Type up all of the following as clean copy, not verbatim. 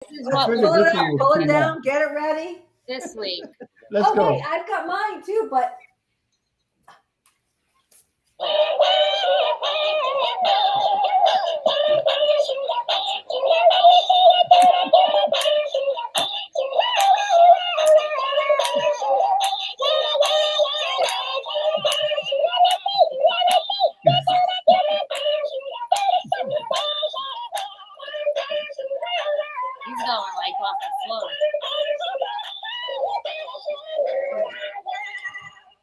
This is what Pull we're it up, pull it down, get it ready. this week. Let's go. Wait, I've got mine too, but He's going like off the floor.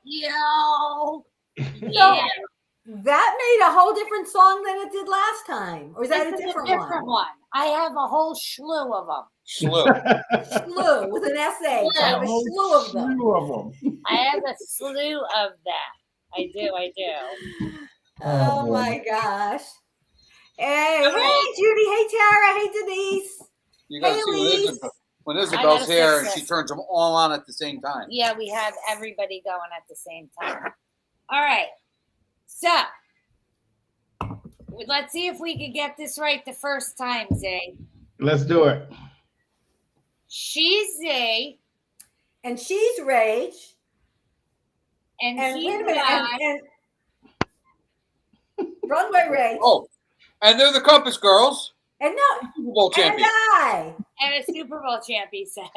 Yo. Yeah. that made a whole different song than it did last time. Or is that This a is different one? I have a whole slew of them. Slew. Slew with an S-H. I have a slew of them. Slew of them. I have a slew of that. I do. Oh my gosh. Hey, Judy. Hey, Tara. Hey, Denise. You gotta Hey, see Elise. when I Isabel's gotta here fix and she this. turns them all on at the same time. Yeah, we have everybody going at the same time. All right. So let's see if we can get this right the first time, Zay. Let's do it. She's Zay, And she's Rach. and And he's wait a minute. Raj. And Runway Rach. Oh, and they're the Compass Girls, And no. Super Bowl And champions. I. And a Super Bowl champ, he said.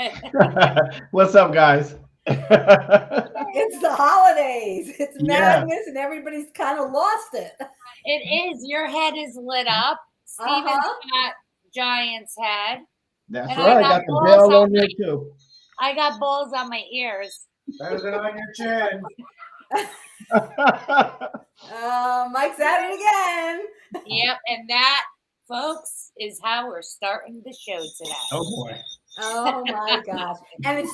What's up, guys? It's the holidays. It's Yeah. madness, and everybody's kind of lost it. It is. Your head is lit up. Steven's got Giant's head. That's And I right. got Got the balls bell on on there my- too. I got balls on my ears. Better than on your chin. Mike's at it again. Yep, and that, folks, is how we're starting the show today. Oh boy. Oh my gosh. And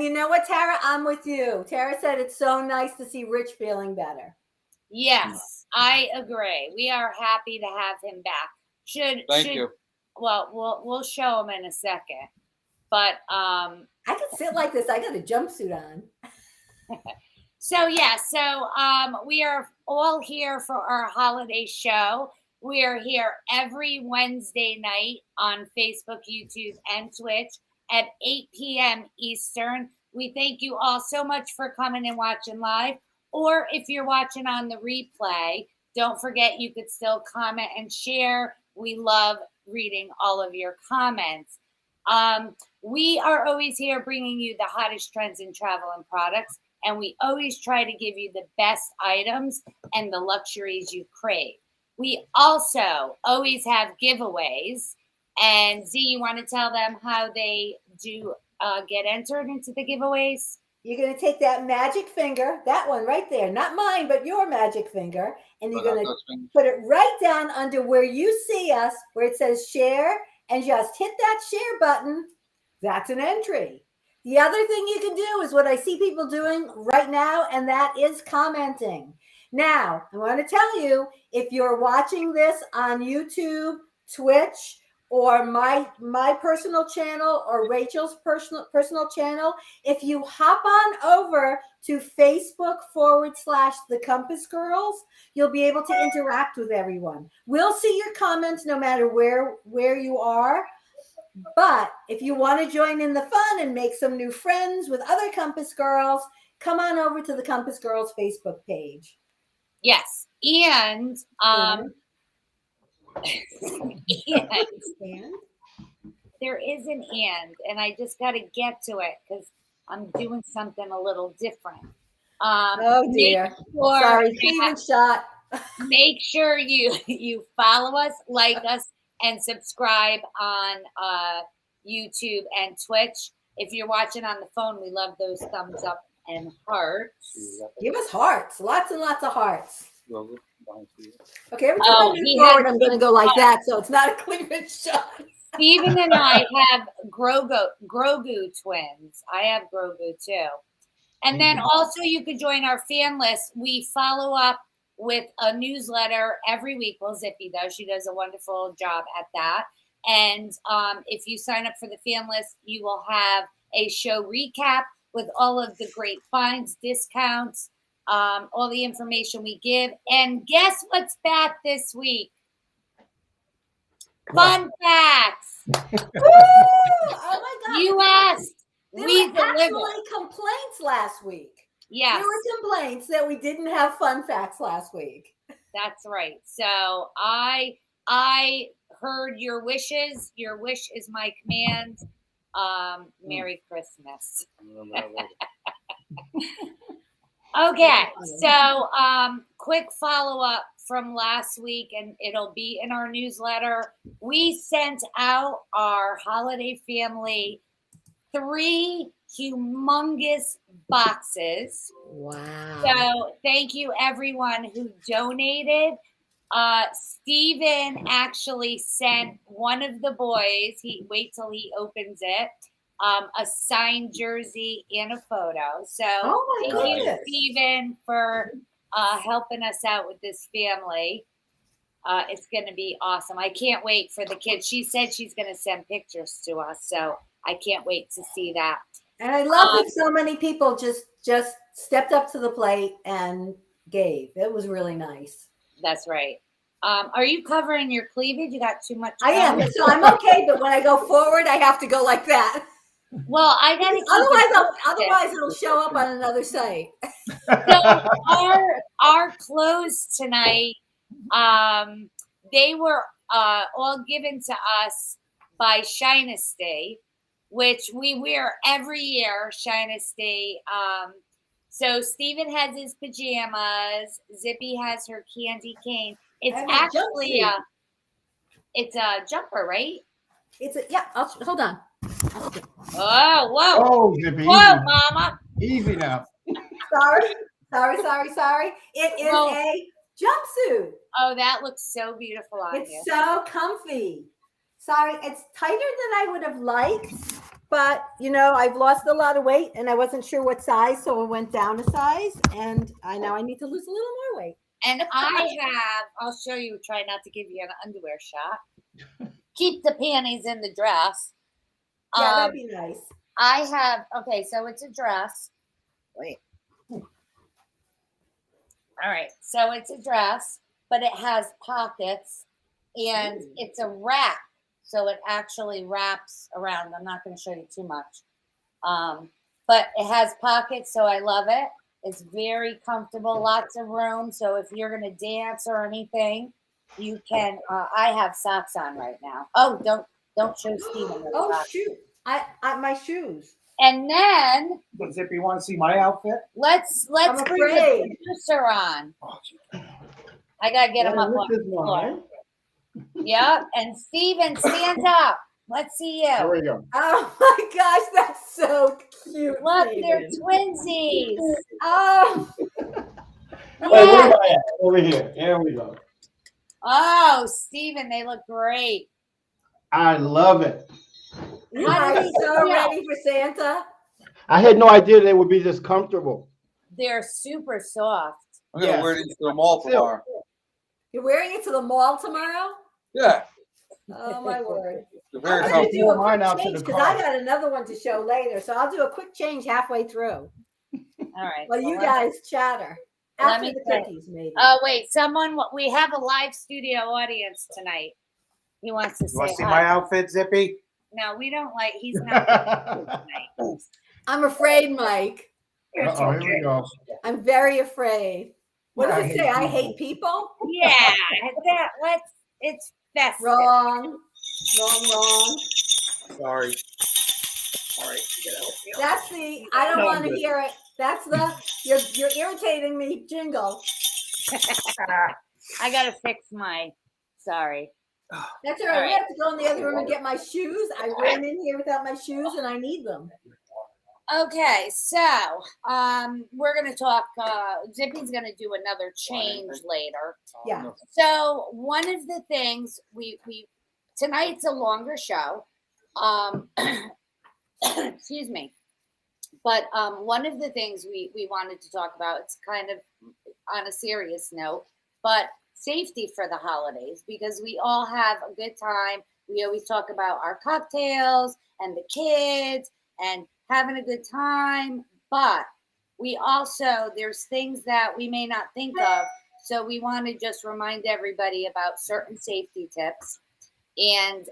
you know what, Tara? I'm with you. Tara said it's so nice to see Rich feeling better. Yes, I agree. We are happy to have him back. Thank you. Well, we'll show him in a second. But I could sit like this. I got a jumpsuit on. so we are all here for our holiday show. We are here every Wednesday night on Facebook, YouTube, and Twitch at 8 p.m. Eastern. We thank you all so much for coming and watching live. Or if you're watching on the replay, don't forget you could still comment and share. We love reading all of your comments. We are always here bringing you the hottest trends in travel and products, and we always try to give you the best items and the luxuries you crave. We also always have giveaways. And Z, you want to tell them how they do get entered into the giveaways? You're going to take that magic finger, that one right there, not mine, but your magic finger, and you're going to put it right down under where you see us, where it says share, and just hit that share button. That's an entry. The other thing you can do is what I see people doing right now, and that is commenting. Now, I want to tell you, if you're watching this on YouTube, Twitch, or my personal channel or Rachel's personal channel, if you hop on over to Facebook/The Compass Girls, you'll be able to interact with everyone. We'll see your comments no matter where you are. But if you want to join in the fun and make some new friends with other Compass Girls, come on over to the Compass Girls Facebook page. Yes. And there is an and I just got to get to it because I'm doing something a little different. Oh dear. Sorry, Steven shot. Make sure you follow us, like us, and subscribe on YouTube and Twitch. If you're watching on the phone, we love those thumbs up and hearts. Give us hearts. Lots and lots of hearts. Okay, every time Oh, I move he forward, has- I'm going to go like that, so it's not a cleavage shot. Steven and I have Grogu twins. I have Grogu too. And then also you can join our fan list. We follow up with a newsletter every week. Well, Zippy does. She does a wonderful job at that. And if you sign up for the fan list, you will have a show recap with all of the great finds, discounts, all the information we give. And guess what's back this week? Fun facts. Oh my God. You asked. There We were delivered. actually complaints last week. Yes, There were complaints that we didn't have fun facts last week. that's right. So I heard your wishes. Your wish is my command. Merry Christmas. Okay, so quick follow-up from last week, and it'll be in our newsletter. We sent out our holiday family 3 humongous boxes. Wow. So thank you everyone who donated. Steven actually sent one of the boys, wait till he opens it, a signed jersey and a photo. So thank you, Steven, for helping us out with this family. It's going to be awesome. I can't wait for the kids. She said she's going to send pictures to us, so I can't wait to see that. And I love that so many people just stepped up to the plate and gave. It was really nice. That's right. Are you covering your cleavage? You got too much. I am, so I'm okay. But when I go forward, I have to go like that. Well, I got to. Otherwise, it'll show up on another site. So our clothes tonight, they were all given to us by Shynessty, which we wear every year. Shynessty. So Steven has his pajamas. Zippy has her candy cane. It's actually it's a jumper, right? It's a hold on. Oh, whoa. Oh, Zippy. Whoa, Mama. Easy now. Sorry. It is a jumpsuit. Oh, that looks so beautiful on you. It's so comfy. Sorry, it's tighter than I would have liked, but I've lost a lot of weight and I wasn't sure what size, so I went down a size, and now I need to lose a little more weight. And I'll show you, try not to give you an underwear shot. Keep the panties in the dress. Yeah, that'd be nice. So it's a dress. Wait. All right, so it's a dress, but it has pockets, and it's a wrap, so it actually wraps around. I'm not going to show you too much, but it has pockets, so I love it. It's very comfortable, lots of room. So if you're going to dance or anything, you can. I have socks on right now. Oh, don't show Steven. Oh shoot! I my shoes. And then, Does Zippy want to see my outfit? let's bring the producer on. I gotta get him up on the floor. Yep, and Steven, stand up. Let's see you. There we go. Oh my gosh, that's so cute. Look, Steven. they're twinsies. Oh. Wait, where am I at? Over here. There we go. Oh, Steven, they look great. I love it. You are so ready for Santa. I had no idea they would be this comfortable. They're super soft. I'm going to wear these to the mall tomorrow. You're wearing it to the mall tomorrow? Yeah. Oh my word. They're very I'm gonna do comfortable. a Mine quick out to change the because car. I got another one to show later. So I'll do a quick change halfway through. All right. Well, you guys chatter. Let After me the say- cookies, maybe. Oh, wait, we have a live studio audience tonight. He wants to You want say to see hi. my outfit, Zippy? No, we don't like, he's not tonight. I'm afraid, Mike. Uh-oh, here we go. I'm very afraid. What does I it hate say? I people. hate people? Yeah, it's festive. Wrong. Sorry. All right. That's the, I don't want to hear it. That's the, you're irritating me jingle. I gotta fix sorry. That's all right. We have to go in the other room and get my shoes. I ran in here without my shoes and I need them. Okay, so we're gonna talk. Zippy's gonna do another change later. Yeah. So one of the things we tonight's a longer show. Excuse me. But one of the things we wanted to talk about, it's kind of on a serious note, but safety for the holidays, because we all have a good time. We always talk about our cocktails and the kids and having a good time, but we also, there's things that we may not think of. So we want to just remind everybody about certain safety tips. And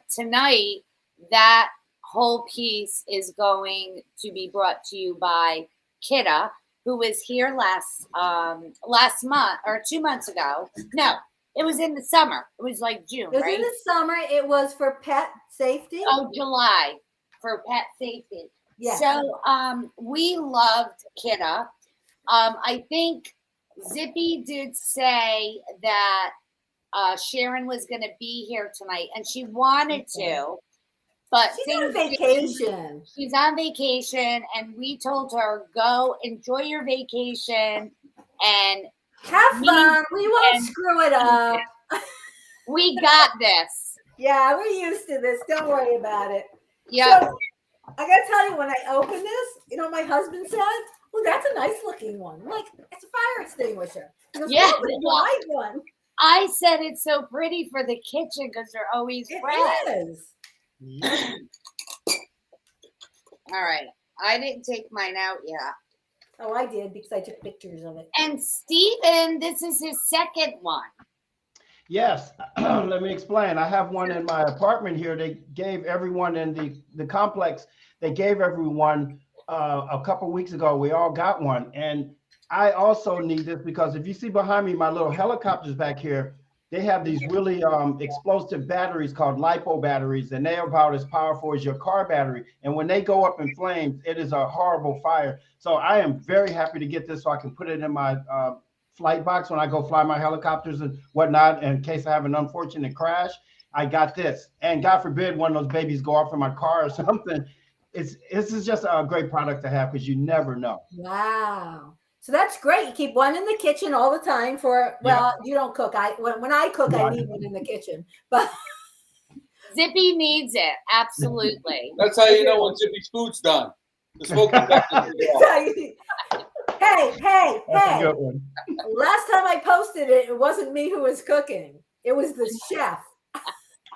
tonight, that whole piece is going to be brought to you by Kidda, who was here last month or 2 months ago. No, it was in the summer. It was like June, It was right? in the summer. It was for pet safety. Oh, July for pet safety. Yes. So we loved Kidda. I think Zippy did say that Sharon was going to be here tonight, and she wanted to, but She's on vacation. She's on vacation, and we told her, go enjoy your vacation and have fun. We won't screw it up. We got this. Yeah, we're used to this. Don't worry about it. Yeah. So, I gotta tell you, when I opened this, you know, my husband said, "Well, that's a nice looking one. I'm like, it's a fire extinguisher." He goes, Yeah, "Oh, it's a white one." I said it's so pretty for the kitchen because they're always red. It is. All right. I didn't take mine out yet. Oh, I did because I took pictures of it. And Stephen, this is his second one. Yes. Let me explain. I have one in my apartment here. They gave everyone in the complex, they gave everyone a couple weeks ago. We all got one. And I also need this because if you see behind me, my little helicopters back here, they have these really explosive batteries called LiPo batteries, and they're about as powerful as your car battery. And when they go up in flames, it is a horrible fire. So I am very happy to get this so I can put it in my flight box when I go fly my helicopters and whatnot. In case I have an unfortunate crash, I got this. And God forbid one of those babies go off in my car or something. This is just a great product to have because you never know. Wow. So that's great. You keep one in the kitchen all the time for, well, you don't cook. When I cook, I need one in the kitchen. But Zippy needs it. Absolutely. That's how you know when Zippy's food's done. The smoke detector is off. Hey. That's a good one. Last time I posted it, it wasn't me who was cooking. It was the chef.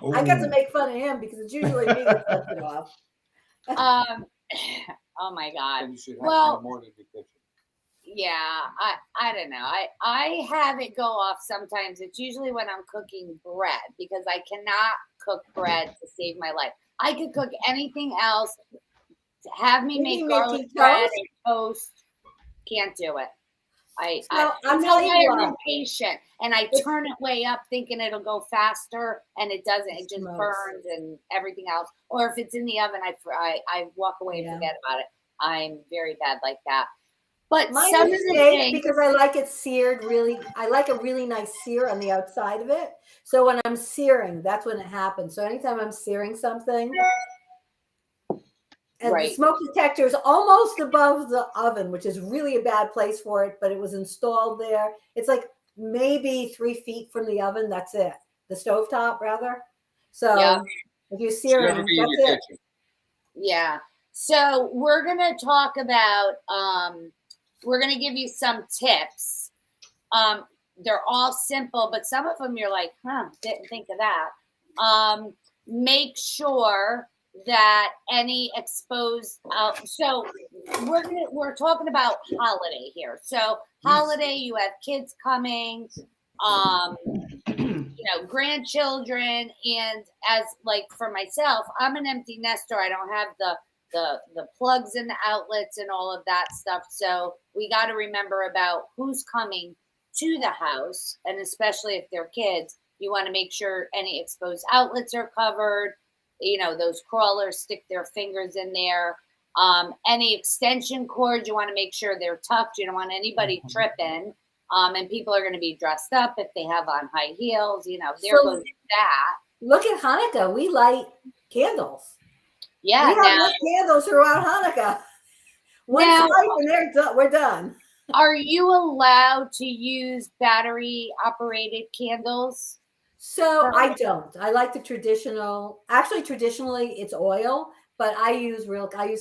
Ooh. I got to make fun of him because it's usually me that puts it off. Oh my God. You should have Well, more in the kitchen. yeah, I don't know. I have it go off sometimes. It's usually when I'm cooking bread because I cannot cook bread to save my life. I could cook anything else. Have me make garlic bread and toast. Can't do it. I'll tell you what. I'm impatient and I turn it way up thinking it'll go faster and it doesn't. It just burns and everything else. Or if it's in the oven, I walk away and forget about it. I'm very bad like that. But some of the things, because I like it seared really, I like a really nice sear on the outside of it. So when I'm searing, that's when it happens. So anytime I'm searing something, and the smoke detector is almost above the oven, which is really a bad place for it, but it was installed there. It's like maybe 3 feet from the oven. That's it. The stovetop, rather. So if you're searing, that's it. Kitchen. Yeah. So we're going to talk about, we're going to give you some tips. They're all simple, but some of them you're like, didn't think of that. Make sure that any exposed, so we're talking about holiday here. So holiday, you have kids coming, grandchildren, and as like for myself, I'm an empty nester. I don't have the plugs and the outlets and all of that stuff. So we got to remember about who's coming to the house, and especially if they're kids, you want to make sure any exposed outlets are covered. Those crawlers stick their fingers in there. Any extension cords, you want to make sure they're tucked. You don't want anybody tripping. And people are going to be dressed up if they have on high heels. There goes that. Look at Hanukkah. We light candles. Yeah, we have candles throughout Hanukkah. One swipe and we're done. Are you allowed to use battery-operated candles? So I don't. I like the traditional. Actually, traditionally it's oil, but I use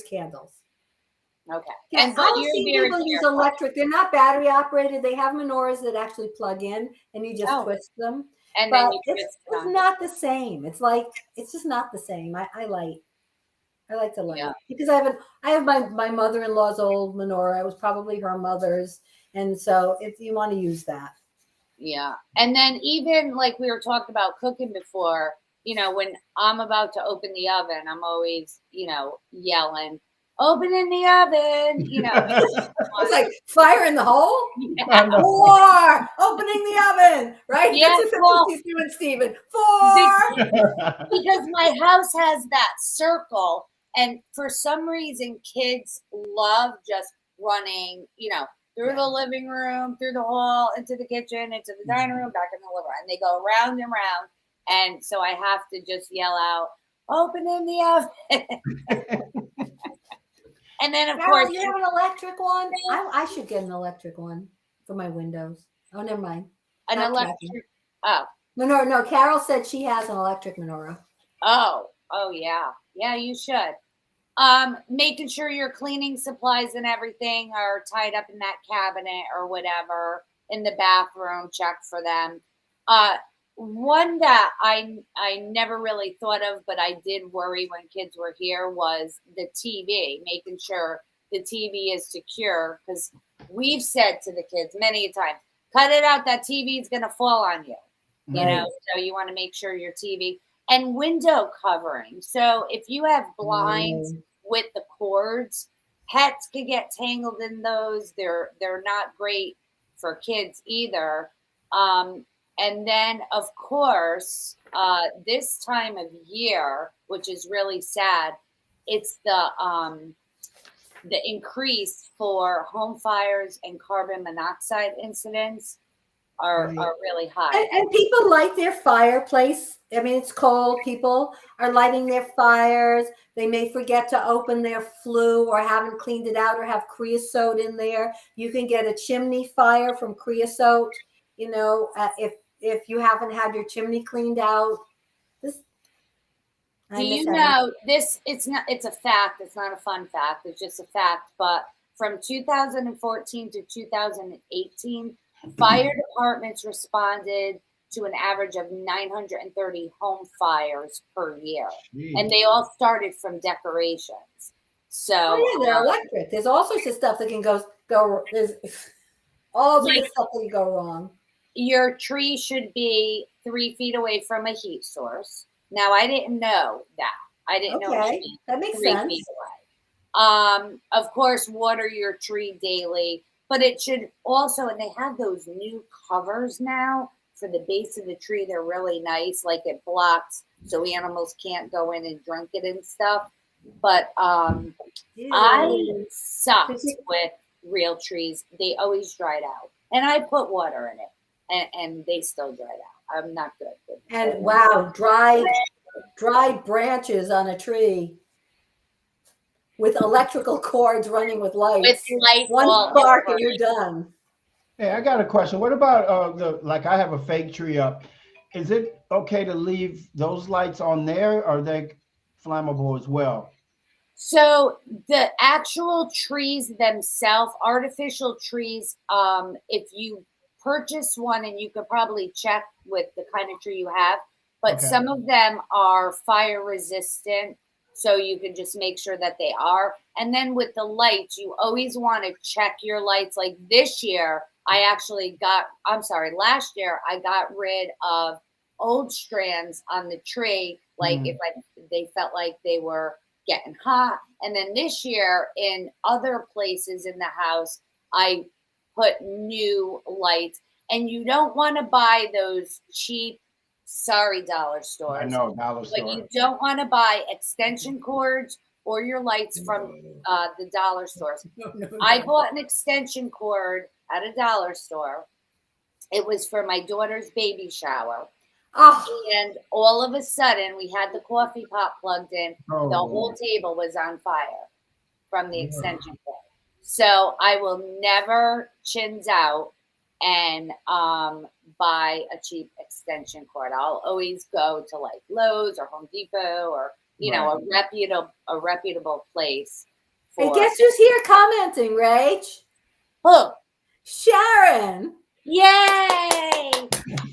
candles. Okay. And I've seen people use electric. They're not battery operated. They have menorahs that actually plug in, and you just twist them. And but then you it's not the same. It's just not the same. I like to light because I have my mother-in-law's old menorah. It was probably her mother's, and so if you want to use that. Yeah. And then even like we were talking about cooking before, when I'm about to open the oven, I'm always, yelling, "Open in the oven!" It's like fire in the hole. Yeah. Four, opening the oven, right? Yeah, That's well, what he's doing, Stephen. Four. Because my house has that circle, and for some reason, kids love just running, through the living room, through the hall, into the kitchen, into the dining room, back in the living room, and they go round and round. And so I have to just yell out, "Open in the oven!" And then, of course, you have an electric one. I should get an electric one for my windows. Oh, never mind. An electric. Oh. No. Carol said she has an electric menorah. Oh, yeah. Yeah, you should. Making sure your cleaning supplies and everything are tied up in that cabinet or whatever in the bathroom. Check for them. One that I never really thought of, but I did worry when kids were here, was the TV, making sure the TV is secure, because we've said to the kids many times, cut it out, that TV is going to fall on you. Right. So you want to make sure your TV and window covering. So if you have blinds with the cords, pets could get tangled in those. They're not great for kids either. And then, of course, this time of year, which is really sad, it's the increase for home fires and carbon monoxide incidents are really high. And people light their fireplace. I mean, it's cold. People are lighting their fires. They may forget to open their flue or haven't cleaned it out or have creosote in there. You can get a chimney fire from creosote, if you haven't had your chimney cleaned out. It's a fact. It's not a fun fact. It's just a fact. But from 2014 to 2018, fire departments responded to an average of 930 home fires per year. Jeez. And they all started from decorations. So they're electric. There's all sorts of stuff that can go. There's all sorts of stuff that can go wrong. Your tree should be 3 feet away from a heat source. Now, I didn't know that. I didn't know it should be that makes 3 sense. feet away. Of course, water your tree daily, but it should also, and they have those new covers now for the base of the tree. They're really nice. Like, it blocks so animals can't go in and drink it and stuff. But I sucked with real trees. They always dried out. And I put water in it. And they still dried out. I'm not good with it. And wow, dry branches on a tree with electrical cords running with lights. With lights, one spark and you're done. Hey, I got a question. What about I have a fake tree up. Is it okay to leave those lights on there, or are they flammable as well? So the actual trees themselves, artificial trees, if you purchase one, and you could probably check with the kind of tree you have, but some of them are fire resistant, so you can just make sure that they are. And then with the lights, you always want to check your lights. Like last year I got rid of old strands on the tree, like if they felt like they were getting hot. And then this year, in other places in the house, I put new lights. And you don't want to buy those cheap, dollar stores. I know, dollar store. But you don't want to buy extension cords or your lights from the dollar stores. No. I bought an extension cord at a dollar store. It was for my daughter's baby shower. And all of a sudden, we had the coffee pot plugged in. The whole table was on fire from the extension cord. So I will never chins out and buy a cheap extension cord. I'll always go to like Lowe's or Home Depot or a reputable place. And guess who's here commenting, Rach? Who? Sharon. Yay!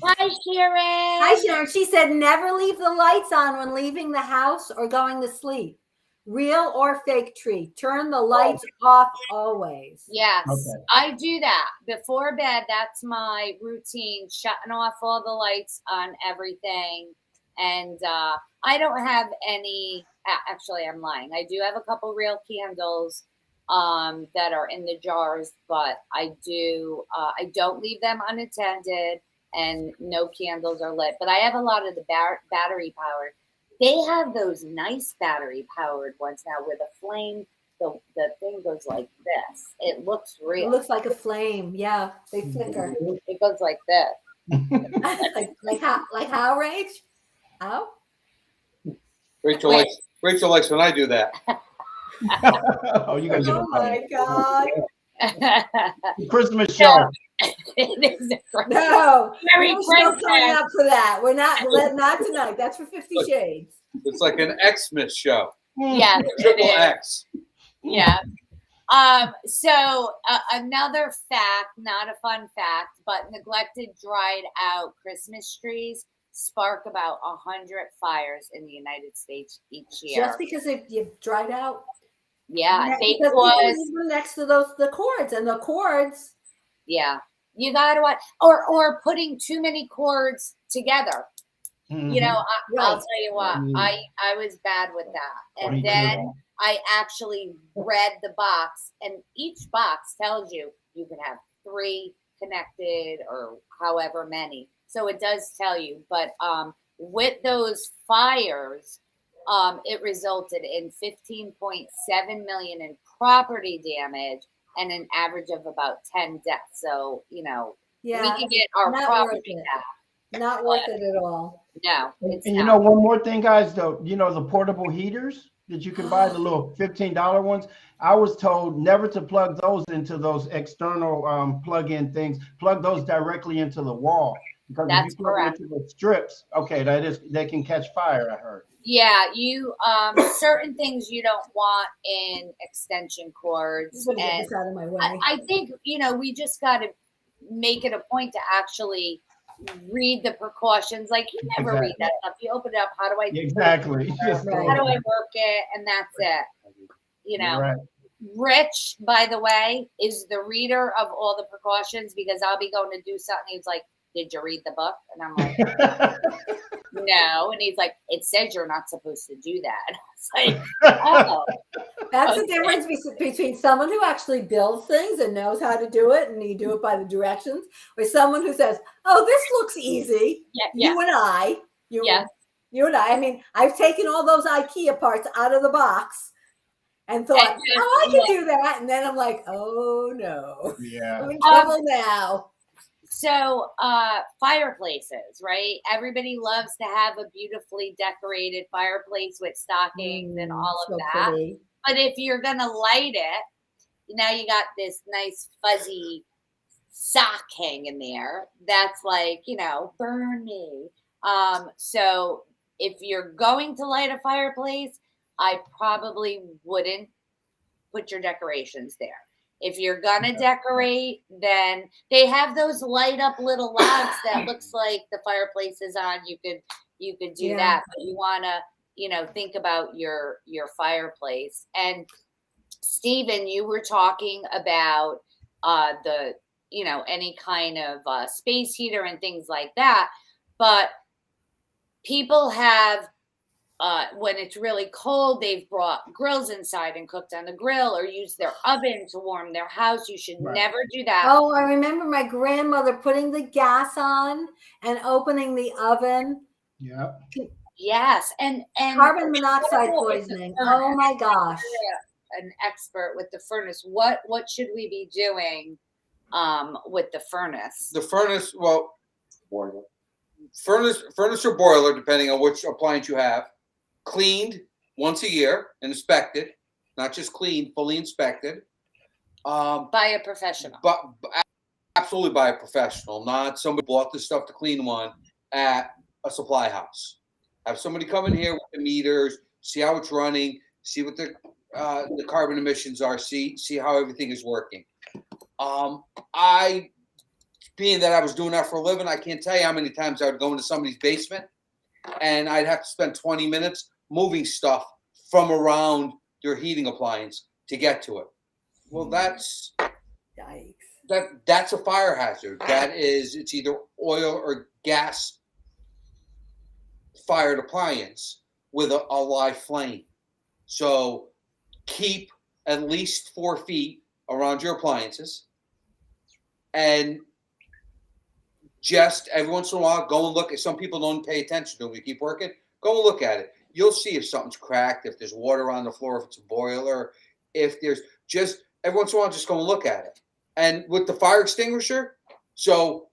Hi, Sharon. Hi, Sharon. She said never leave the lights on when leaving the house or going to sleep. Real or fake tree. Turn the lights off always. Yes, I do that before bed. That's my routine, shutting off all the lights on everything. And I don't have any. Actually, I'm lying. I do have a couple real candles that are in the jars, but I don't leave them unattended, and no candles are lit. But I have a lot of the battery powered. They have those nice battery powered ones now where the flame, the thing goes like this. It looks real. It looks like a flame. Yeah, they flicker. It goes like this. like how, Rach? How? Rachel likes when I do that. Oh, you guys! Oh my God! Christmas show. It is a Christmas. No, Merry we're still Christmas. signing up for that. We're not tonight. That's for 50 Shades. It's like an Xmas show. Yes, Triple it is. X. Yeah. So another fact, not a fun fact, but neglected dried out Christmas trees spark about 100 fires in the United States each year. Just because you've dried out. Yeah, Because people next to the cords, and the cords. Yeah, you gotta watch, or putting too many cords together. You know, I'll tell you what, I was bad with that, and then I actually read the box, and each box tells you can have 3 connected or however many. So it does tell you, but with those fires, it resulted in 15.7 million in property damage and an average of about 10 deaths. So, we can get our property back. Not worth it at all. No, it's And not. one more thing, guys, though, the portable heaters that you can buy, the little $15 ones. I was told never to plug those into those external plug-in things. Plug those directly into the wall. Because That's if you plug correct. it into the strips, they can catch fire, I heard. Yeah, you certain things you don't want in extension cords. I'm gonna get And this out of my way. I think, we just got to make it a point to actually read the precautions. Like, you never read that stuff. You open it up. How do I do Exactly. it? How do I work it? And that's it. Right. Rich, by the way, is the reader of all the precautions, because I'll be going to do something. He's like, did you read the book? And I'm like, no. And he's like, it says you're not supposed to do that. It's like, oh. That's the difference between someone who actually builds things and knows how to do it, and you do it by the directions, or someone who says, oh, this looks easy. Yeah. You and I. You and I. I mean, I've taken all those IKEA parts out of the box and thought, I can do that. And then I'm like, oh, no. Yeah. I'm in trouble now. So fireplaces, right? Everybody loves to have a beautifully decorated fireplace with stockings and all of that. Pretty. But if you're going to light it, now you got this nice fuzzy sock hanging there. That's like, burn me. So if you're going to light a fireplace, I probably wouldn't put your decorations there. If you're gonna decorate, then they have those light up little logs that looks like the fireplace is on. You could do that, but you wanna, think about your fireplace. And Stephen, you were talking about the, any kind of space heater and things like that, but people have. When it's really cold, they've brought grills inside and cooked on the grill, or used their oven to warm their house. You should never do that. Oh, I remember my grandmother putting the gas on and opening the oven. Yeah. Yes, and Carbon monoxide poisoning. Oh my gosh. An expert with the furnace. What should we be doing with the furnace? The furnace, furnace or boiler, depending on which appliance you have. Cleaned once a year and inspected, not just cleaned, fully inspected. By a professional. But absolutely by a professional, not somebody bought the stuff to clean one at a supply house. Have somebody come in here with the meters, see how it's running, see what the carbon emissions are, see how everything is working. Being that I was doing that for a living, I can't tell you how many times I would go into somebody's basement and I'd have to spend 20 minutes moving stuff from around their heating appliance to get to it. Well, that's a fire hazard. It's either oil or gas fired appliance with a live flame. So keep at least 4 feet around your appliances, and just every once in a while go and look at. Some people don't pay attention to it. We keep working. Go and look at it. You'll see if something's cracked, if there's water on the floor, if it's a boiler, if there's just every once in a while, just go and look at it. And with the fire extinguisher, so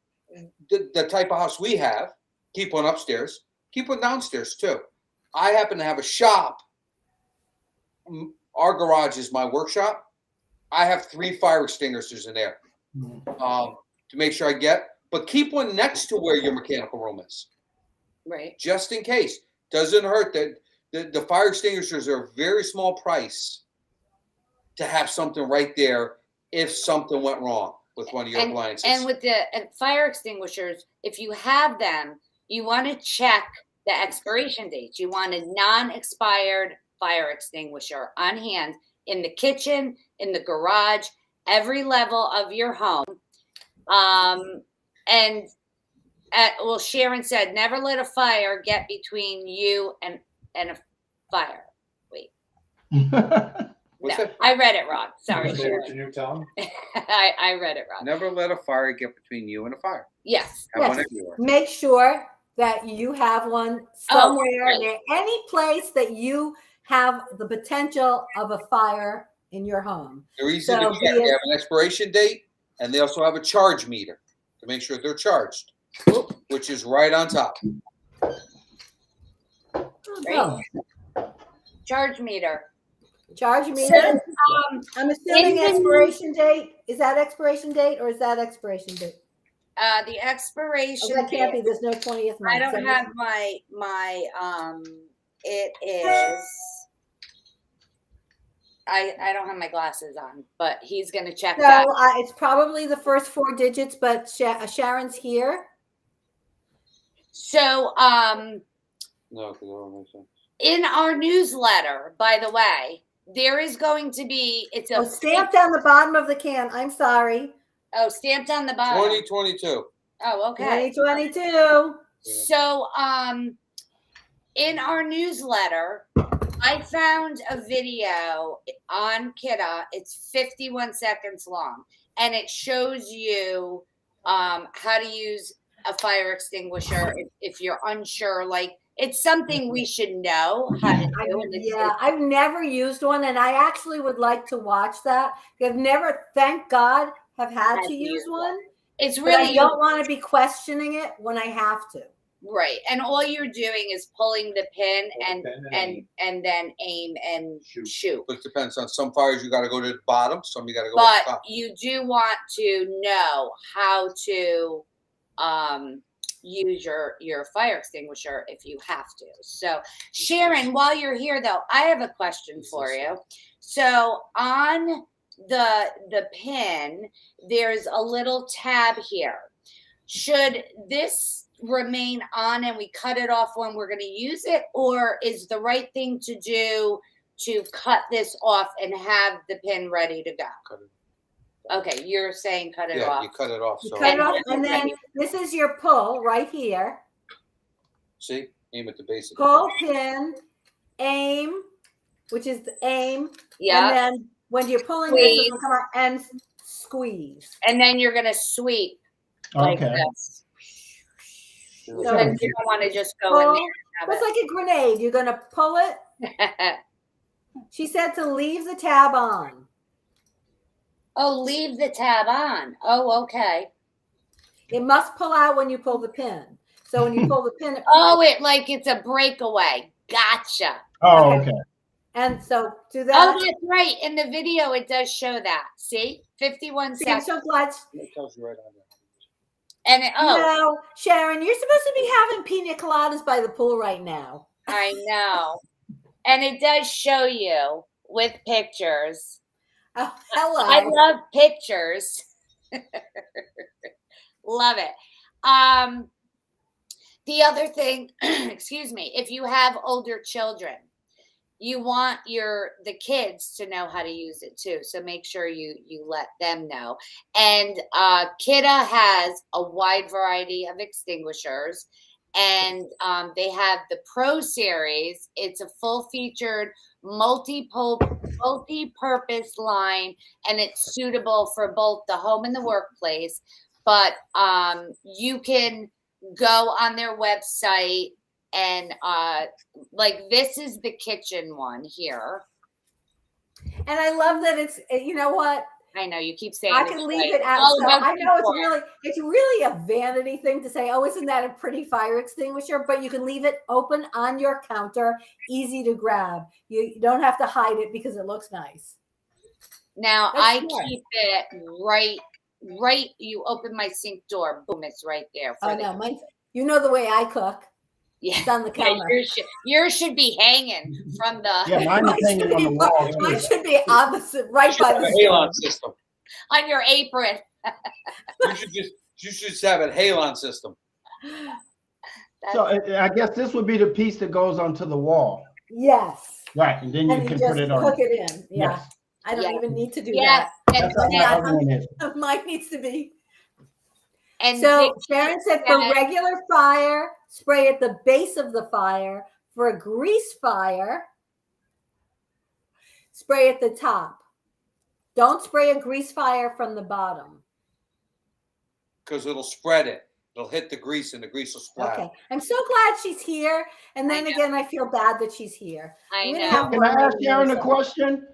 the type of house we have, keep one upstairs, keep one downstairs too. I happen to have a shop. Our garage is my workshop. I have 3 fire extinguishers in there to make sure I get, but keep one next to where your mechanical room is. Right. Just in case. Doesn't hurt that the fire extinguishers are a very small price to have something right there if something went wrong with one of your appliances. And with the fire extinguishers, if you have them, you want to check the expiration dates. You want a non-expired fire extinguisher on hand in the kitchen, in the garage, every level of your home. Well, Sharon said, never let a fire get between you and a fire. Wait. What's No, that? I read it wrong. Sorry, Say Sharon. what you tell them. I read it wrong. Never let a fire get between you and a fire. Yes. Have one Yes. everywhere. Make sure that you have one somewhere, right. any place that you have the potential of a fire in your home. They're easy So to check. be it- They have an expiration date, and they also have a charge meter to make sure they're charged, which is right on top. Oh, Charge meter. charge me. So, I'm assuming in the- expiration date. Is that expiration date or is that expiration date? The Oh, expiration that can't be. date. There's no 20th month. I don't So- have my it is I don't have my glasses on, but he's gonna check So that. it's probably the first 4 digits, but Sharon's here. So No, because I don't make sense. in our newsletter, by the way, there is going to be Oh, stamped on the bottom of the can. I'm sorry. stamped on the bottom. 2022. Oh, okay. 2022. So in our newsletter, I found a video on Kidda. It's 51 seconds long, and it shows you how to use a fire extinguisher if you're unsure. Like, it's something we should know how to do. And Yeah, I've never used one, and I actually would like to watch that. I've never, thank God, have had to use one. It's But I really don't want to be questioning it when I have to. right, and all you're doing is pulling the pin and then aim and shoot. But it depends on some fires. You got to go to the bottom. Some you got to go But to the top. you do want to know how to use your fire extinguisher if you have to. So Sharon, while you're here though, I have a question for you. So on the pin, there's a little tab here. Should this remain on and we cut it off when we're going to use it, or is the right thing to do to cut this off and have the pin ready to go? Cut it. Okay, you're saying cut it Yeah, off. you cut it off. You So cut it off, and then this is your pull right here. see, aim at the base of the Pull pin, aim, which is the aim. Yeah. And then when you're pulling this, Squeeze. it'll come out and squeeze. And then you're gonna sweep like Okay. this. So So then you don't want to just go Pull. in It's like a grenade. You're going to pull it. there. She said to leave the tab on. Oh, leave the tab on. Oh, okay. It must pull out when you pull the pin. So when you pull the pin, Oh, it's a breakaway. Gotcha. Oh, Okay. okay. and so do Oh, that. that's right. In the video, it does show that. See, 51 I'm seconds. so glad. it tells you right on there. And No, Sharon, you're supposed to be having pina coladas by the pool right now. I know. And it does show you with pictures. Oh, hello. I love pictures. Love it. The other thing, excuse me, if you have older children, you want the kids to know how to use it too. So make sure you let them know. And Kidda has a wide variety of extinguishers, And they have the Pro Series. It's a full-featured, multi-purpose line, and it's suitable for both the home and the workplace. But you can go on their website and like this is the kitchen one here. And I love that it's, you know what? I know you keep saying I can leave it out. So I know it's really a vanity thing to say, oh, isn't that a pretty fire extinguisher? But you can leave it open on your counter, easy to grab. You don't have to hide it because it looks nice. Now I keep it right. You open my sink door, boom, it's right there. Oh no, you know the way I cook. Yeah, it's on the counter. Yours should be hanging from the. Yeah, mine is hanging on the wall. Mine should be opposite, right by the halon system. On your apron. You should just have a halon system. So I guess this would be the piece that goes onto the wall. Yes. Right, and then you can just put it on. Cook it in. Yeah. Yes. I don't even need to do that. That's how my other one is. Mine needs to be. And so Sharon said for regular fire, spray at the base of the fire. For a grease fire, spray at the top. Don't spray a grease fire from the bottom. Because it'll spread it. It'll hit the grease and the grease will splatter. Okay. I'm so glad she's here. And then again, I feel bad that she's here. I know. Can I ask Sharon a question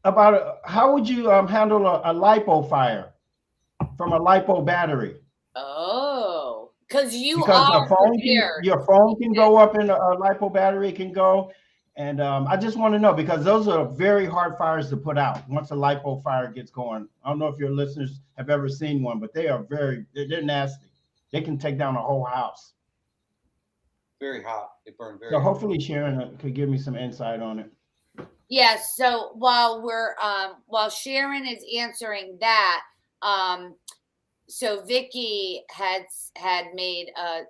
about how would you handle a lipo fire from a lipo battery? Oh, because your phone can go up in a lipo battery can go. And I just want to know, because those are very hard fires to put out once a lipo fire gets going. I don't know if your listeners have ever seen one, but they're nasty. They can take down a whole house. Very hot. They burn very hot. So hopefully Sharon could give me some insight on it. Yes. So while Sharon is answering that, so Vicky had made a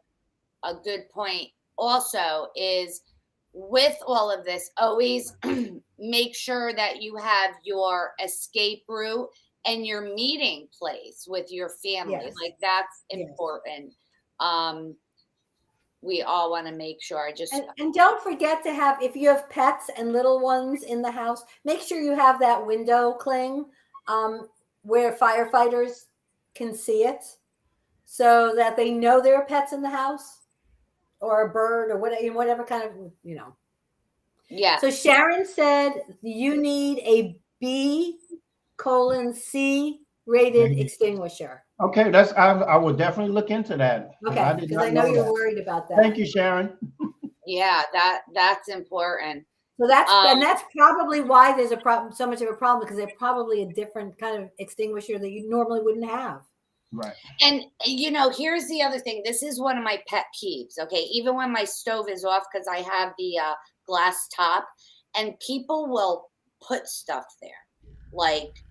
good point also is with all of this, always make sure that you have your escape route and your meeting place with your family. Yes. Like that's important. We all want to make sure and don't forget to have, if you have pets and little ones in the house, make sure you have that window cling where firefighters can see it so that they know there are pets in the house or a bird or whatever kind of, Yeah. So Sharon said you need a B:C rated extinguisher. Okay, I will definitely look into that. Okay, because I know you're worried about that. Thank you, Sharon. Yeah, that's important. So that's probably why there's a problem, so much of a problem, because they're probably a different kind of extinguisher that you normally wouldn't have. Right. And here's the other thing. This is one of my pet peeves. Okay, even when my stove is off, because I have the glass top, and people will put stuff there, like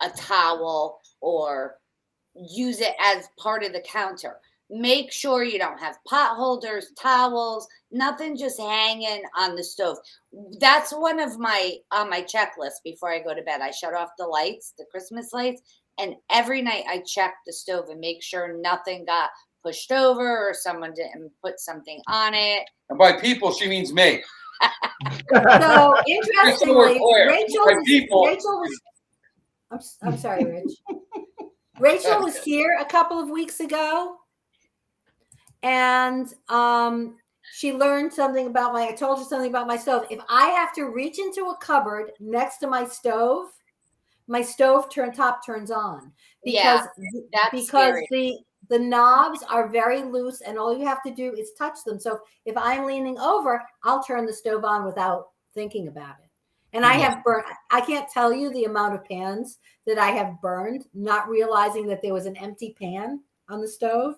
a towel, or use it as part of the counter. Make sure you don't have pot holders, towels, nothing just hanging on the stove. That's one of my checklist before I go to bed. I shut off the lights, the Christmas lights, and every night I check the stove and make sure nothing got pushed over or someone didn't put something on it. And by people, she means me. So interestingly, Rachel was I'm sorry, Rich. Rachel was here a couple of weeks ago, and she learned something about I told her something about my stove. If I have to reach into a cupboard next to my stove top turns on because the knobs are very loose, and all you have to do is touch them. So if I'm leaning over, I'll turn the stove on without thinking about it. And I have burned, I can't tell you the amount of pans that I have burned, not realizing that there was an empty pan on the stove.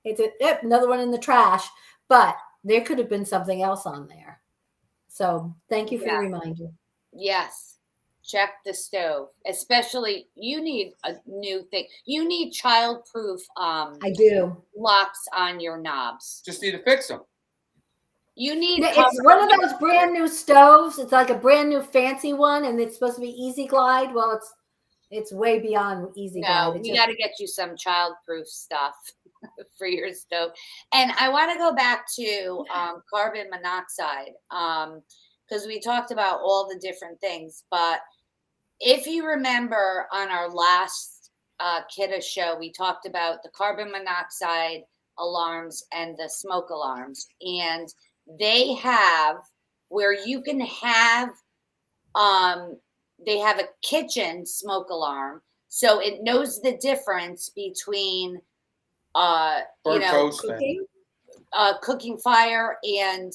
It's another one in the trash, but there could have been something else on there. So thank you for the reminder. Yes. Check the stove, especially you need a new thing. You need child-proof I do locks on your knobs. Just need to fix them. You need it's one of those brand new stoves. It's like a brand new fancy one, and it's supposed to be Easy Glide. Well, it's way beyond Easy Glide. No, we got to get you some child-proof stuff. for your stove. And I want to go back to carbon monoxide because we talked about all the different things. But if you remember on our last Kidda show, we talked about the carbon monoxide alarms and the smoke alarms. And they have where you can have, they have a kitchen smoke alarm. So it knows the difference between cooking fire and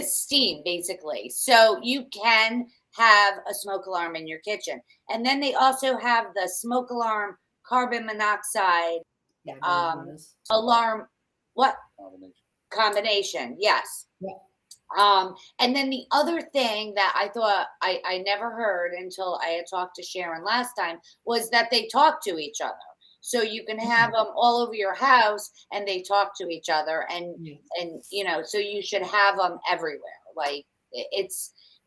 steam, basically. So you can have a smoke alarm in your kitchen. And then they also have the smoke alarm carbon monoxide alarm. What? Combination. Yes. Yeah. And then the other thing that I thought I never heard until I had talked to Sharon last time was that they talk to each other. So you can have them all over your house and they talk to each other and so you should have them everywhere. Like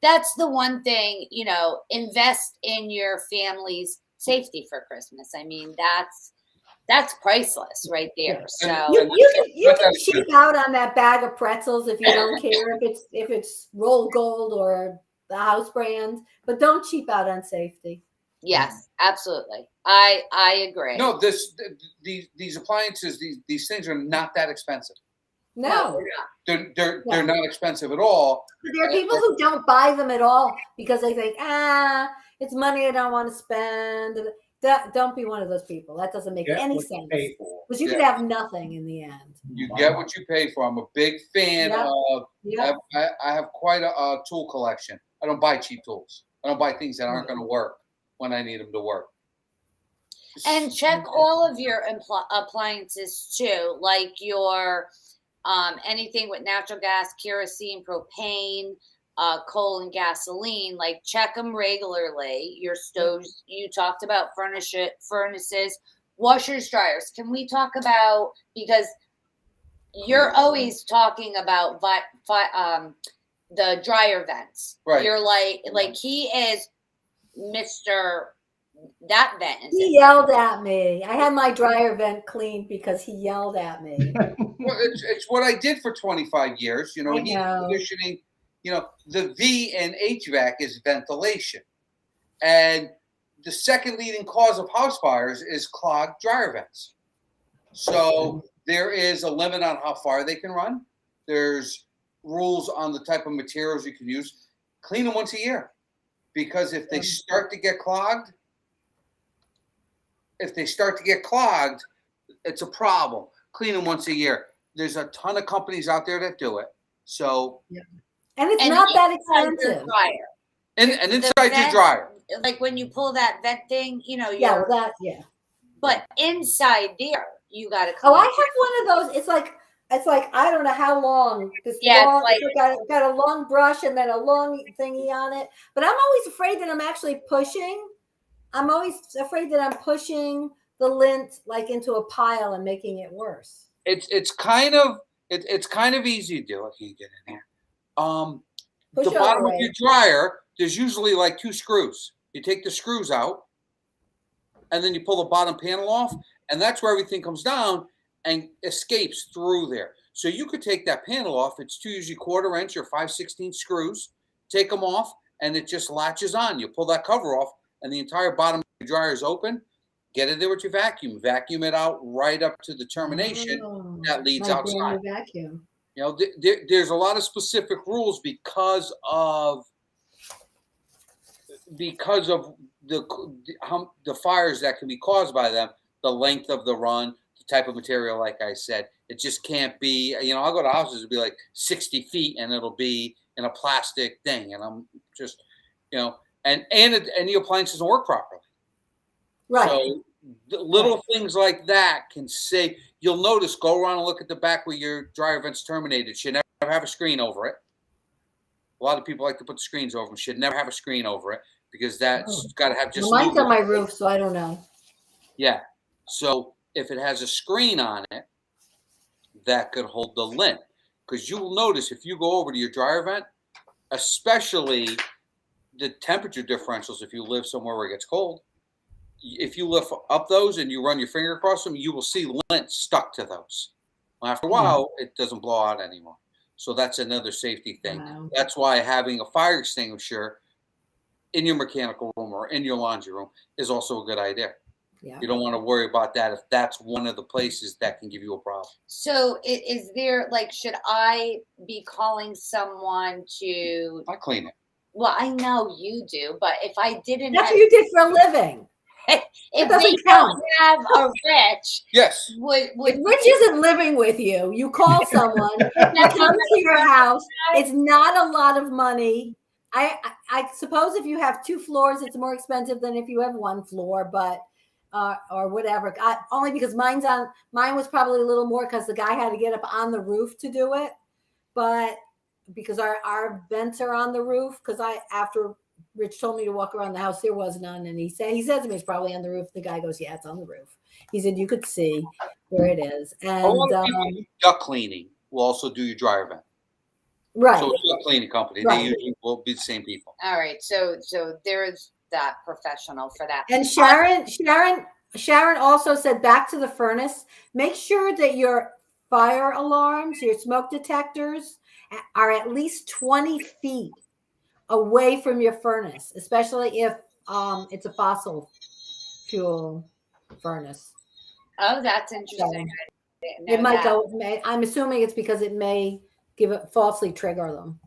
that's the one thing, invest in your family's safety for Christmas. I mean, that's priceless right there. So you can cheap out on that bag of pretzels if you don't care if it's Roll Gold or the house brand, but don't cheap out on safety. Yes, absolutely. I agree. No, these appliances, these things are not that expensive. No, they're not expensive at all. But there are people who don't buy them at all because they think, it's money I don't want to spend. Don't be one of those people. That doesn't make any sense. Because you could have nothing in the end. You get what you pay for. I'm a big fan of. I have quite a tool collection. I don't buy cheap tools. I don't buy things that aren't going to work when I need them to work. And check all of your appliances too, like your anything with natural gas, kerosene, propane, coal and gasoline. Like check them regularly. Your stoves. You talked about furnaces, washers, dryers. Can we talk about, because you're always talking about the dryer vents. Right. You're like he is Mr. That vent. He yelled at me. I had my dryer vent cleaned because he yelled at me. Well, it's what I did for 25 years. Heat conditioning. The V in HVAC is ventilation, and the second leading cause of house fires is clogged dryer vents. So there is a limit on how far they can run. There's rules on the type of materials you can use. Clean them once a year, because if they start to get clogged, it's a problem. Clean them once a year. There's a ton of companies out there that do it. So, and it's not that expensive. And inside your dryer, like when you pull that vent thing, But inside there, you got to. Oh, I have one of those. It's like I don't know how long. It's got a long brush and then a long thingy on it. But I'm always afraid that I'm actually pushing. I'm always afraid that I'm pushing the lint like into a pile and making it worse. It's kind of easy to do if you get in there. The bottom of your dryer, there's usually like 2 screws. You take the screws out, and then you pull the bottom panel off, and that's where everything comes down and escapes through there. So you could take that panel off. It's 2 usually 1/4 inch or 5/16 screws. Take them off, and it just latches on. You pull that cover off, and the entire bottom of your dryer is open. Get it there with your vacuum. Vacuum it out right up to the termination that leads outside. Vacuum. There's a lot of specific rules because of the fires that can be caused by them, the length of the run, the type of material. Like I said, it just can't be. I'll go to houses, it'll be like 60 feet, and it'll be in a plastic thing, and I'm just, and the appliance doesn't work properly. Right. So little things like that can save. You'll notice, go around and look at the back where your dryer vent's terminated. Should never have a screen over it. A lot of people like to put screens over them. Should never have a screen over it because that's got to have just. Well, mine's on my roof, so I don't know. Yeah. So if it has a screen on it, that could hold the lint. Because you will notice if you go over to your dryer vent, especially the temperature differentials if you live somewhere where it gets cold. if you lift up those and you run your finger across them, you will see lint stuck to those. After a while, it doesn't blow out anymore. So that's another safety thing. Wow. That's why having a fire extinguisher in your mechanical room or in your laundry room is also a good idea. Yeah. You don't want to worry about that if that's one of the places that can give you a problem. So is there, like, should I be calling someone to? I clean it. Well, I know you do, but if I didn't, That's what you did for a living. if doesn't they count. don't have a Rich, Yes. would Rich isn't living with you. You call someone, they come to your house. It's not a lot of money. I suppose if you have 2 floors, it's more expensive than if you have 1 floor, but or whatever. Only because mine was probably a little more because the guy had to get up on the roof to do it. But because our vents are on the roof, because after Rich told me to walk around the house, there was none, and he said to me it's probably on the roof. The guy goes, yeah, it's on the roof. He said you could see where it is. And A lot of people do duct cleaning will also do your dryer vent. right. So it's a cleaning company. Right. They usually will be the same people. All right, so there's that professional for that. And Sharon also said, back to the furnace, make sure that your fire alarms, your smoke detectors are at least 20 feet away from your furnace, especially if it's a fossil fuel furnace. Oh, that's interesting. It might go. I'm assuming it's because it may falsely trigger them.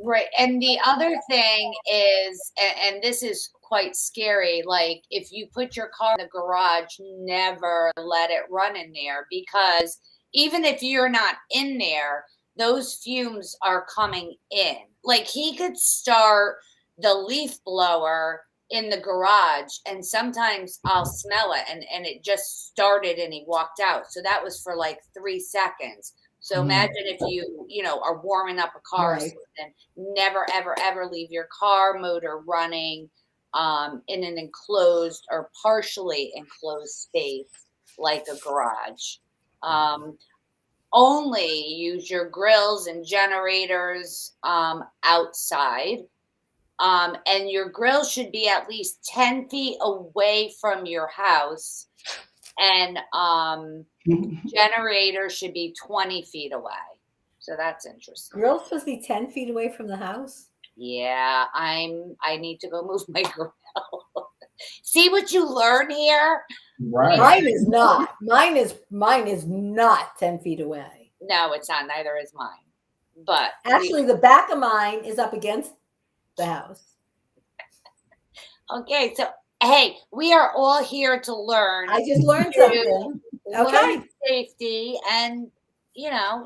Right. And the other thing is, and this is quite scary, like if you put your car in the garage, never let it run in there, because even if you're not in there, those fumes are coming in. Like he could start the leaf blower in the garage, and sometimes I'll smell it, and it just started and he walked out. So that was for like 3 seconds. So imagine if you are warming up a car, Right. and never, ever, ever leave your car motor running in an enclosed or partially enclosed space like a garage. Only use your grills and generators outside. And your grill should be at least 10 feet away from your house. And generator should be 20 feet away. So that's interesting. Grill's supposed to be 10 feet away from the house? Yeah, I need to go move my grill. See what you learn here? Right. Mine is not. Mine is not 10 feet away. No, it's not. Neither is mine. But Actually, the back of mine is up against the house. okay, so hey, we are all here to learn. I just learned something. Okay. Learn safety, and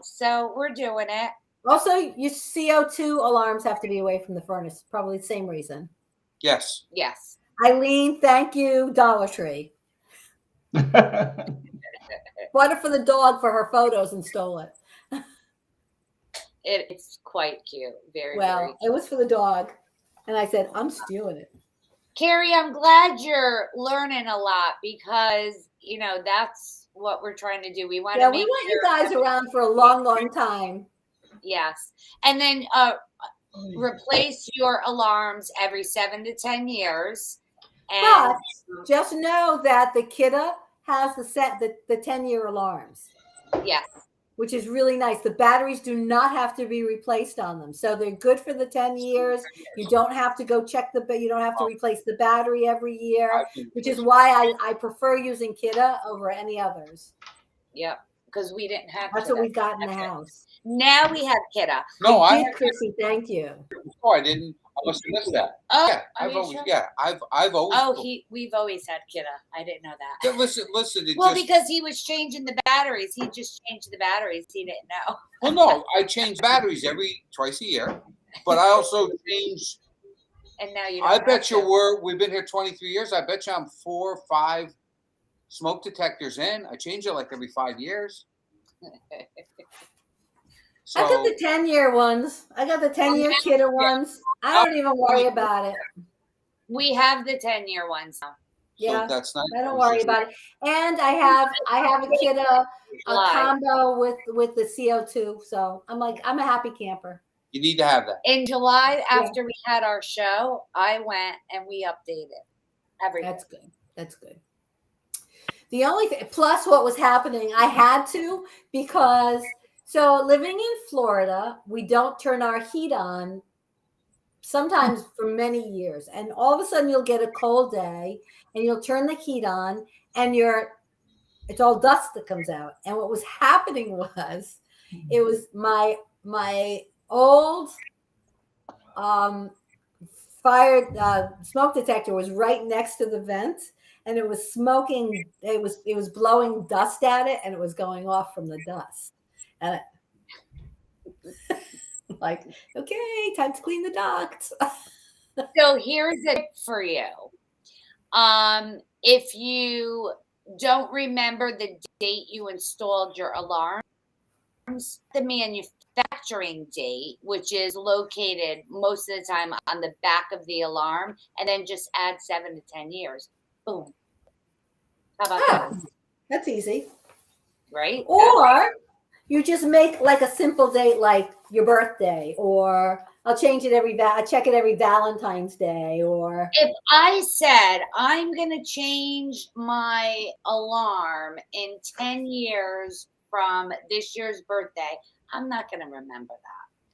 so we're doing it. Also, your CO2 alarms have to be away from the furnace. Probably the same reason. Yes. Yes. Eileen, thank you, Dollar Tree. Bought it for the dog for her photos and stole it. It's quite cute. Very Well, very it was for the dog. And I said, I'm stealing it. Carrie, I'm glad you're learning a lot, because that's what we're trying to do. We want to We make want you guys around for a long, long time. Yes. And then replace your alarms every 7 to 10 years. And But just know that the Kidda has the 10-year alarms. yes. Which is really nice. The batteries do not have to be replaced on them. So they're good for the 10 years. You don't have to go you don't have to replace the battery every year, which is why I prefer using Kidda over any others. Yep. Because we didn't have That's Kidda. what we got in the house. Now we have Kidda. No, I did, Chrissy, thank you. I didn't. I must have missed that. Oh, Yeah, are I've you always. sure? Yeah, I've always. Oh, we've always had Kidda. I didn't know that. Yeah, listen. It Well, just, because he was changing the batteries. He just changed the batteries. He didn't know. well, no, I change batteries twice a year, but I also change. And now you don't I have bet you to. we've been here 23 years. I bet you I'm 4 or 5 smoke detectors in. I change it like every 5 years. So, I got the 10-year ones. I got the 10-year Kidda ones. I don't even worry about it. We have the 10-year ones now. Yeah, that's nice. I don't worry about it. And I have a Kidda, a combo with the CO2. So I'm a happy camper. You need to have that. In July, after we had our show, I went and we updated everything. That's good. That's good. The only thing, plus what was happening, I had to, because so living in Florida, we don't turn our heat on sometimes for many years. And all of a sudden you'll get a cold day and you'll turn the heat on and it's all dust that comes out. And what was happening was it was my old fire smoke detector was right next to the vent, and it was smoking. It was blowing dust at it, and it was going off from the dust. And like, okay, time to clean the ducts. So here's a tip for you. If you don't remember the date you installed your alarms, the manufacturing date, which is located most of the time on the back of the alarm, and then just add 7 to 10 years. Boom. How about that? That's easy. Right? Or you just make like a simple date, like your birthday, or I'll change it I check it every Valentine's Day. Or if I said I'm going to change my alarm in 10 years from this year's birthday, I'm not going to remember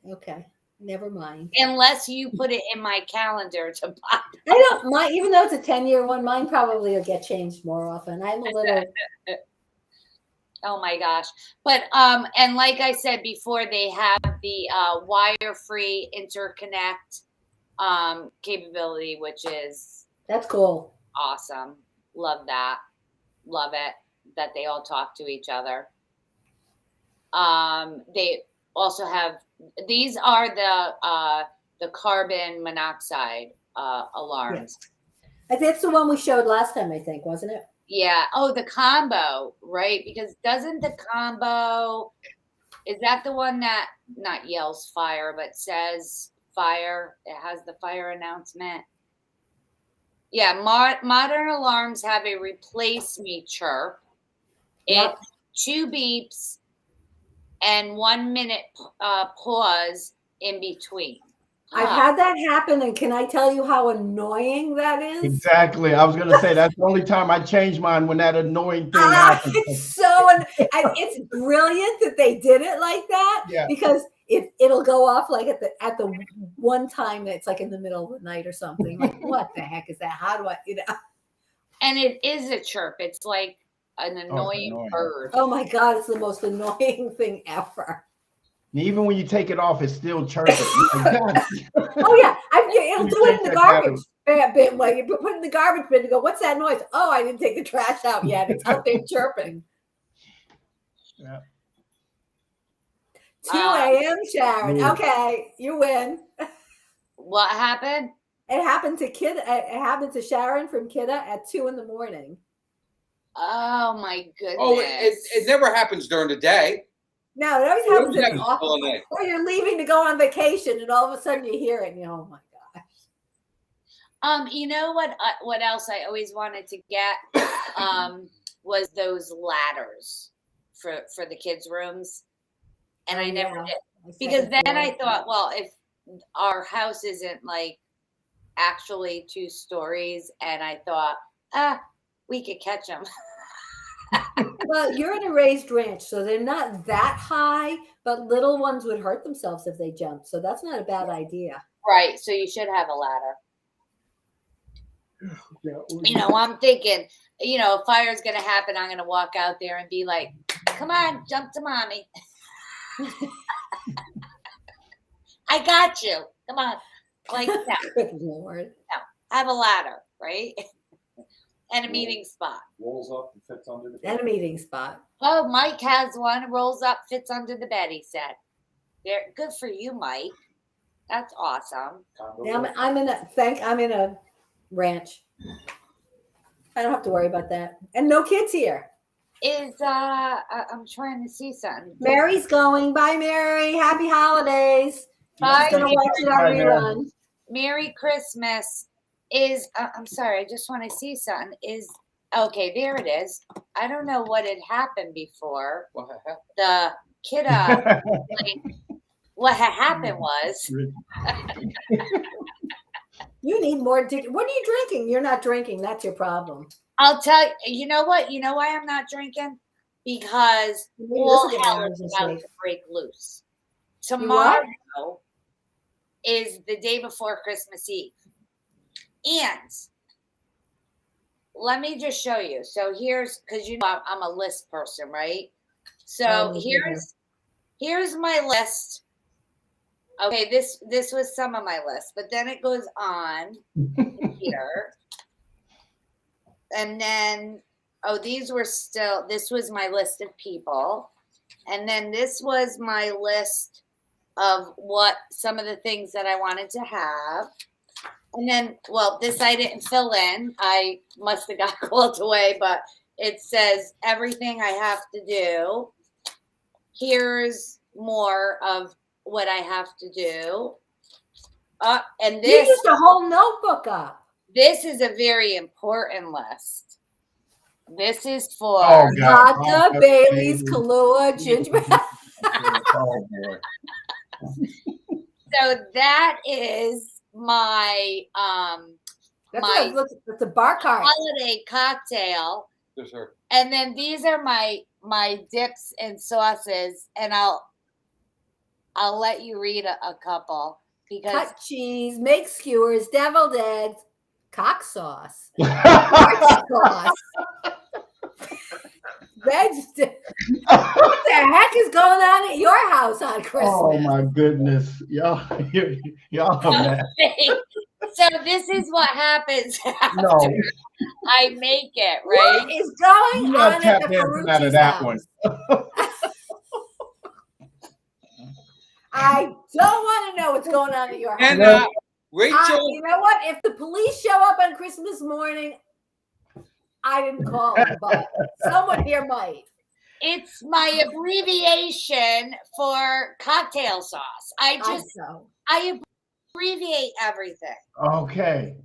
that. Okay, never mind. Unless you put it in my calendar to pop. I don't mind, even though it's a 10-year one, mine probably will get changed more often. I'm a little. Oh my gosh. But, and like I said before, they have the wire-free interconnect capability, which is. That's cool. Awesome. Love that. Love it that they all talk to each other. They also have, these are the carbon monoxide alarms. Yes. That's the one we showed last time, I think, wasn't it? Yeah. Oh, the combo, right? Because doesn't the combo, is that the one that not yells fire, but says fire? It has the fire announcement. Yeah. Modern alarms have a replace me chirp. Yep. It's 2 beeps and 1 minute pause in between. I've had that happen, and can I tell you how annoying that is? Exactly. I was going to say that's the only time I change mine, when that annoying thing happens. It's brilliant that they did it like that. Yeah. Because it'll go off like at the one time that's like in the middle of the night or something. Like, what the heck is that? How do I, And it is a chirp. It's like an annoying bird. Oh my God, it's the most annoying thing ever. And even when you take it off, it's still chirping. Oh yeah, it'll do it in the garbage bin. Like you put it in the garbage bin to go, what's that noise? Oh, I didn't take the trash out yet. It's out there chirping. Yeah. 2 a.m. Sharon. Okay, you win. What happened? It happened to Sharon from Kidda at 2 a.m. Oh my goodness. Oh, it never happens during the day. No, it always happens in the office. Or you're leaving to go on vacation, and all of a sudden you hear it, and you're, oh my gosh. You know what else I always wanted to get was those ladders for the kids' rooms, and I never did, because then I thought, well, if our house isn't like actually 2 stories, and I thought, we could catch them. Well, you're in a raised ranch, so they're not that high, but little ones would hurt themselves if they jumped. So that's not a bad idea. Right. So you should have a ladder. You know, I'm thinking, if fire's going to happen, I'm going to walk out there and be like, come on, jump to mommy. I got you. Come on. Like that. Good Lord. No, have a ladder, right? And a meeting spot. Rolls up and fits under the bed. And a meeting spot. Oh, Mike has one. Rolls up, fits under the bed, he said. Good for you, Mike. That's awesome. Yeah, I'm in a ranch. I don't have to worry about that. And no kids here. I'm trying to see something. Mary's going. Bye, Mary. Happy holidays. Bye. I'm gonna watch it on rerun. Merry Christmas. I'm sorry, I just want to see something. Okay, there it is. I don't know what had happened before. The kidda, what had happened was You need more. What are you drinking? You're not drinking. That's your problem. I'll tell you. You know what? You know why I'm not drinking? Because all hell is about to break loose. Tomorrow is the day before Christmas Eve. And let me just show you. So here's, because you know I'm a list person, right? So here's my list. Okay, this was some of my list, but then it goes on here. And then, this was my list of people. And then this was my list of what some of the things that I wanted to have. And then, this I didn't fill in. I must have got called away, but it says everything I have to do. Here's more of what I have to do. And this, you used a whole notebook up. This is a very important list. This is for vodka, Bailey's, Kahlua, ginger. Oh boy. So that is my that's a bar cart. holiday cocktail. Yes, sir. And then these are my dips and sauces, and I'll let you read a couple because cut cheese, make skewers, deviled eggs, cock sauce, sauce. What the heck is going on at your house on Christmas? Oh my goodness, y'all mad. So this is what happens after No. I make it, right? What is going You're on not at the tapped dancing out of that house? one. I don't want to know what's going on at your house. And Rachel, you know what? If the police show up on Christmas morning, I didn't call them, but someone here might. It's my abbreviation for cocktail sauce. I abbreviate everything. Okay.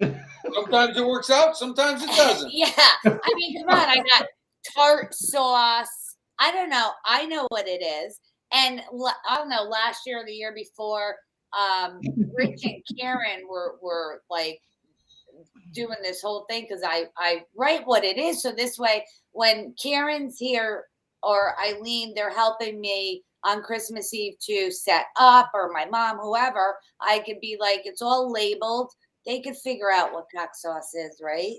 sometimes it works out, sometimes it doesn't. Yeah. I mean, come on. I got tart sauce. I don't know. I know what it is. And I don't know, last year or the year before, Rich and Karen were like doing this whole thing because I write what it is. So this way, when Karen's here or Eileen, they're helping me on Christmas Eve to set up, or my mom, whoever, I could be like, it's all labeled. They could figure out what cock sauce is, right?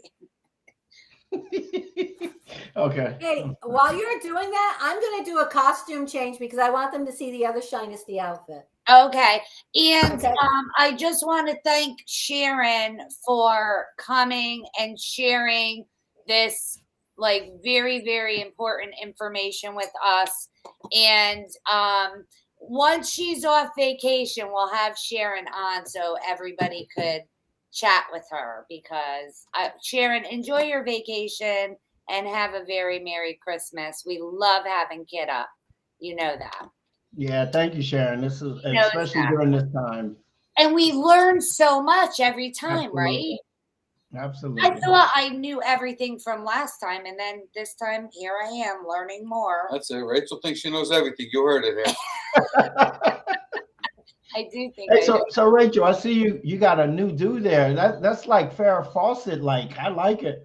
Okay. Hey, while you're doing that, I'm going to do a costume change because I want them to see the other Shinesty outfit. Okay. And I just want to thank Sharon for coming and sharing this like very, very important information with us. And once she's off vacation, we'll have Sharon on so everybody could chat with her because Sharon, enjoy your vacation and have a very Merry Christmas. We love having Kid up. You know that. Yeah, thank you, Sharon. This is especially during this time. And we learn so much every time, Absolutely. right? Absolutely. I thought I knew everything from last time, and then this time here I am learning more. That's it. Rachel thinks she knows everything. You heard it here. I do think. Hey, so Rachel, I see you got a new dude there. That's like Farrah Fawcett. Like, I like it.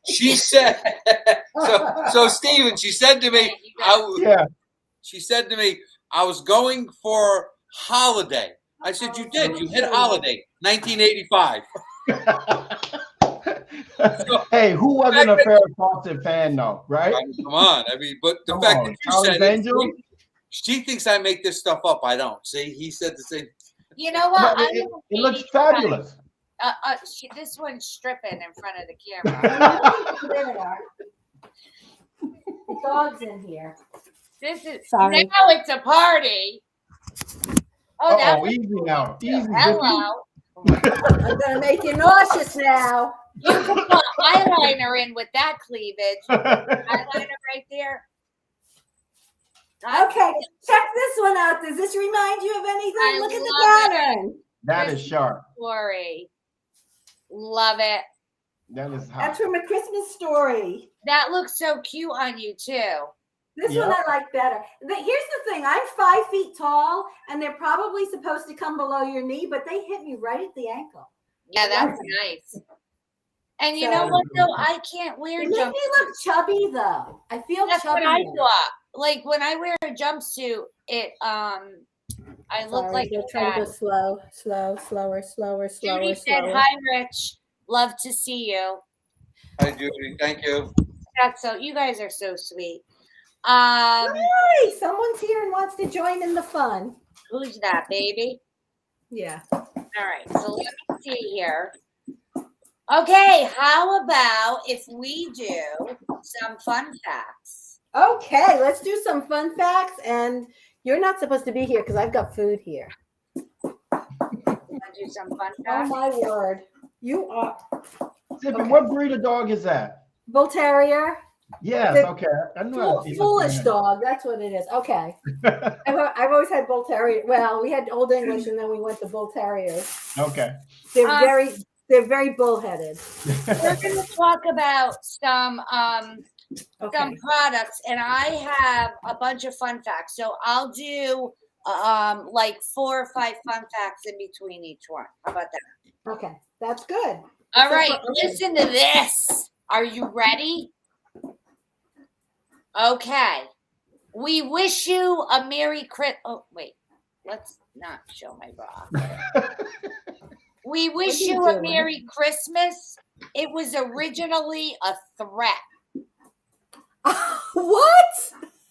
She said. So Steven, she said to me, She said to me, I was going for holiday. I said, you did. You hit holiday. 1985. Hey, who wasn't a Farrah Fawcett fan, though, right? Come on. I mean, but the fact that you said it, she thinks I make this stuff up. I don't. See, he said the same. You know what? It looks fabulous. This one's stripping in front of the camera. There they are. The dog's in here. This is now it's a party. Oh, easy now. Easy. Hello. I'm gonna make you nauseous now. You can put eyeliner in with that cleavage. Eyeliner right there. Okay, check this one out. Does this remind you of anything? Look at the pattern. That is sharp. Story. Love it. That is hot. That's from A Christmas Story. That looks so cute on you too. This one I like better. Here's the thing. I'm 5 feet tall, and they're probably supposed to come below your knee, but they hit me right at the ankle. Yeah, that's nice. And you know what though? I can't wear It makes me look chubby though. I feel That's chubby. what I now. thought. Like when I wear a jumpsuit, it I look Sorry, like they're trying to go slower. Judy said, "Hi, Rich. Love to see you." Hi, Judy. Thank you. That's so. You guys are so sweet. Hey, someone's here and wants to join in the fun. Who's that, baby? Yeah. All right. So let me see here. Okay, how about if we do some fun facts? Okay, let's do some fun facts. And you're not supposed to be here because I've got food here. Want to do some fun facts? Oh my word. You are Zippy, Okay. what breed of dog is that? Bull Terrier. Yes, The- okay. I know. Foolish dog. That's what it is. Okay. I've always had Bull Terrier. Well, we had Old English and then we went to Bull Terriers. Okay. They're very bullheaded. We're going to talk about some Okay. some products, and I have a bunch of fun facts. So I'll do like 4 or 5 fun facts in between each one. How about that? Okay. That's good. All right, Okay. listen to this. Are you ready? Okay. We wish you a Merry Christmas. Oh, wait. Let's not show my bra. We wish are you you a doing? Merry Christmas. It was originally a threat. What?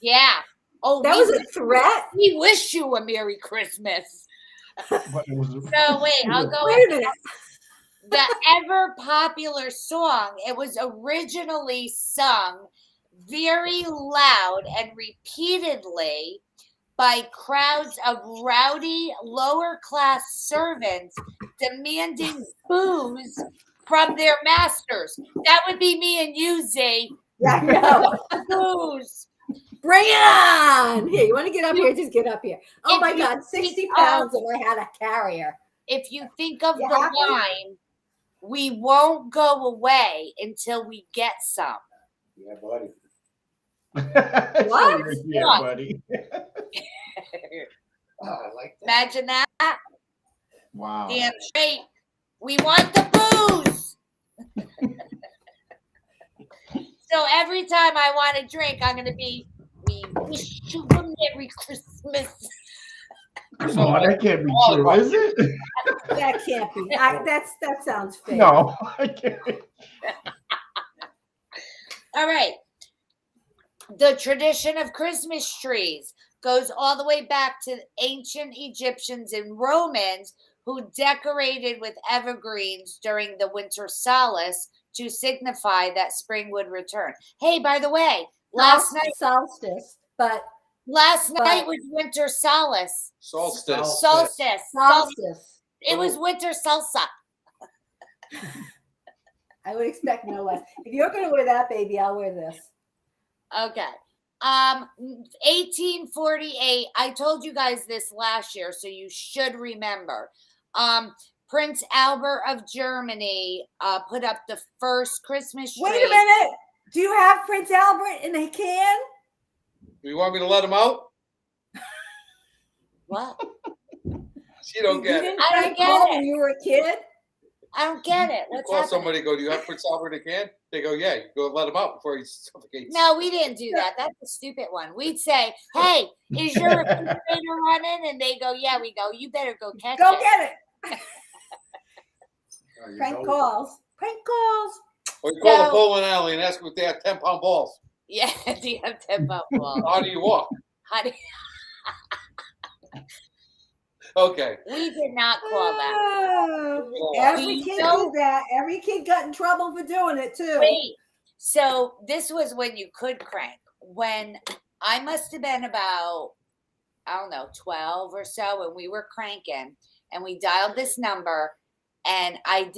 Yeah. Oh, That was a threat? we wish you a Merry Christmas. But it was, So wait, I'll go Wait a with minute. the ever popular song. It was originally sung very loud and repeatedly by crowds of rowdy lower class servants demanding booze from their masters. That would be me and you, Zee. Yeah, I know. Booze. Bring it on. Here, you want to get up here? Just get up here. Oh If my you God, 60 think pounds and I had a carrier. If you think of You the happy? line, we won't go away until we get some. Yeah, buddy. What? Yeah, What? buddy. Oh, I like that. Imagine that. Wow. Damn straight. We want the booze. So every time I want to drink, I'm going to be, we wish you a Merry Christmas. Come on, that can't be true, is it? That can't be. That sounds fake. No, I can't. All right. The tradition of Christmas trees goes all the way back to ancient Egyptians and Romans who decorated with evergreens during the winter solace to signify that spring would return. Hey, by the way, last night solstice, but night was winter solace. Solstice. solstice. It was winter salsa. I would expect no less. If you're going to wear that, baby, I'll wear this. Okay. 1848. I told you guys this last year, so you should remember. Prince Albert of Germany put up the first Christmas tree. Wait a minute. Do you have Prince Albert in a can? Do you want me to let him out? What? She don't get it. I don't get call it. when you were a kid? I don't get it. You What's call happening? somebody, go, do you have Prince Albert in a can? They go, yeah. You go let him out before he suffocates. No, we didn't do that. That's a stupid one. We'd say, hey, is your refrigerator running? And they go, yeah. We go, you better go catch Go it. get it. Oh, you Prank know- calls. Prank calls. Or you call No. the bowling alley and ask them if they have 10-pound balls. Yeah, do you have 10 balls? How do you walk? How do Okay. we did not call that. Oh, every You kid know- did that. Every kid got in trouble for doing it too. Wait. So this was when you could crank. When I must have been about, I don't know, 12 or so, when we were cranking and we dialed this number, and I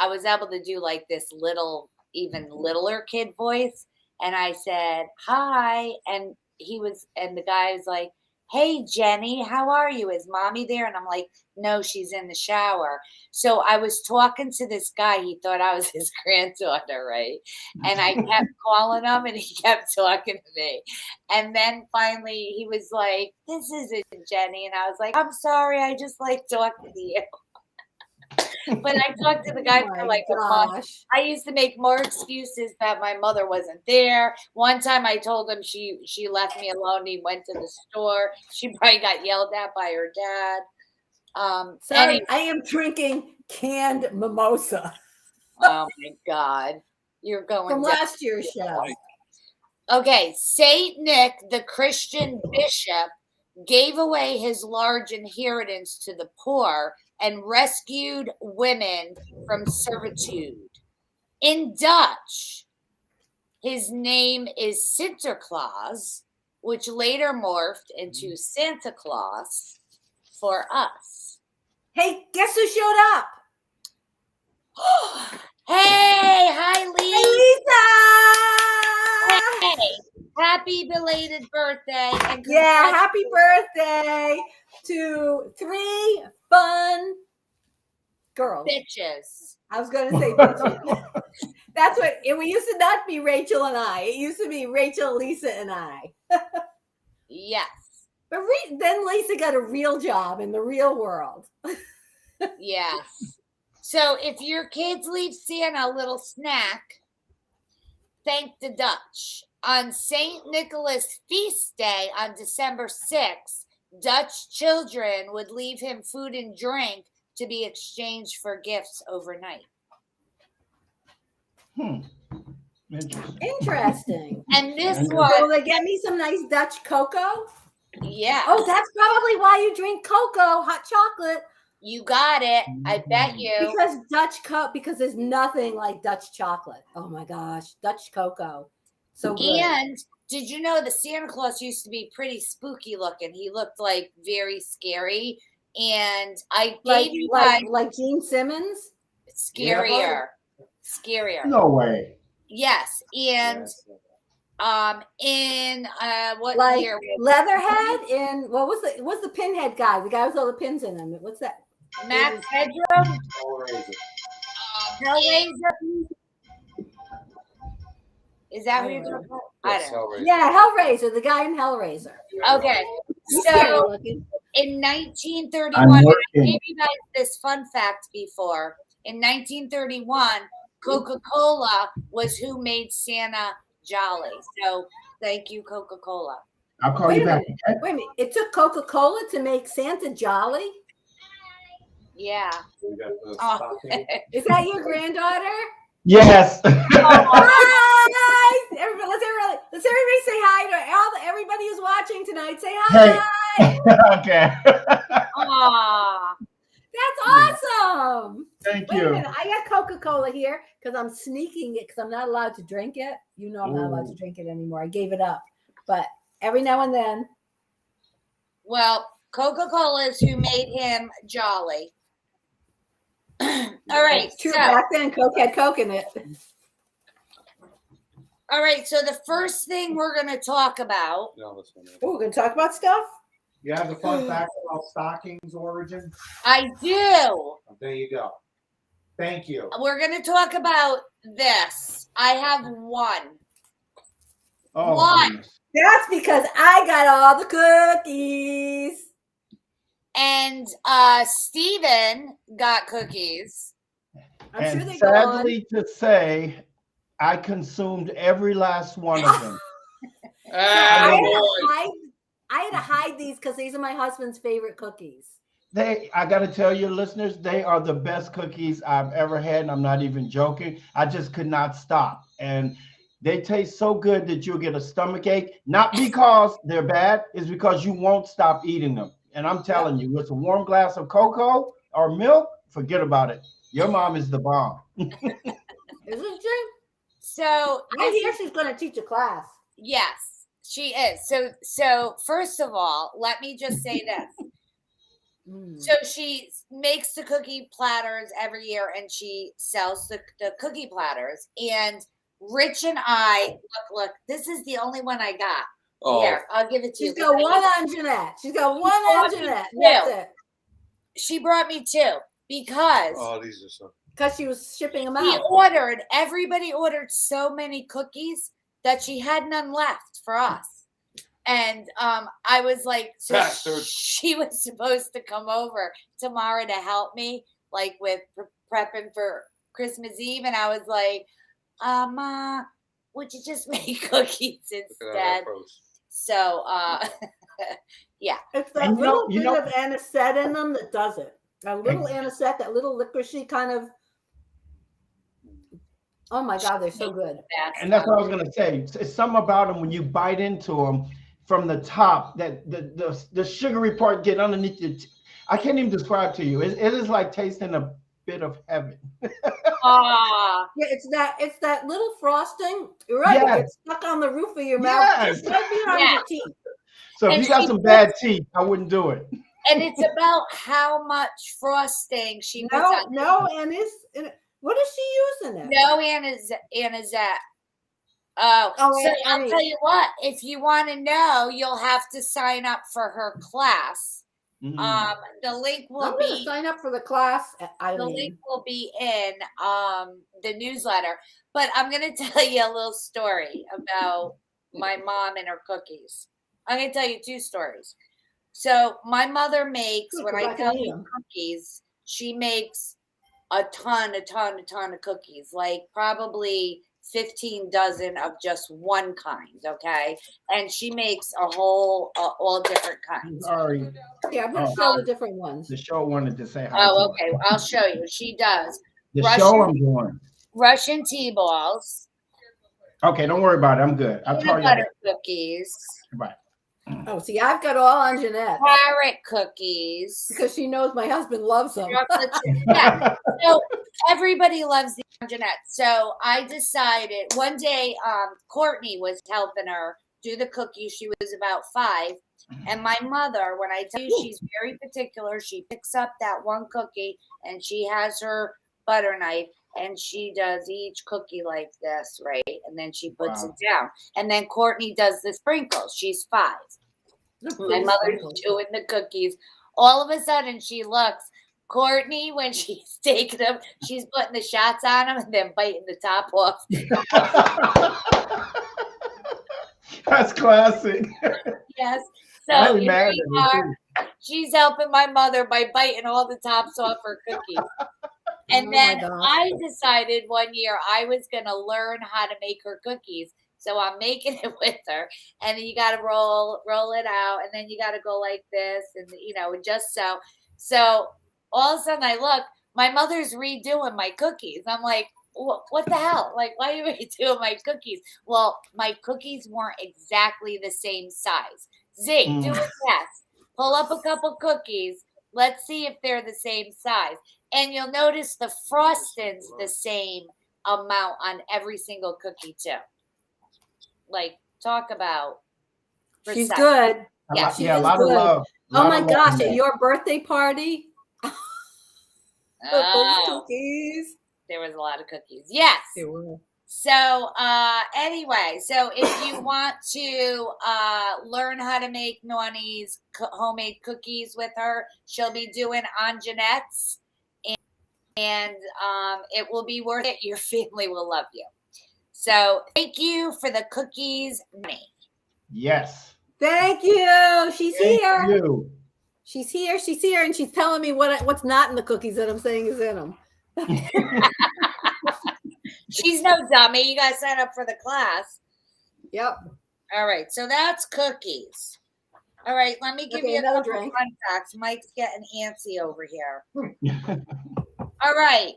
was able to do like this little, even littler kid voice. And I said, hi. And the guy was like, hey, Jenny, how are you? Is mommy there? And I'm like, no, she's in the shower. So I was talking to this guy. He thought I was his granddaughter, right? And I kept calling him and he kept talking to me. And then finally he was like, this isn't Jenny. And I was like, I'm sorry. I just like talking to you. But I talked to the guy Oh for my like a month. gosh. I used to make more excuses that my mother wasn't there. One time I told him she left me alone. He went to the store. She probably got yelled at by her dad. Sorry, I am drinking canned mimosa Oh my God. You're going from down. last year's show. Okay, Saint Nick, the Christian bishop, gave away his large inheritance to the poor and rescued women from servitude. In Dutch, his name is Sinterklaas, which later morphed into Santa Claus for us. Hey, guess who showed up? Hey, hi, Hey, Lisa. Lisa! Hey, happy belated birthday. And Yeah, happy birthday to 3 fun girls. bitches. I was going to say bitches. That's what it used to not be Rachel and I. It used to be Rachel, Lisa, and I. Yes. But then Lisa got a real job in the real world. Yes. So if your kids leave Santa a little snack, thank the Dutch. On St. Nicholas feast day on December 6th, Dutch children would leave him food and drink to be exchanged for gifts overnight. Interesting. And this Will one, they get me some nice Dutch cocoa? yeah. Oh, that's probably why you drink cocoa, hot chocolate. You got it. I bet you. Because there's nothing like Dutch chocolate. Oh my gosh, Dutch cocoa. So good. And did you know the Santa Claus used to be pretty spooky looking? He looked like very scary. And I gave you guys like Gene Simmons? scarier. Scarier. No way. Yes. And in what Like year? Leatherhead in what's the pinhead guy? The guy with all the pins in him. What's that? Max Headroom? Hellraiser? Is that who you're talking about? I don't know. Yeah, Hellraiser, the guy in Hellraiser. Okay. He's scary So looking. in 1931, and I gave you guys this fun fact before. In 1931, Coca-Cola was who made Santa jolly. So thank you, Coca-Cola. I'll call you back. Wait a minute. It took Coca-Cola to make Santa jolly? Yeah. Oh. Is that your granddaughter? Yes. Hi! Let's everybody say hi to everybody who's watching tonight. Say hi. Hey. Okay. Aw. That's awesome. Thank Wait a you. minute. I got Coca-Cola here because I'm sneaking it because I'm not allowed to drink it. You know I'm not allowed to drink it anymore. I gave it up. But every now and then. Well, Coca-Cola is who made him jolly. All right. True. So, Back then, Coke had Coke in it. all right. So the first thing we're going to talk about. Oh, we're going to talk about stuff? You have the fun fact about stockings origin? I do. Oh, there you go. Thank you. We're going to talk about this. I have one. Oh, One. goodness. That's because I got all the cookies. And Steven got cookies. I'm sure And they go on. sadly to say, I consumed every last one of them. I had to hide these because these are my husband's favorite cookies. I got to tell you, listeners, they are the best cookies I've ever had, and I'm not even joking. I just could not stop. And they taste so good that you'll get a stomach ache, not because they're bad, it's because you won't stop eating them. And I'm telling you, with a warm glass of cocoa or milk, forget about it. Your mom is the bomb. Is this true? So I hear she's going to teach a class. yes, she is. So first of all, let me just say this. So she makes the cookie platters every year and she sells the cookie platters. And Rich and I, look, this is the only one I got. Oh. Here, I'll give it to She's you. got one on Jeanette. She's got one on Jeanette. That's it. She brought me two because These are so. Because she was shipping them she out. everybody ordered so many cookies that she had none left for us. And I was like, so Bastard. she was supposed to come over tomorrow to help me. like with prepping for Christmas Eve, and I was like, Ma, would you just make cookies instead? So, yeah. It's that little bit of anisette in them that does it. A little anisette, that little licoricey kind of. Oh my God, they're so good. And that's what I was gonna say. It's something about them when you bite into them from the top, that the sugary part get underneath your. I can't even describe to you. It is like tasting a bit of heaven. Ah, yeah, it's that little frosting. You're right. Yes. It gets stuck on the roof of your mouth. Yes. It's right behind your teeth. So if you got some bad teeth, I wouldn't do it. And it's about how much frosting she puts on. No, and what is she using it? No, anisette. Oh, so I'll tell you what. If you want to know, you'll have to sign up for her class. The link will be sign up for the class. The link will be in the newsletter. But I'm going to tell you a little story about my mom and her cookies. I'm going to tell you 2 stories. So my mother makes, when I tell you cookies, she makes a ton of cookies, like probably 15 dozen of just one kind, okay? And she makes a whole, all different kinds. Sorry. Yeah, I'm going to show the different ones. The show wanted to say hi. Oh, okay. I'll show you. She does. The show I'm doing. Russian tea balls. Okay, don't worry about it. I'm good. I'll tell you. Butter cookies. Right. Oh, see, I've got all on Jeanette. Carrot cookies. Because she knows my husband loves them. Yeah. So everybody loves the Jeanette. So I decided one day, Courtney was helping her do the cookies. She was about 5. And my mother, when I tell you she's very particular, she picks up that one cookie and she has her butter knife and she does each cookie like this, right? And then she puts it down. And then Courtney does the sprinkles. She's 5. My mother's doing the cookies. All of a sudden, she looks. Courtney, when she's taking them, she's putting the shots on them and then biting the top off. That's classic. Yes. So here you are. She's helping my mother by biting all the tops off her cookies. And then I decided one year I was going to learn how to make her cookies. So I'm making it with her. And then you got to roll it out. And then you got to go like this. And, just so. So all of a sudden I look, my mother's redoing my cookies. I'm like, what the hell? Like, why are you redoing my cookies? Well, my cookies weren't exactly the same size. Zee, do a test. Pull up a couple cookies. Let's see if they're the same size. And you'll notice the frosting's the same amount on every single cookie too. Like, talk about she's good. Yeah, a lot of love. Oh my gosh, at your birthday party? Those cookies. There was a lot of cookies. Yes. There were. So anyway, so if you want to learn how to make Nani's homemade cookies with her, she'll be doing on Jeanette's, and it will be worth it. Your family will love you. So thank you for the cookies, Nani. Yes. Thank you. She's here. You. She's here, and she's telling me what's not in the cookies that I'm saying is in them. She's no dummy. You guys sign up for the class. Yep. All right. So that's cookies. All right. Let me give you a couple fun facts. Mike's getting antsy over here. All right.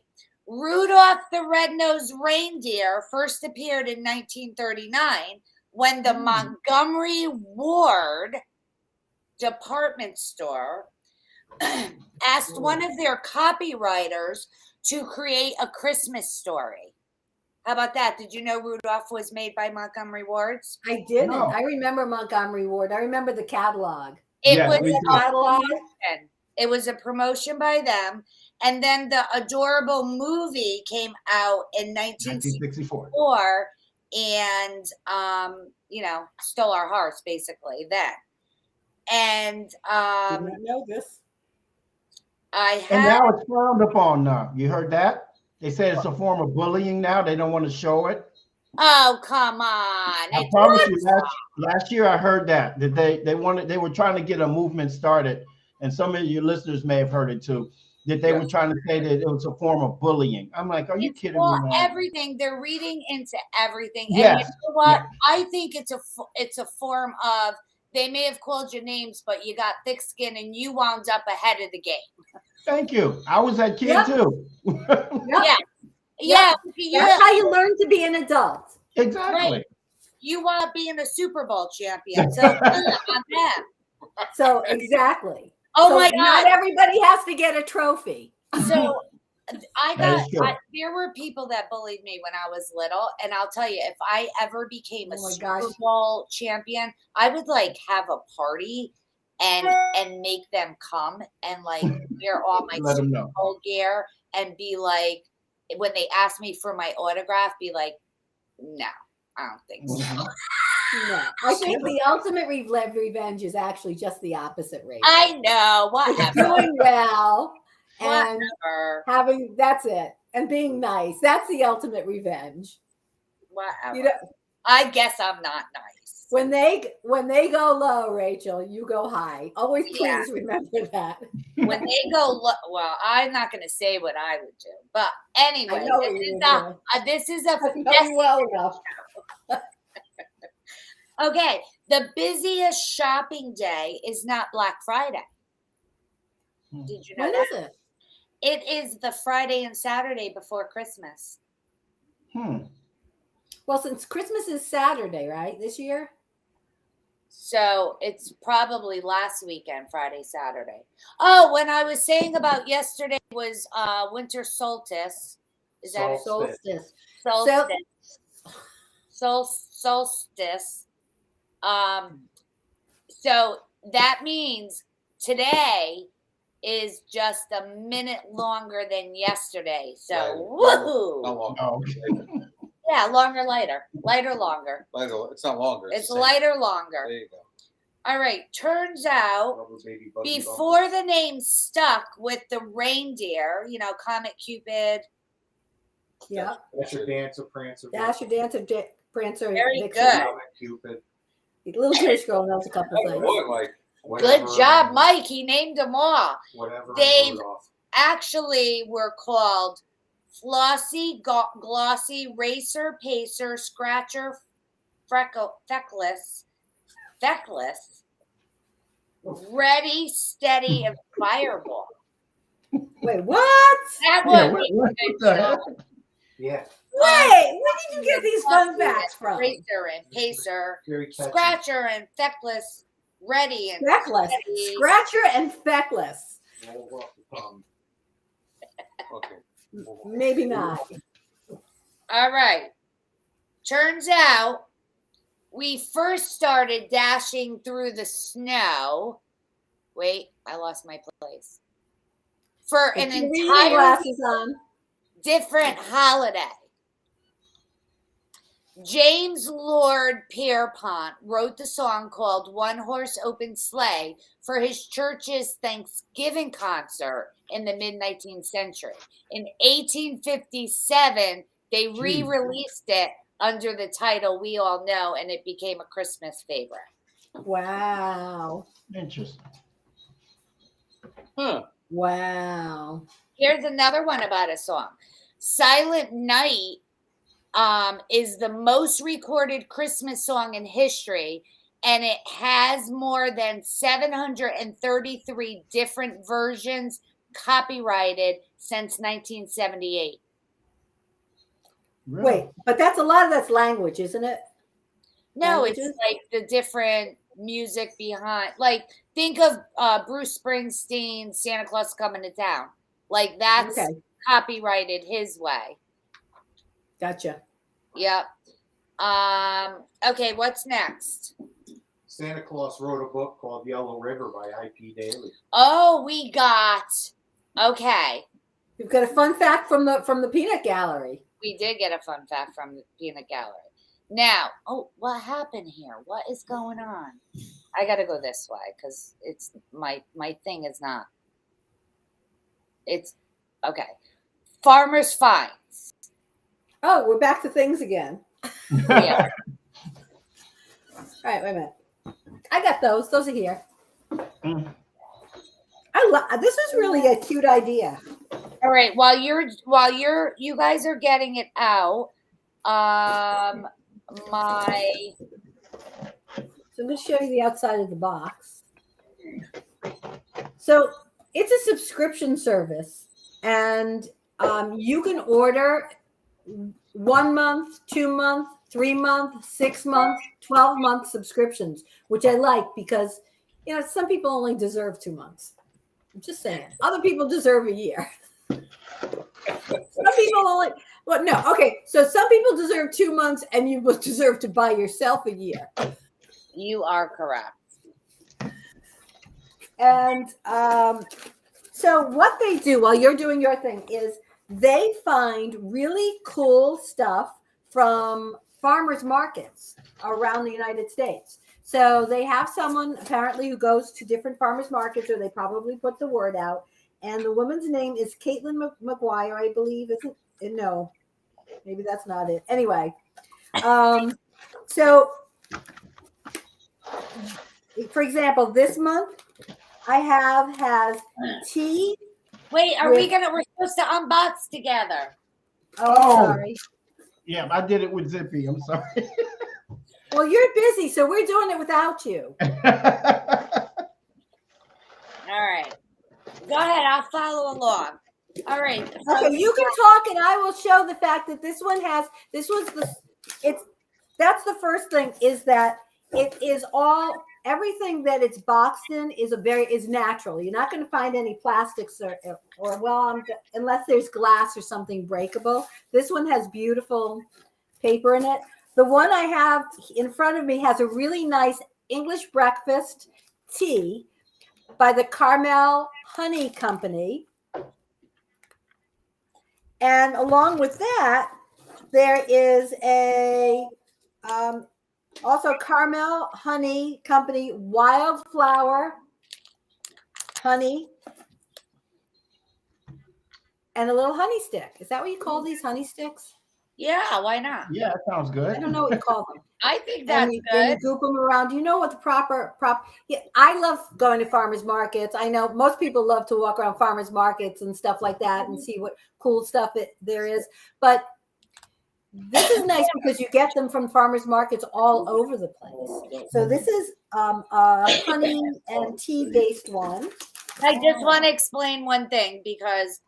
Rudolph the Red-Nosed Reindeer first appeared in 1939 when the Montgomery Ward department store asked one of their copywriters to create a Christmas story. How about that? Did you know Rudolph was made by Montgomery Wards? I didn't. No. I remember Montgomery Ward. I remember the catalog. It was a promotion. It was a promotion by them. And then the adorable movie came out in 1964 and, stole our hearts basically then. And did not know this. And now it's frowned upon now. You heard that? They said it's a form of bullying now. They don't want to show it. Oh, come on. I promise you, last year I heard that they were trying to get a movement started, and some of your listeners may have heard it too, that they were trying to say that it was a form of bullying. I'm like, are you kidding me, man? Everything. They're reading into everything. And Yes. you know what? Yes. I think it's a form of, they may have called you names, but you got thick skin and you wound up ahead of the game. Thank you. I was that kid too. Yeah. Yeah. That's how you learn to be an adult. Exactly. Right. You want to be in a Super Bowl champion. So on that. So exactly. Oh so my God. Not everybody has to get a trophy. So there were people that bullied me when I was little. And I'll tell you, if I ever became a Super Bowl champion, I would like have a party and make them come and like wear all my Super Bowl gear and be like, when they ask me for my autograph, be like, no, I don't think so. No, I think the ultimate revenge is actually just the opposite, Rach. I know. Whatever. Doing well and whatever. That's it. And being nice. That's the ultimate revenge. Whatever. You know, I guess I'm not nice. When they go low, Rachel, you go high. Always please remember that. When they go low, well, I'm not going to say what I would do. But anyway, this is a well enough. Okay, the busiest shopping day is not Black Friday. Did you know that? When is it? It is the Friday and Saturday before Christmas. Well, since Christmas is Saturday, right, this year? So it's probably last weekend, Friday, Saturday. Oh, when I was saying about yesterday was winter solstice. Is that a solstice? Solstice. So that means today is just a minute longer than yesterday. So woohoo! Yeah, longer, lighter, longer. Lighter. It's not longer. It's lighter, longer. There you go. All right. Turns out before the name stuck with the reindeer, you know, Comet Cupid. Yeah. Dasher, Dancer, Prancer. Dasher, Dancer, Prancer. Very Vixen. good. Comet Cupid. Little Jewish girl knows a couple things. Good job, Mike. He named them all. They Rudolph. actually were called Flossy, Glossy, Racer, Pacer, Scratcher, Feckless, Ready, Steady, and Fireball. Wait, what? That one. Yeah. Wait, where did you get these fun facts from? Racer and Pacer, Scratcher and Feckless, Ready and Feckless. Steady. Scratcher and Feckless. Okay. Maybe not. All right. Turns out we first started dashing through the snow. Wait, I lost my place. For an entire different holiday. James Lord Pierpont wrote the song called One Horse Open Sleigh for his church's Thanksgiving concert in the mid-19th century. In 1857, they re-released it under the title We All Know, and it became a Christmas favorite. Wow. Interesting. Wow. Here's another one about a song. Silent Night is the most recorded Christmas song in history, and it has more than 733 different versions copyrighted since 1978. Really? Wait, but that's a lot of that's language, isn't it? No, Languages? It's like the different music behind. Like, think of Bruce Springsteen, Santa Claus Coming to Town. Like, that's copyrighted his way. Gotcha. Yep. Okay, what's next? Santa Claus wrote a book called Yellow River by I.P. Daly. Oh, we got. Okay. You've got a fun fact from the peanut gallery. We did get a fun fact from the peanut gallery. Now, what happened here? What is going on? I got to go this way because it's my thing is not. It's okay. Farmers Finds. Oh, we're back to things again. Yeah. All right, wait a minute. I got those. Those are here. This is really a cute idea. All right. While you guys are getting it out, my So I'm going to show you the outside of the box. So it's a subscription service, and you can order 1 month, 2 month, 3 month, 6 month, 12-month subscriptions, which I like because, some people only deserve 2 months. I'm just saying. Other people deserve a year. Some people only, well, no, okay. So some people deserve 2 months, and you will deserve to buy yourself a year. You are correct. And so what they do while you're doing your thing is they find really cool stuff from farmers markets around the United States. So they have someone apparently who goes to different farmers markets, or they probably put the word out. And the woman's name is Caitlin Mcguire, I believe. Isn't it? No, maybe that's not it. Anyway, so for example, this month I has tea. Wait, we're supposed to unbox together. Oh, sorry. Yeah, I did it with Zippy. I'm sorry. Well, you're busy, so we're doing it without you. All right. Go ahead. I'll follow along. All right. Okay, you can talk, and I will show the fact that that's the first thing, is that it is everything that it's boxed in is natural. You're not going to find any plastics unless there's glass or something breakable. This one has beautiful paper in it. The one I have in front of me has a really nice English breakfast tea by the Carmel Honey Company. And along with that, there is also Carmel Honey Company wildflower honey and a little honey stick. Is that what you call these, honey sticks? Yeah, why not? Yeah, that sounds good. I don't know what you call them. I think that's good. And you goop them around. Do you know what the proper? Yeah, I love going to farmers markets. I know most people love to walk around farmers markets and stuff like that and see what cool stuff there is. But this is nice because you get them from farmers markets all over the place. So this is a honey and tea based one. I just want to explain one thing because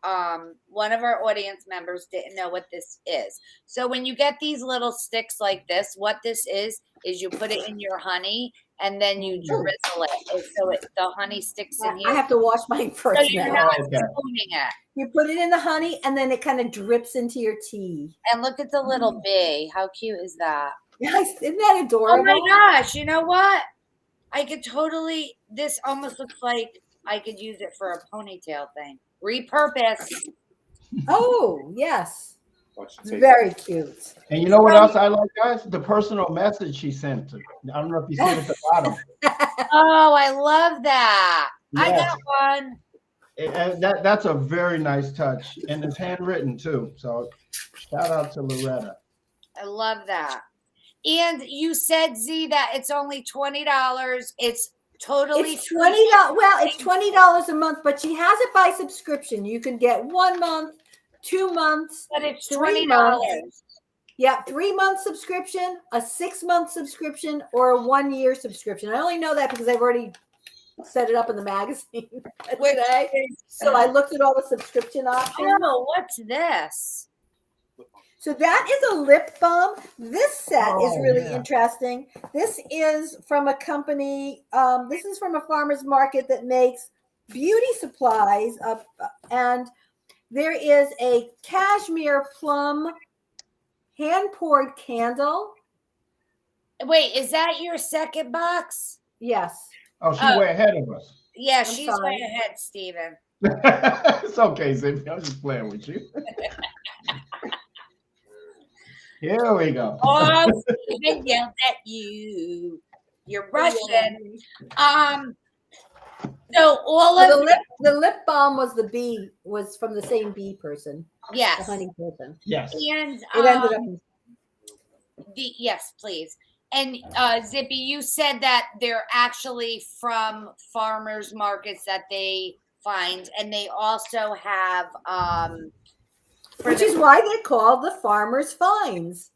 one of our audience members didn't know what this is. So when you get these little sticks like this, what this is you put it in your honey and then you drizzle it. So the honey sticks in here. I have to wash mine first. So you're not spooning it. You put it in the honey and then it kind of drips into your tea. And look at the little bee. How cute is that? Yes, isn't that adorable? Oh my gosh. You know what? This almost looks like I could use it for a ponytail thing. Repurpose. Oh, yes. It's very cute. And you know what else I like, guys? The personal message she sent to. I don't know if you see it at the bottom. Oh, I love that. Yes. I got one. And that's a very nice touch. And it's handwritten too. So shout out to Loretta. I love that. And you said, Z, that it's only $20. It's totally it's $20. Well, it's $20 a month, but she has it by subscription. You can get 1 month, 2 months, but it's $20. Yeah, 3-month subscription, a 6-month subscription, or a 1-year subscription. I only know that because I've already set it up in the magazine today. So I looked at all the subscription options. Oh, what's this? So that is a lip balm. This set is really interesting. This is from a company. This is from a farmer's market that makes beauty supplies. And there is a cashmere plum hand-poured candle. Wait, is that your second box? Yes. Oh, she's way ahead of us. Yeah, she's way ahead, Stephen. It's okay, Zippy. I'm just playing with you. Here we go. Oh, Stephen yelled at you. You're Russian. So all of the lip balm was from the same bee person. Yes. The honey person. Yes. And it ended up yes, please. And Zippy, you said that they're actually from farmers markets that they finds, and they also have which is why they're called the Farmers Finds.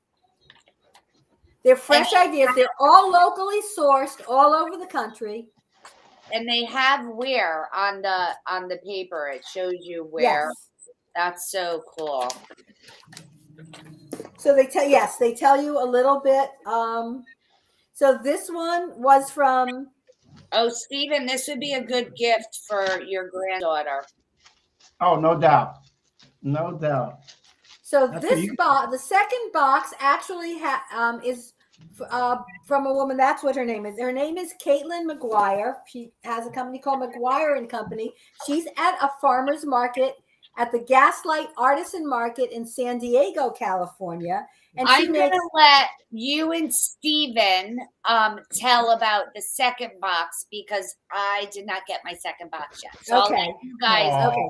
They're fresh ideas. They're all locally sourced all over the country. And they have where on the paper. It shows you where. Yes. That's so cool. So they tell you a little bit. So this one was from. Oh, Stephen, this would be a good gift for your granddaughter. Oh, no doubt. No doubt. So this box, the second box, actually is from a woman. That's what her name is. Her name is Caitlin Mcguire. She has a company called Mcguire and Company. She's at a farmer's market at the Gaslight Artisan Market in San Diego, California. And I'm going to let you and Stephen tell about the second box because I did not get my second box yet. So okay.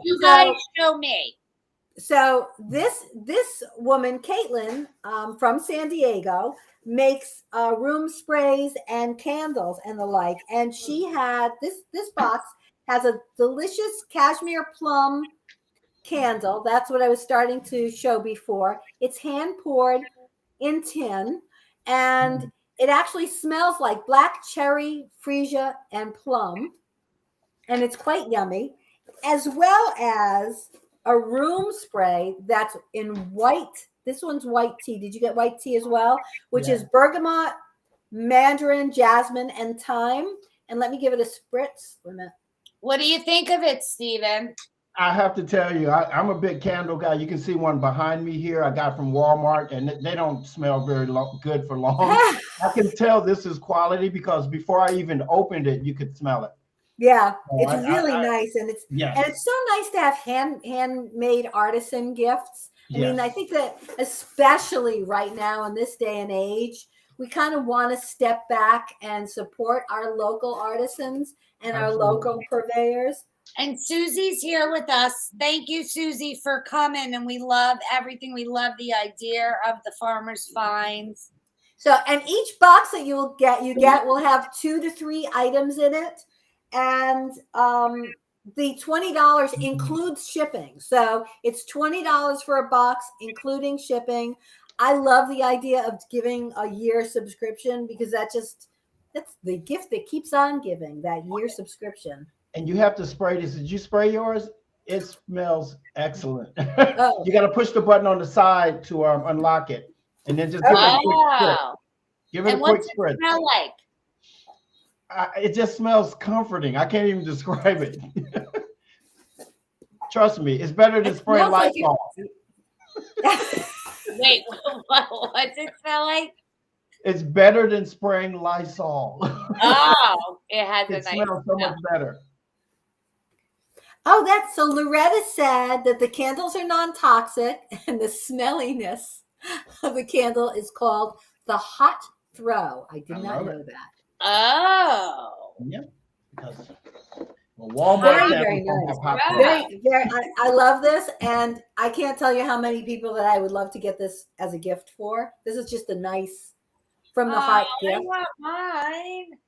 You guys show me. So this woman, Caitlin, from San Diego, makes room sprays and candles and the like. And she had this box has a delicious cashmere plum candle. That's what I was starting to show before. It's hand poured in tin, and it actually smells like black cherry, freesia, and plum, and it's quite yummy, as well as a room spray that's in white. This one's white tea. Did you get white tea as well? Which is bergamot, mandarin, jasmine, and thyme. And let me give it a spritz. Wait a minute. What do you think of it, Stephen? I have to tell you, I'm a big candle guy. You can see one behind me here. I got from Walmart, and they don't smell very good for long. I can tell this is quality because before I even opened it, you could smell it. Yeah, it's really nice, and it's yes. And it's so nice to have handmade artisan gifts. I mean, I think that especially right now in this day and age, we kind of want to step back and support our local artisans and our local purveyors. And Susie's here with us. Thank you, Susie, for coming. And we love everything. We love the idea of the Farmers Finds. So, and each box that you get will have 2 to 3 items in it. And the $20 includes shipping. So it's $20 for a box, including shipping. I love the idea of giving a year subscription because that's the gift that keeps on giving, that year subscription. And you have to spray this. Did you spray yours? It smells excellent. You got to push the button on the side to unlock it, and then just give it a quick spritz. Give it a quick spritz. What's it smell like? It just smells comforting. I can't even describe it. Trust me, it's better than spraying Lysol. Wait, what's it smell like? It's better than spraying Lysol. Oh, it has It a nice smells so much smell. better. Oh, so Loretta said that the candles are non-toxic and the smelliness of the candle is called the hot throw. I did not know that. Oh. Yep. Walmart Very nice. I love this, and I can't tell you how many people that I would love to get this as a gift for. This is just a nice from the heart gift. I want mine.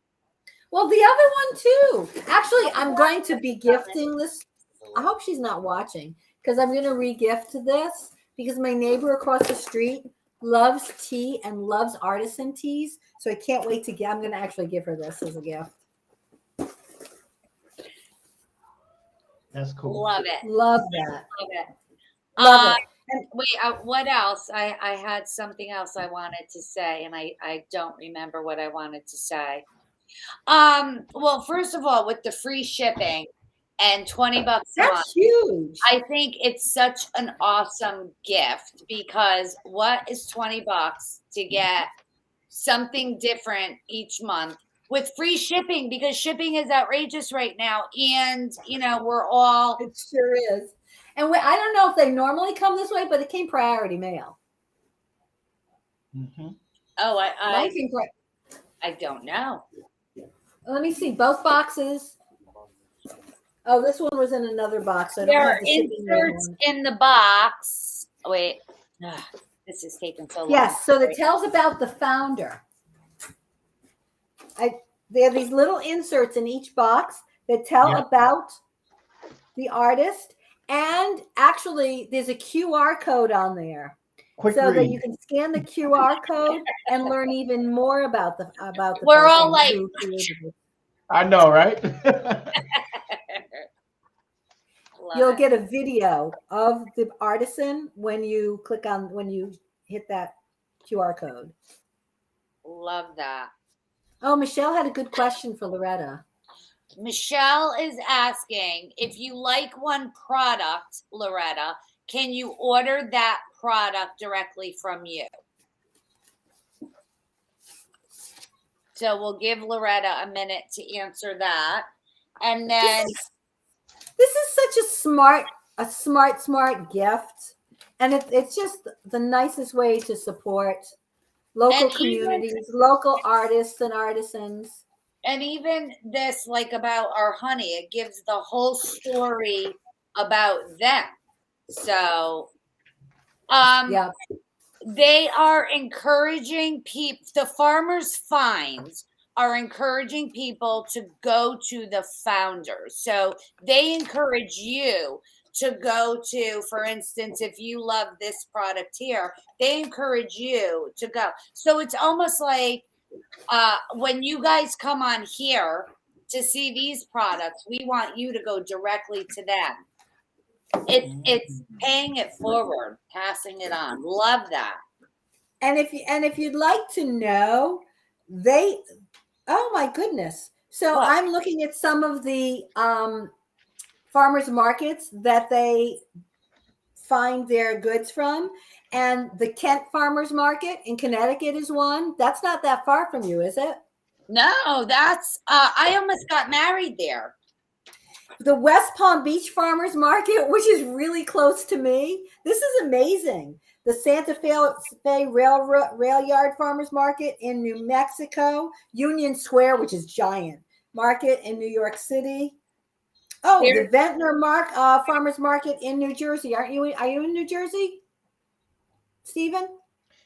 Well, the other one too. Actually, I'm going to be gifting this. I hope she's not watching because I'm going to re-gift this because my neighbor across the street loves tea and loves artisan teas. So I can't wait to I'm going to actually give her this as a gift. That's cool. Love it. Love that. Love it. Love it. Wait, what else? I had something else I wanted to say, and I don't remember what I wanted to say. Well, first of all, with the free shipping and $20 a month, that's huge. I think it's such an awesome gift because what is $20 to get something different each month with free shipping? Because shipping is outrageous right now, and we're all. It sure is. And I don't know if they normally come this way, but it came priority mail. Mm-hmm. Oh, I don't know. Let me see. Both boxes. Oh, this one was in another box. There are inserts in the box. Oh, wait. This is taking so long. Yes. So it tells about the founder. They have these little inserts in each box that tell about the artist, and actually there's a QR code on there. Quick so read. that you can scan the QR code and learn even more about the We're all person like, who created it. I know, right? You'll get a video of the artisan when you hit that QR code. Love that. Oh, Michelle had a good question for Loretta. Michelle is asking, if you like one product, Loretta, can you order that product directly from you? So we'll give Loretta a minute to answer that. And then this is such a smart gift. And it's just the nicest way to support local communities, local artists and artisans. And even this, like about our honey, it gives the whole story about them. So yeah. They are encouraging people, the farmers' finds are encouraging people to go to the founders. So they encourage you to go to, for instance, if you love this product here, they encourage you to go. So it's almost like when you guys come on here to see these products, we want you to go directly to them. It's paying it forward, passing it on. Love that. And if you'd like to know, oh my goodness. So what? I'm looking at some of the farmers markets that they find their goods from, and the Kent Farmers Market in Connecticut is one. That's not that far from you, is it? No, that's I almost got married there. The West Palm Beach Farmers Market, which is really close to me. This is amazing. The Santa Fe Rail Yard Farmers Market in New Mexico, Union Square, which is giant, market in New York City. Oh, the Ventnor Farmers Market in New Jersey. Are you in New Jersey, Stephen?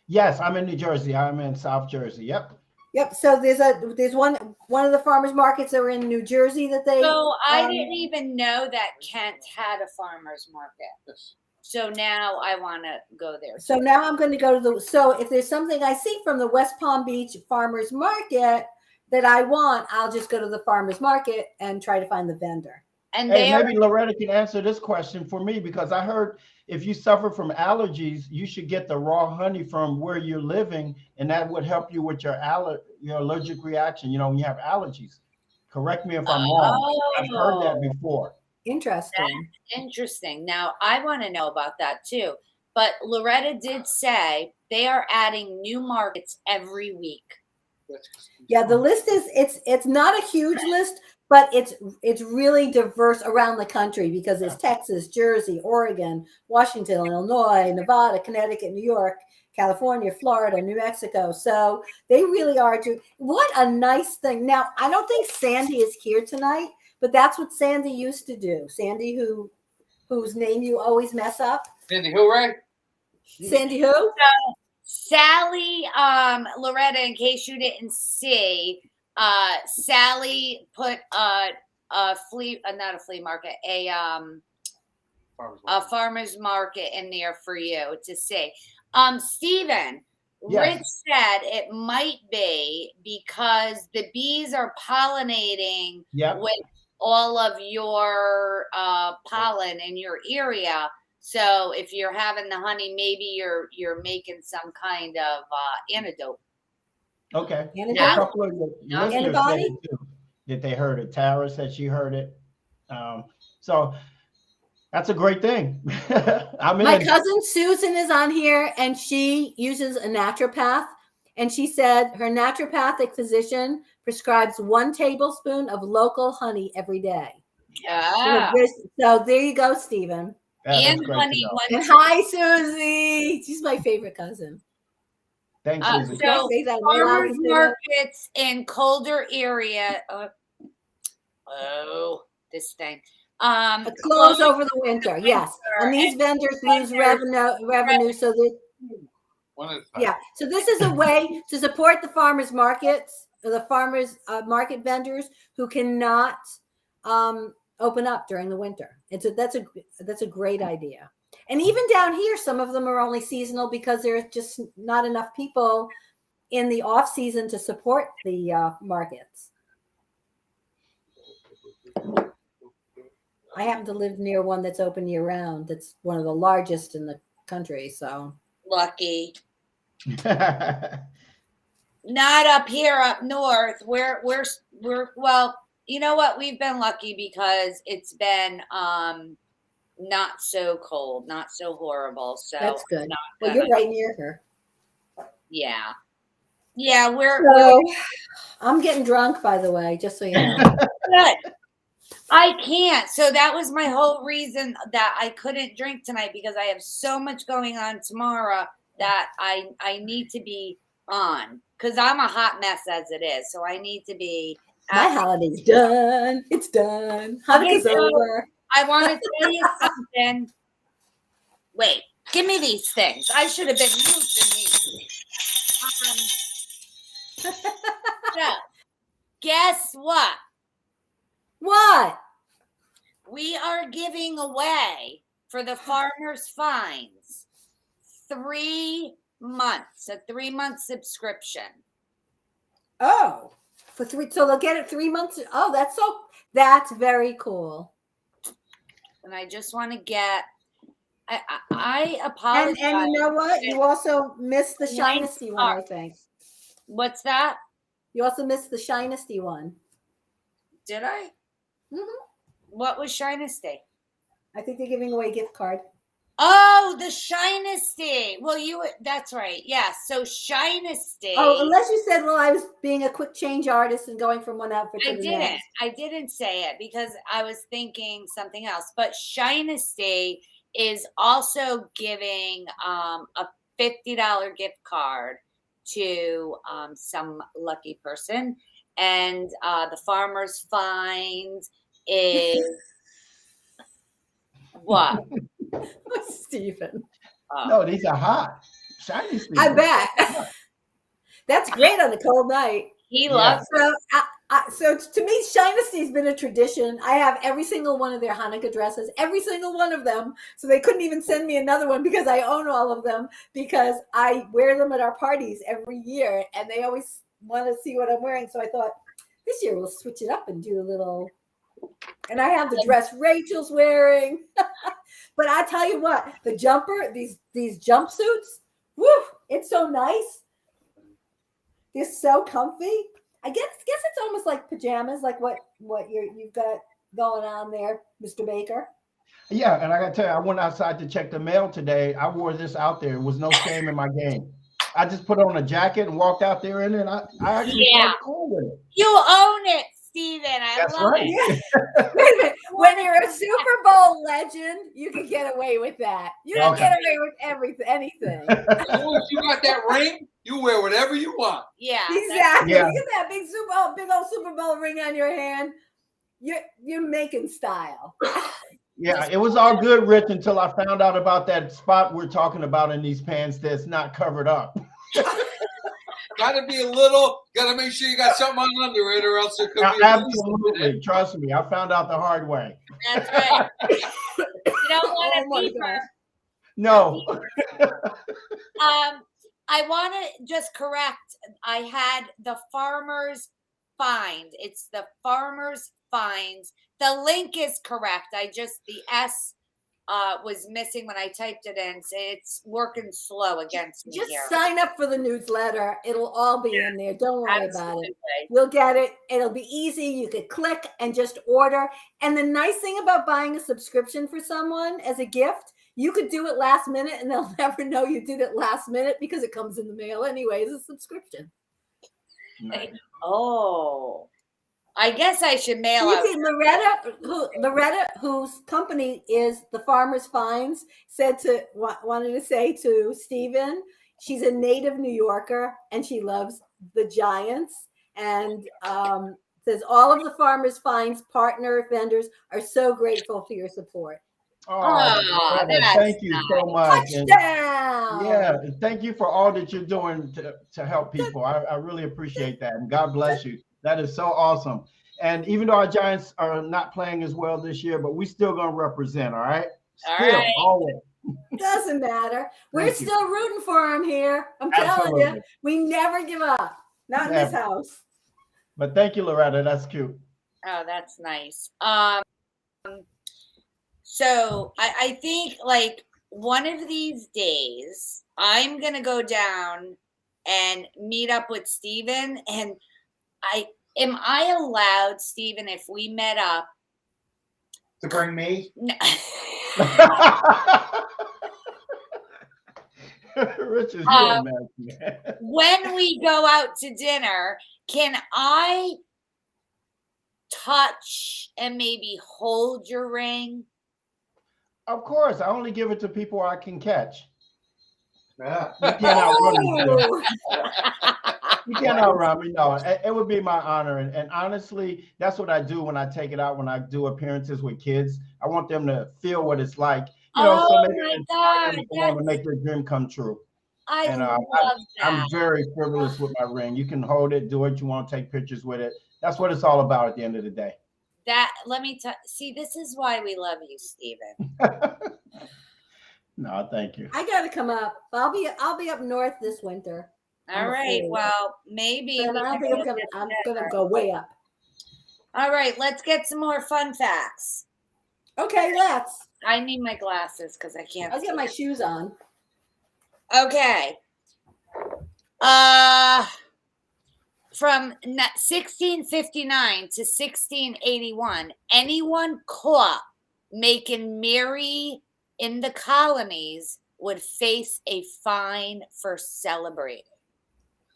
Yes, I'm in New Jersey. I'm in South Jersey. Yep. Yep. So there's one of the farmers markets that are in New Jersey that they. So I didn't even know that Kent had a farmers market. Yes. So now I want to go there. So now I'm going to go to so if there's something I see from the West Palm Beach Farmers Market that I want, I'll just go to the farmers market and try to find the vendor. And maybe Loretta can answer this question for me, because I heard if you suffer from allergies, you should get the raw honey from where you're living, and that would help you with your allergic reaction, when you have allergies. Correct me if I'm wrong. I've heard that before. Interesting. That's interesting. Now I want to know about that too. But Loretta did say they are adding new markets every week. Yeah, the list is it's not a huge list, but it's really diverse around the country, because it's Texas, Jersey, Oregon, Washington, Illinois, Nevada, Connecticut, New York, California, Florida, New Mexico. So they really are doing. What a nice thing. Now, I don't think Sandy is here tonight, but that's what Sandy used to do. Sandy, whose name you always mess up. Sandy who, Ray? Sandy who? Sally, Loretta, in case you didn't see, Sally put a farmer's market in there for you to see. Stephen, Yes. Rich said it might be because the bees are pollinating with all of your pollen in your area. So if you're having the honey, maybe you're making some kind of antidote. Okay. Antidote? A couple of the listeners said Anybody? it too, that they heard it. Tara said she heard it. So that's a great thing. My cousin Susan is on here, and she uses a naturopath. And she said her naturopathic physician prescribes 1 tablespoon of local honey every day. Yeah. So there you go, Stephen. And honey. And hi, Susie. She's my favorite cousin. Thanks, Susie. So farmers markets in colder area. This thing. Close over the winter, yes. And these vendors lose revenue, so that. Yeah, so this is a way to support the farmers markets, the farmers market vendors who cannot open up during the winter. That's a great idea. And even down here, some of them are only seasonal because there's just not enough people in the off season to support the markets. I happen to live near one that's open year round. That's one of the largest in the country. So lucky. Not up here, up north. We're well. You know what? We've been lucky because it's been not so cold, not so horrible. So that's good. Well, you're right near her. Yeah. Yeah, I'm getting drunk, by the way, just so you know. Good. I can't. So that was my whole reason that I couldn't drink tonight, because I have so much going on tomorrow that I need to be on, because I'm a hot mess as it is. So I need to be. My holiday's done. It's done. Hanukkah's over. I want to tell you something. Wait, give me these things. I should have been using these. So, guess what? What? We are giving away for the Farmers Finds 3 months, a 3-month subscription. Oh, for 3. So they'll get it 3 months. Oh, that's very cool. And I just want to get. I apologize. And you know what? You also missed the Shinesty one, I think. What's that? You also missed the Shinesty one. Did I? Mm-hmm. What was Shinesty? I think they're giving away a gift card. Oh, the Shinesty. Well, that's right. Yeah. So Shinesty. Oh, unless you said, well, I was being a quick change artist and going from one outfit to the next. I didn't say it because I was thinking something else. But Shinesty is also giving a $50 gift card to some lucky person. And the Farmers Find is what? Stephen. No, these are hot. Shiny Stephen. I bet. That's great on a cold night. He loves it. So to me, Shinesty's been a tradition. I have every single one of their Hanukkah dresses, every single one of them. So they couldn't even send me another one because I own all of them, because I wear them at our parties every year and they always want to see what I'm wearing. So I thought this year we'll switch it up and do a little. And I have the dress Rachel's wearing. But I tell you what, the jumper, these jumpsuits, woo, it's so nice. They're so comfy. I guess it's almost like pajamas, like what you've got going on there, Mr. Baker. Yeah, and I got to tell you, I went outside to check the mail today. I wore this out there. It was no shame in my game. I just put on a jacket and walked out there in it, and I actually felt cool with it. You own it, Steven. That's love right. It. Wait a minute. When you're a Super Bowl legend, you can get away with that. You don't get away with anything. If you got that ring, you wear whatever you want. Yeah, exactly. Yeah. Look at that big old Super Bowl ring on your hand. You're making style. Yeah, it was all good, Rich, until I found out about that spot we're talking about in these pants that's not covered up. Gotta be gotta make sure you got something on under it, or else it could be. Absolutely. Trust me, I found out the hard way. That's right. You don't want to beaver. No. I want to just correct. I had the Farmers Find. It's the Farmers Finds. The link is correct. The S was missing when I typed it in. So it's working slow against me just here. Sign up for the newsletter. It'll all be in there. Don't worry about it. You'll get it. It'll be easy. You could click and just order. And the nice thing about buying a subscription for someone as a gift, you could do it last minute and they'll never know you did it last minute because it comes in the mail anyway as a subscription. Nice. Oh. I guess I should mail out. Loretta, whose company is the Farmers Finds, wanted to say to Stephen, she's a native New Yorker and she loves the Giants, and says all of the Farmers Finds partner vendors are so grateful for your support. Oh, thank you so much. Touchdown! And thank you for all that you're doing to help people. I really appreciate that, and God bless you. That is so awesome. And even though our Giants are not playing as well this year, but we still gonna represent. All right. All Still, right. always. Doesn't matter. We're Thank you. still rooting for him here. I'm telling you, Absolutely. we never give up. Not in this Never. house. But thank you, Loretta. That's cute. Oh, that's nice. So I think like one of these days I'm gonna go down and meet up with Steven. And am I allowed, Steven, if we met up To bring me? Richard, when we go out to dinner, can I touch and maybe hold your ring? Of course, I only give it to people I can catch. Yeah. You can't outrun me. Oh, You can't outrun me. No, it would be my honor. And honestly, that's what I do when I take it out, when I do appearances with kids. I want them to feel what it's like. You know, Oh so maybe my God, to make their dream come true. I And love that. I'm very frivolous with my ring. You can hold it, do what you want, take pictures with it. That's what it's all about at the end of the day. That let me see. This is why we love you, Steven. No, thank you. I gotta come up. I'll be up north this winter. All right. Well, maybe. But I don't think I'm gonna go way up. All right. Let's get some more fun facts. Okay, let's. I need my glasses because I can't. I'll get my shoes on. Okay. From 1659 to 1681, anyone caught making merry in the colonies would face a fine for celebrating.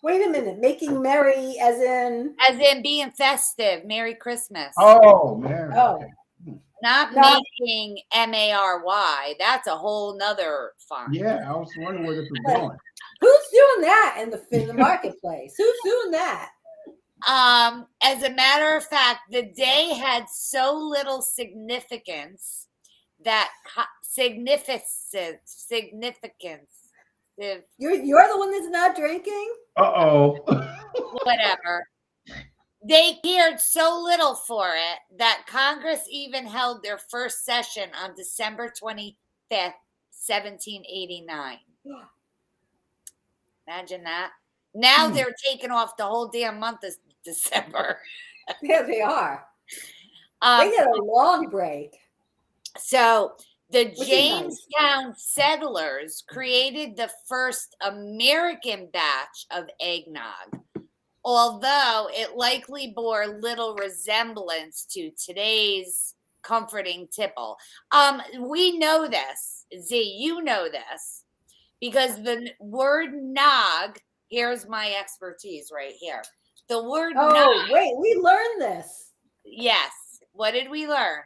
Wait a minute, making merry as in being festive. Merry Christmas. Oh, Mary. Oh. Okay. Not making MARY. That's a whole nother fine. Yeah, I was wondering where this was going. who's doing that in the marketplace? Who's doing that? As a matter of fact, the day had so little significance that significance. You're the one that's not drinking? Uh-oh. Whatever. They cared so little for it that Congress even held their first session on December 25th, 1789. Imagine that. Now they're taking off the whole damn month of December. Yeah, they are. They get a long break. So the Which is Jamestown settlers created the first American batch of eggnog, although it likely bore little resemblance to today's comforting tipple. We know this, Z, you know this, because the word nog, here's my expertise right here. The word nog. Wait, we learned this. Yes. What did we learn?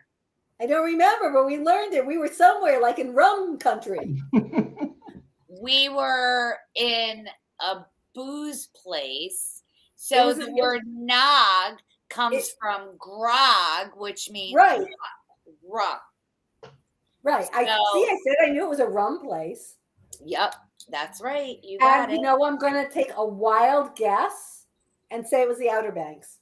I don't remember, but we learned it. We were somewhere like in rum country. We were in a booze place. So the word nog comes from grog, which means rum. Right. I said I knew it was a rum place. Yep, that's right. You got it. You know, I'm going to take a wild guess and say it was the Outer Banks.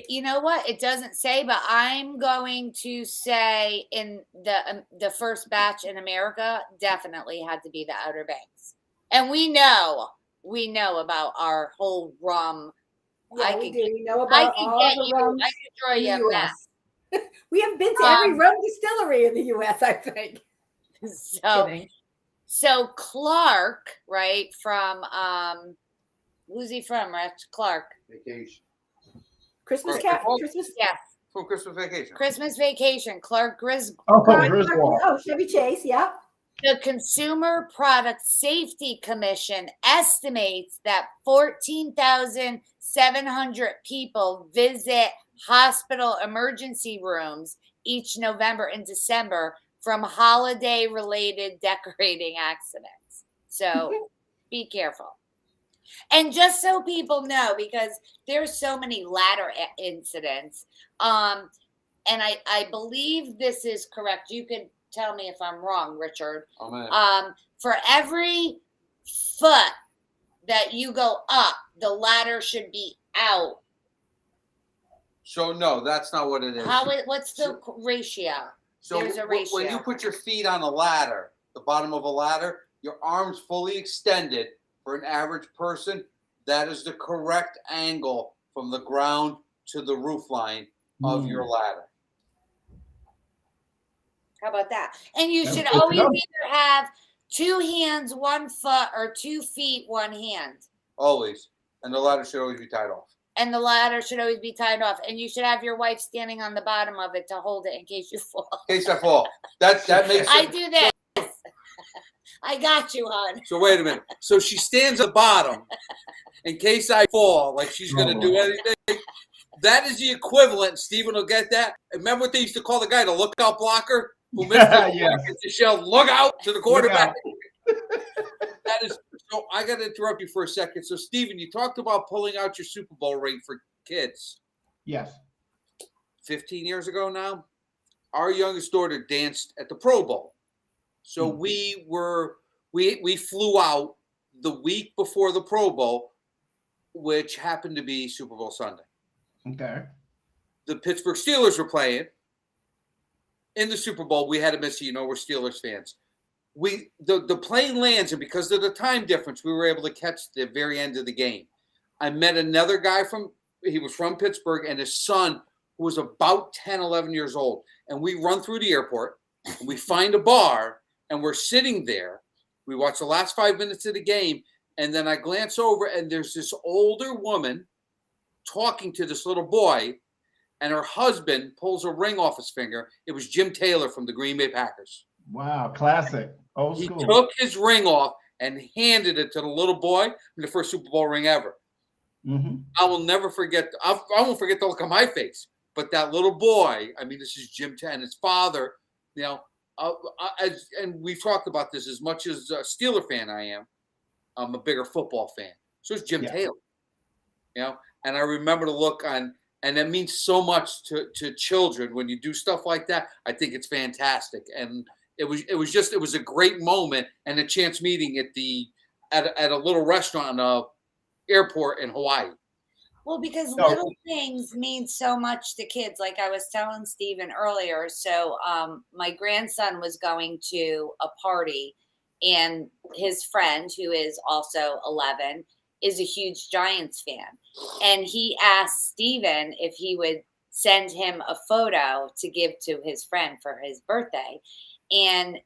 You know what? It doesn't say, but I'm going to say in the first batch in America definitely had to be the Outer Banks. And we know about our whole rum. Yeah, we do. We know about all the rums. I could draw you a map. We have been to every rum distillery in the U.S., I think. So Clark, right, from who's he from, Rach? Clark. Vacation. Christmas. Yeah. From Christmas Vacation. Christmas Vacation. Clark Griswold. Oh, Chevy Chase. Yeah. The Consumer Product Safety Commission estimates that 14,700 people visit hospital emergency rooms each November and December from holiday-related decorating accidents. So be careful. And just so people know, because there's so many ladder incidents, and I believe this is correct. You can tell me if I'm wrong, Richard. Amen. For every foot that you go up, the ladder should be out So no, that's not what it is. What's the ratio? So There's a ratio. when you put your feet on a ladder, the bottom of a ladder, your arms fully extended for an average person, that is the correct angle from the ground to the roof line of your ladder. How about that? And you should always either have 2 hands, 1 foot, or 2 feet, 1 hand. Always. And the ladder should always be tied off. And the ladder should always be tied off. And you should have your wife standing on the bottom of it to hold it in case you fall. In case I fall. That makes sense. I do this. I got you, hon. So wait a minute. So she stands at the bottom in case I fall, like she's going to do anything. That is the equivalent. Stephen will get that. Remember what they used to call the guy, the lookout blocker? Who missed the shell, look out to the quarterback. That is so. I got to interrupt you for a second. So, Stephen, you talked about pulling out your Super Bowl ring for kids. Yes. 15 years ago now, our youngest daughter danced at the Pro Bowl. So we flew out the week before the Pro Bowl, which happened to be Super Bowl Sunday. Okay. The Pittsburgh Steelers were playing. In the Super Bowl, we had to miss it. We're Steelers fans. The plane lands, and because of the time difference, we were able to catch the very end of the game. I met another guy he was from Pittsburgh, and his son, who was about 10, 11 years old. And we run through the airport, and we find a bar, and we're sitting there. We watch the last 5 minutes of the game, and then I glance over, and there's this older woman talking to this little boy, and her husband pulls a ring off his finger. It was Jim Taylor from the Green Bay Packers. Wow, classic. Old school. He took his ring off and handed it to the little boy in the first Super Bowl ring ever. Mm-hmm. I will never forget. I won't forget the look on my face. But that little boy, I mean, this is Jim Taylor and his father. And we've talked about this. As much as a Steeler fan I am, I'm a bigger football fan. So is Jim Taylor. And I remember the look on. And that means so much to children when you do stuff like that. I think it's fantastic, and it was a great moment and a chance meeting at a little restaurant in a airport in Hawaii. Well, because little things mean so much to kids. Like I was telling Stephen earlier. So my grandson was going to a party, and his friend, who is also 11, is a huge Giants fan. And he asked Stephen if he would send him a photo to give to his friend for his birthday. And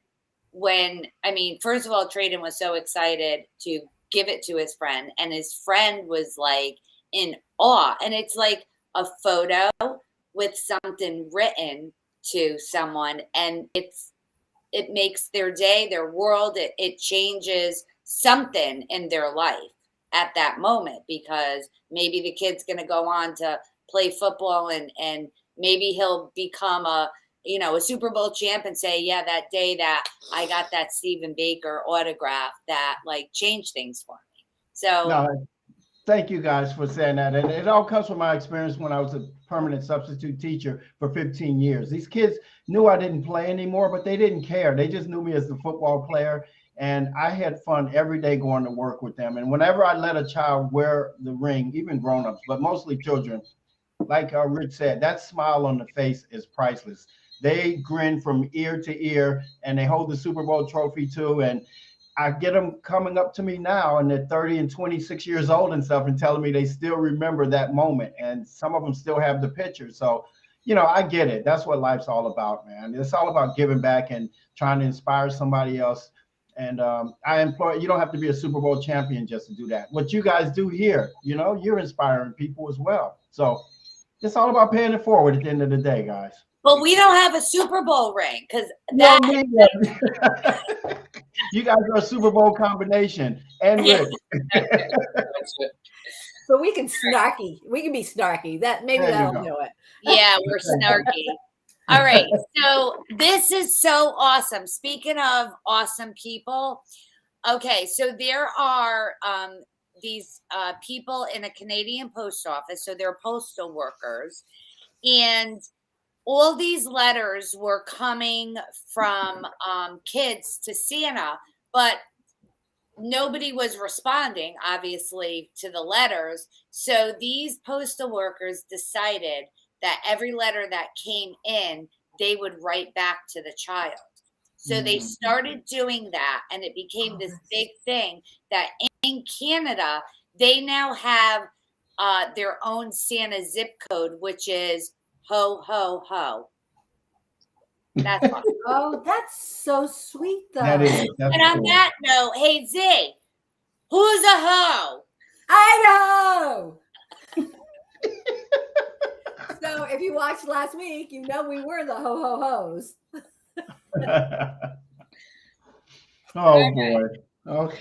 first of all, Traden was so excited to give it to his friend, and his friend was like in awe. And it's like a photo with something written to someone, and it makes their day, their world. It changes something in their life at that moment, because maybe the kid's going to go on to play football, and maybe he'll become a Super Bowl champ and say, yeah, that day that I got that Stephen Baker autograph that like changed things for me. So thank you guys for saying that. And it all comes from my experience when I was a permanent substitute teacher for 15 years. These kids knew I didn't play anymore, but they didn't care. They just knew me as the football player. And I had fun every day going to work with them. And whenever I let a child wear the ring, even grown-ups, but mostly children, like Rich said, that smile on the face is priceless. They grin from ear to ear, and they hold the Super Bowl trophy too. And I get them coming up to me now, and they're 30 and 26 years old and stuff, and telling me they still remember that moment. And some of them still have the picture. So, I get it. That's what life's all about, man. It's all about giving back and trying to inspire somebody else. And I implore you, don't have to be a Super Bowl champion just to do that. What you guys do here, you're inspiring people as well. So it's all about paying it forward at the end of the day, guys. But we don't have a Super Bowl ring because you guys are a Super Bowl combination. And Rick. So we can snarky. We can be snarky. That'll do it. Yeah, we're snarky. All right. So this is so awesome. Speaking of awesome people. Okay. So there are these people in a Canadian post office. So they're postal workers. And all these letters were coming from kids to Santa, but nobody was responding, obviously, to the letters. So these postal workers decided that every letter that came in, they would write back to the child. So they started doing that, and it became this big thing that in Canada, they now have their own Santa zip code, which is ho, ho, ho. That's awesome. Oh, that's so sweet, though. That is. That's And on cool. that note, hey, Zee, who's a hoe? Idaho. So if you watched last week, you know we were the ho ho hos. Oh boy. Okay.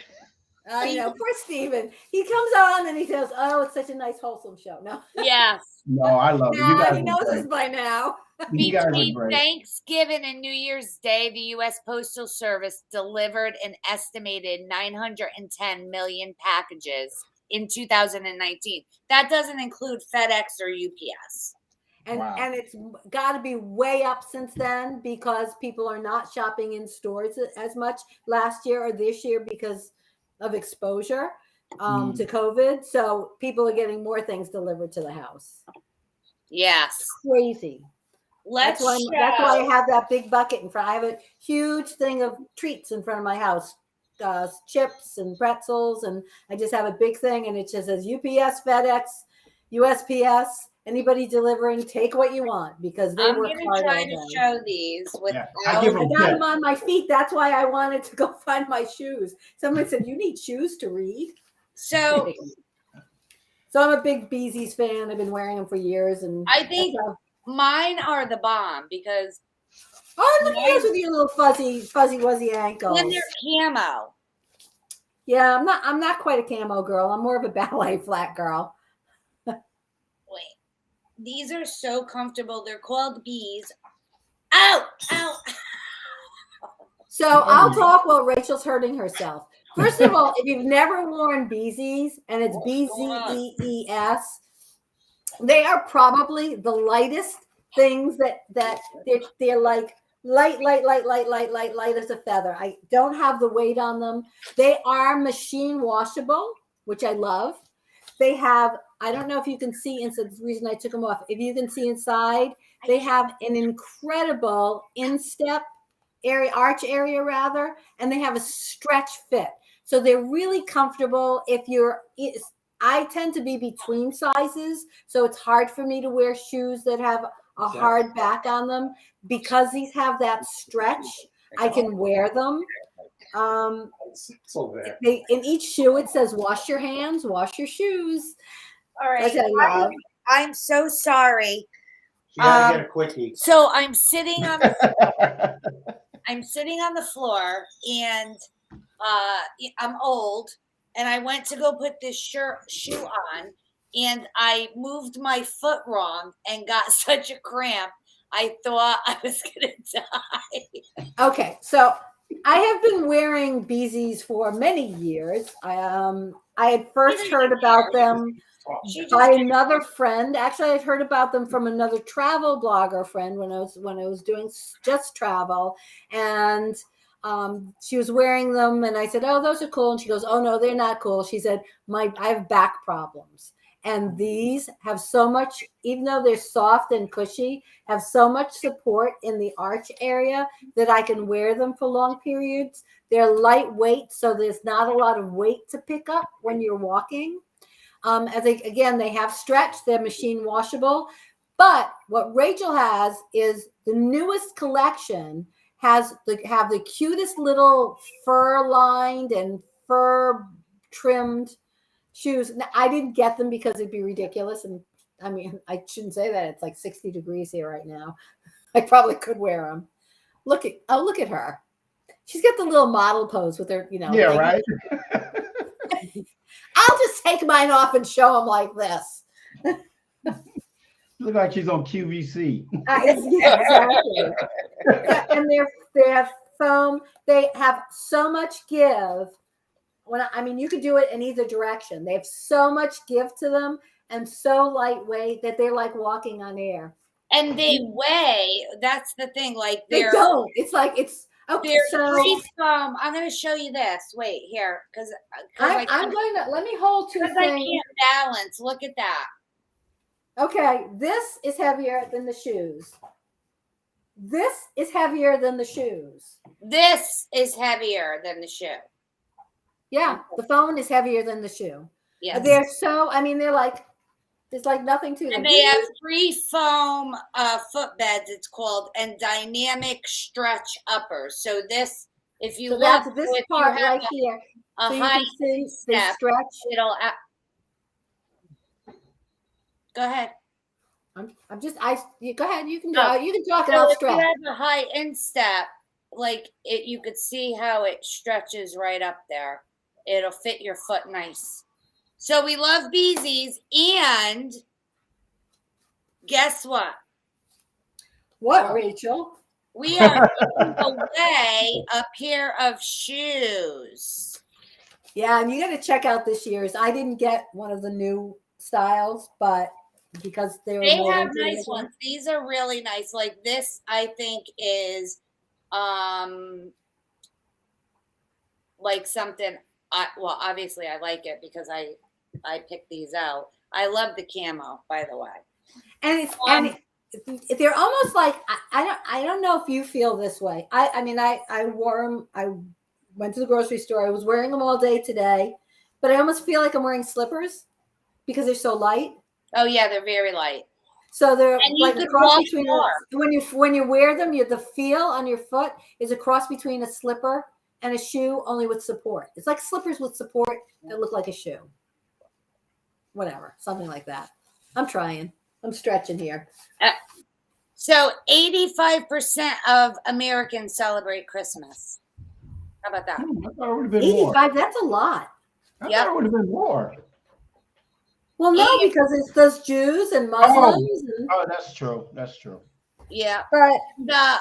You know, poor Steven. He comes on and he says, "Oh, it's such a nice, wholesome show." No, Yes. No, I love it. You nah, guys he are knows great. us by now. You guys are Between great. Thanksgiving and New Year's Day, the U.S. Postal Service delivered an estimated 910 million packages in 2019. That doesn't include FedEx or UPS. And Wow. and it's got to be way up since then because people are not shopping in stores as much last year or this year because of exposure to COVID. So people are getting more things delivered to the house. Yes. Crazy. Let's That's why I have that big bucket in front. I have a huge thing of treats in front of my house, chips and pretzels, and I just have a big thing, and it just says UPS, FedEx, USPS. Anybody delivering, take what you want because they work hard all day. I'm going to try to show these without. I give I got them on my feet. That's why I wanted to go find my shoes. Someone said, "You need shoes to read." So I'm a big Beezy's fan. I've been wearing them for years, and I think mine are the bomb because look at those with your little fuzzy wuzzy ankles. when they're camo. Yeah, I'm not quite a camo girl. I'm more of a ballet flat girl. Wait, these are so comfortable. They're called bees. Ow! Ow! So I'll talk while Rachel's hurting herself. First of all, if you've never worn Beezy's, and it's BZEES, they are probably the lightest things that they're like light as a feather. I don't have the weight on them. They are machine washable, which I love. They have, I don't know if you can see inside, the reason I took them off. If you can see inside, they have an incredible instep area, arch area rather, and they have a stretch fit. So they're really comfortable. I tend to be between sizes, so it's hard for me to wear shoes that have a hard back on them. Because these have that stretch, I can wear them. In each shoe, it says, "Wash your hands, wash your shoes." All right. Which I love. I'm so sorry. You gotta get a quickie. So I'm sitting on the floor, and I'm old, and I went to go put this shoe on, and I moved my foot wrong and got such a cramp. I thought I was gonna die. Okay, so I have been wearing Beezy's for many years. I had first heard about them by another friend. Actually, I'd heard about them from another travel blogger friend when I was doing just travel, and she was wearing them, and I said, "Oh, those are cool." And she goes, "Oh no, they're not cool." She said, I have back problems. And these have so much, even though they're soft and cushy, have so much support in the arch area that I can wear them for long periods. They're lightweight, so there's not a lot of weight to pick up when you're walking. They have stretch, they're machine washable. But what Rachel has is the newest collection have the cutest little fur lined and fur trimmed shoes. Now, I didn't get them because it'd be ridiculous. And I mean, I shouldn't say that. It's like 60 degrees here right now. I probably could wear them. Look at her. She's got the little model pose with her, Yeah, right. I'll just take mine off and show them like this. Look like she's on QVC. Yeah, exactly. And they have foam. They have so much give. You could do it in either direction. They have so much give to them and so lightweight that they're like walking on air. And they weigh. That's the thing. Like they don't. It's like it's okay. So I'm going to show you this. Wait here, because I'm going to let me hold two things. I can't balance. Look at that. Okay, this is heavier than the shoes. This is heavier than the shoes. This is heavier than the shoe. Yeah, the phone is heavier than the shoe. Yes. They're so, I mean, they're like, there's like nothing to them. And they have free foam footbeds, it's called, and dynamic stretch uppers. So this, if you So look, that's this if you part have right here. a So you high can see they step, stretch. it'll. Go ahead. I'm just, you go ahead. You can No. you can talk it So off if you stretch. have a high instep, like it, you could see how it stretches right up there. It'll fit your foot nice. So we love Beesies, and guess what? What, Rachel? We are giving away a pair of shoes. Yeah, and you got to check out this year's. I didn't get one of the new styles, but because they were They more have limited nice edition. ones. These are really nice. Like this, I think is like something. Well, obviously I like it because I picked these out. I love the camo, by the way. And it's and they're almost like I don't know if you feel this way. I mean I wore them. I went to the grocery store. I was wearing them all day today, but I almost feel like I'm wearing slippers because they're so light. Oh yeah, they're very light. So they're And you like could a cross walk between more. when you wear them, the feel on your foot is a cross between a slipper and a shoe, only with support. It's like slippers with support that look like a shoe. Whatever, something like that. I'm trying. I'm stretching here. So 85% of Americans celebrate Christmas. How about that? I thought it would have been more. 85. That's a lot. I thought it would have been more. Well, no, because it's those Jews and Muslims. And, Oh, that's true. That's true. Yeah. but The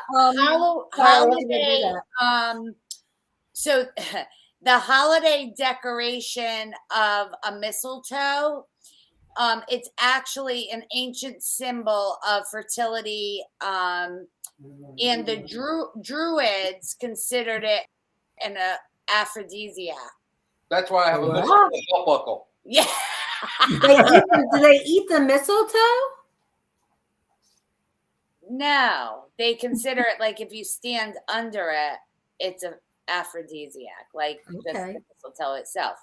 holiday, so the holiday decoration of a mistletoe, it's actually an ancient symbol of fertility, and the Druids considered it an aphrodisiac. That's why I have a What? belt buckle. Yeah. do they eat the mistletoe? No, they consider it like if you stand under it, it's an aphrodisiac, like just the mistletoe itself.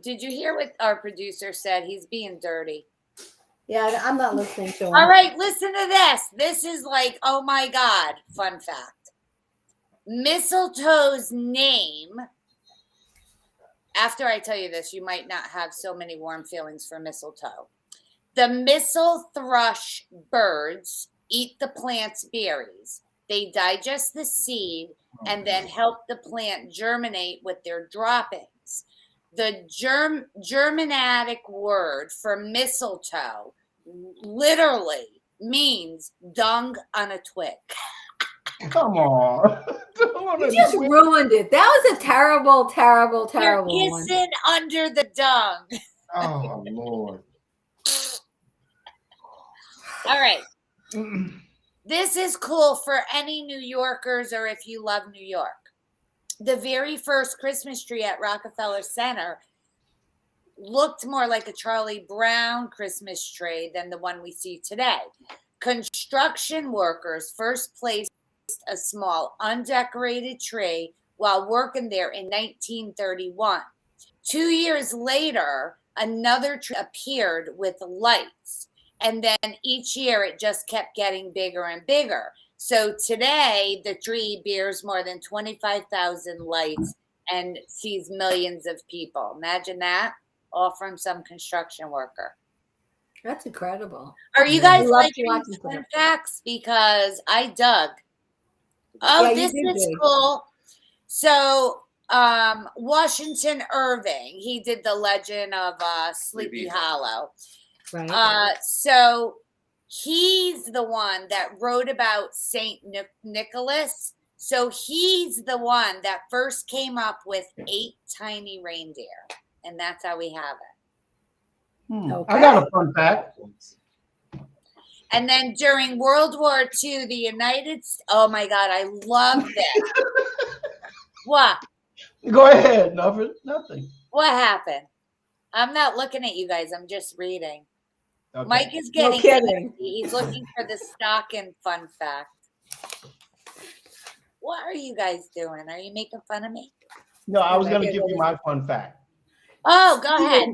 Did you hear what our producer said? He's being dirty. Yeah, I'm not listening to him. All right, listen to this. This is like, oh my God, fun fact. Mistletoe's name, after I tell you this, you might not have so many warm feelings for mistletoe. The mistle thrush birds eat the plant's berries. They digest the seed and then help the plant germinate with their droppings. The Germanic word for mistletoe literally means dung on a twig. Come on. You just ruined it. That was a terrible, terrible, terrible You're one. kissing under the dung. Oh, Lord. All right. This is cool for any New Yorkers or if you love New York. The very first Christmas tree at Rockefeller Center looked more like a Charlie Brown Christmas tree than the one we see today. Construction workers first placed a small undecorated tree while working there in 1931. 2 years later, another tree appeared with lights. And then each year it just kept getting bigger and bigger. So today the tree bears more than 25,000 lights and sees millions of people. Imagine that, all from some construction worker. That's incredible. Are you guys love liking watching fun that. facts? Because I dug. Oh, Yeah, this is cool. So Washington Irving, he did the legend of Sleepy Hollow. Right. So he's the one that wrote about Saint Nicholas. So he's the one that first came up with 8 tiny reindeer, and that's how we have it. Okay. I got a fun fact. And then during World War II, the United States, oh my God, I love this. What? Go ahead. Nothing. What happened? I'm not looking at you guys. I'm just reading. Okay. Mike is No getting kidding. He's looking for the stocking fun fact. What are you guys doing? Are you making fun of me? No, I was going to give you my fun fact. Oh, go ahead.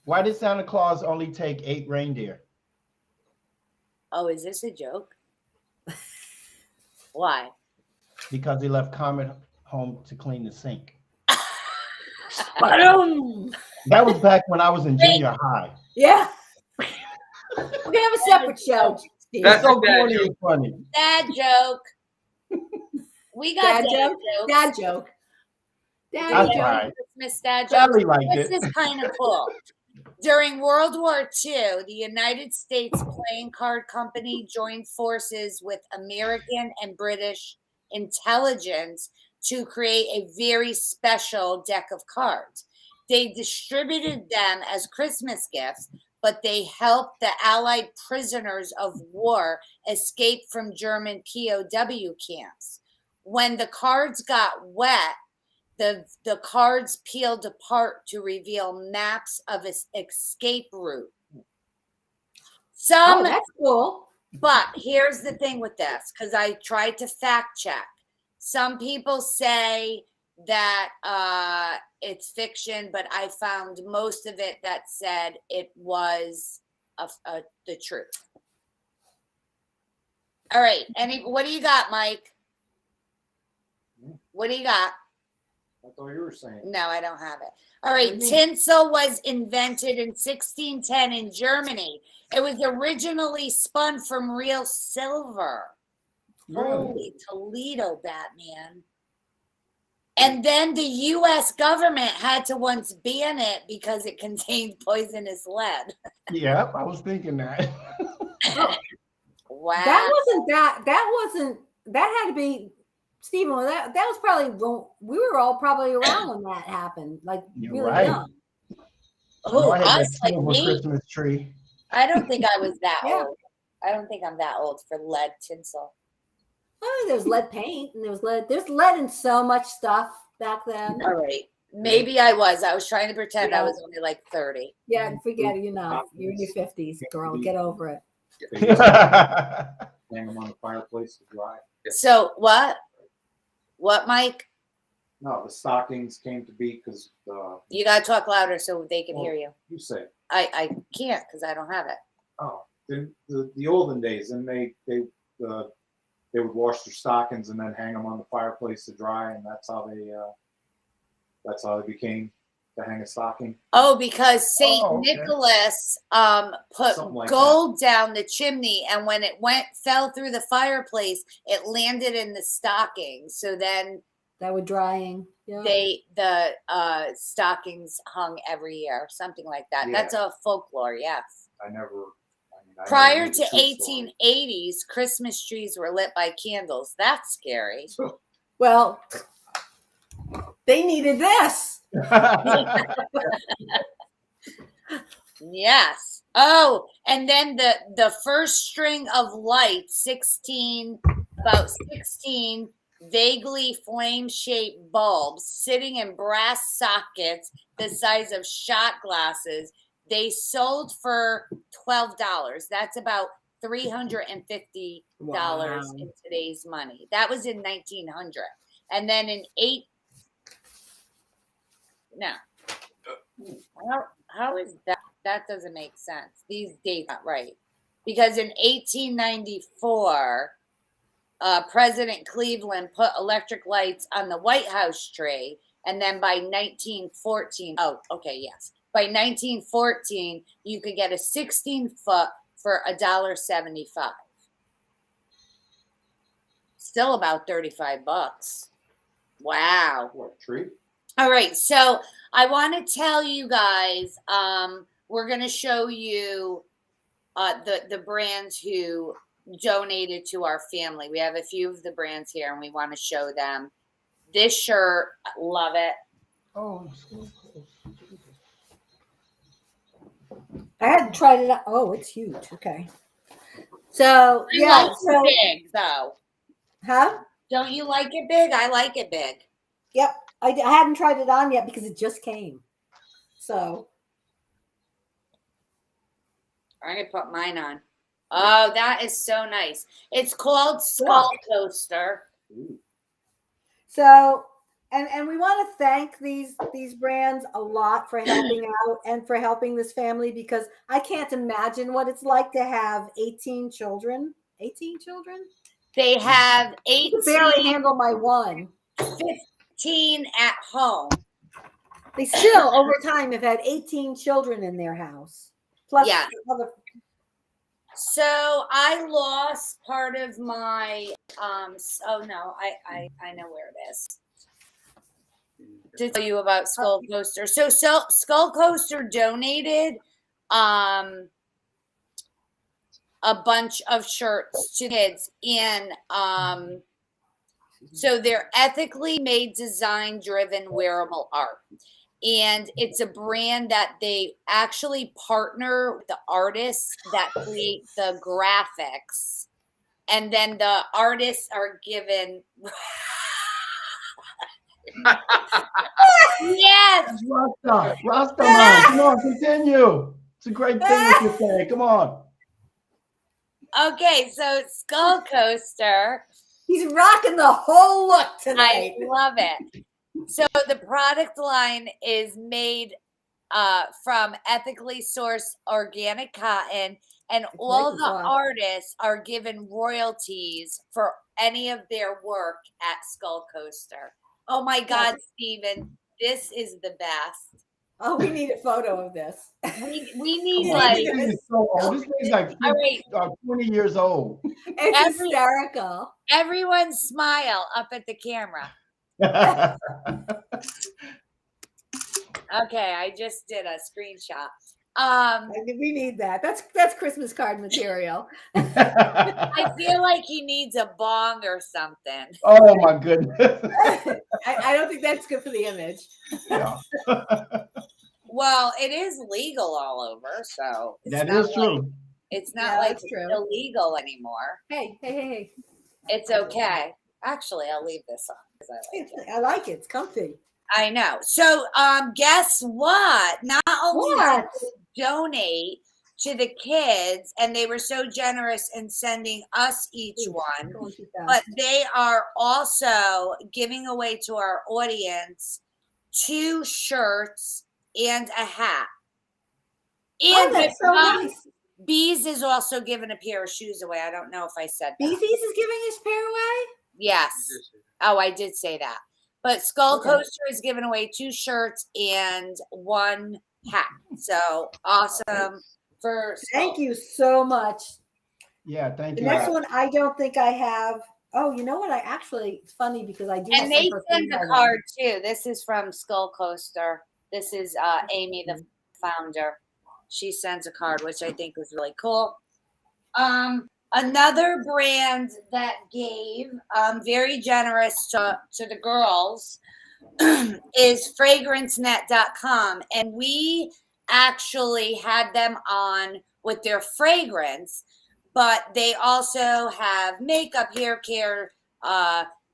Why did Santa Claus only take 8 reindeer? Oh, is this a joke? Why? Because he left Comet home to clean the sink. That was back when I was in junior high. Yeah. We're gonna have a separate show. Steve. That's so a bad corny joke. and funny. Dad joke. We got Dad joke. jokes. Dad joke. Dad That's joke. right. Christmas dad jokes. Sally liked This it. is kind of cool. During World War II, the United States Playing Card Company joined forces with American and British intelligence to create a very special deck of cards. They distributed them as Christmas gifts, but they helped the Allied prisoners of war escape from German POW camps. When the cards got wet, the cards peeled apart to reveal maps of an escape route. Oh, that's cool. But here's the thing with this, because I tried to fact check. Some people say that it's fiction, but I found most of it that said it was the truth. All right. What do you got, Mike? What do you got? I thought you were saying. No, I don't have it. All right. Tinsel was invented in 1610 in Germany. It was originally spun from real silver. Really? Holy Toledo, Batman. And then the U.S. government had to once ban it because it contained poisonous lead. Yeah, I was thinking that. Wow. That had to be, Stephen, that was probably, we were all probably around when that happened. Like, You're really right. young. Oh, I had that us like silver me? Christmas tree. I don't think I was that Yeah. old. I don't think I'm that old for lead tinsel. Oh, there's lead paint and there's lead in so much stuff back then. All right. Maybe I was. I was trying to pretend I was only like 30. Yeah, forget it. You're in your 50s, girl. Get over it. Hang them on the fireplace to dry. So what? What, Mike? No, the stockings came to be because You got to talk louder so they can hear you. you say, I can't because I don't have it. oh, the olden days, and they would wash their stockings and then hang them on the fireplace to dry, and that's how they became to hang a stocking. Oh, because Saint okay. Nicholas put Something like gold down the chimney, and when it fell through the fireplace, it landed in the stocking. So then That were drying. Yeah. the stockings hung every year, something like that. Yeah. That's a folklore, yes. I never Prior knew to the true story. 1880s, Christmas trees were lit by candles. That's scary. Well, they needed this. Yes. Oh, and then the first string of lights, about 16 vaguely flame-shaped bulbs sitting in brass sockets the size of shot glasses. They sold for $12. That's about $350 Wow. in today's money. That was in 1900. And then how is that? That doesn't make sense. These dates not right. Because in 1894, President Cleveland put electric lights on the White House tree. And then by 1914, by 1914, you could get a 16-foot for $1.75. Still about $35. Wow. What, tree? All right. So I want to tell you guys, we're going to show you the brands who donated to our family. We have a few of the brands here and we want to show them. This shirt, love it. Oh, I hadn't tried it out. Oh, it's huge. Okay. So, I yeah. like it big, though. Huh? Don't you like it big? I like it big. Yep. I hadn't tried it on yet because it just came. So. I'm gonna put mine on. Oh, that is so nice. It's called Skull Coaster. So, and we want to thank these brands a lot for helping out and for helping this family, because I can't imagine what it's like to have 18 children. 18 children? They have I can barely handle my one. 15 at home. They still, over time, have had 18 children in their house. Plus, Yeah. other. So I lost part of my oh no, I know where it is. To tell you about Skull Coaster. So Skull Coaster donated a bunch of shirts to kids, and so they're ethically made, design driven wearable art. And it's a brand that they actually partner with the artists that create the graphics. And then the artists are given. Yes. Rasta man, come on, continue. It's a great thing what you're saying. Come on. Okay, so Skull Coaster. He's rocking the whole look tonight. I love it. So the product line is made from ethically sourced organic cotton, and all the artists are given royalties for any of their work at Skull Coaster. Oh my God, Stephen, this is the best. Oh, we need a photo of this. We need like. This thing is so old. This thing's like 20 years old. It's hysterical. Everyone smile up at the camera. Okay, I just did a screenshot. We need that. That's Christmas card material. I feel like he needs a bong or something. Oh my goodness. I don't think that's good for the image. Yeah. Well, it is legal all over, so that is true. It's not like it's illegal anymore. Hey. It's okay. Actually, I'll leave this on because I like it. It's comfy. I know. So, guess what? Not only did they donate to the kids, and they were so generous in sending us each one, but they are also giving away to our audience 2 shirts and a hat. And that's so nice. Bees is also giving a pair of shoes away. I don't know if I said that. Bees is giving his pair away? Yes. Oh, I did say that. But Skull Coaster is giving away 2 shirts and 1 hat. So awesome for Thank you so much. Yeah, thank you. The next one, I don't think I have. Oh, you know what? It's funny because I do. And they send a card too. This is from Skull Coaster. This is Amy, the founder. She sends a card, which I think was really cool. Another brand that gave very generous to the girls is fragrancenet.com. And we actually had them on with their fragrance, but they also have makeup, hair care,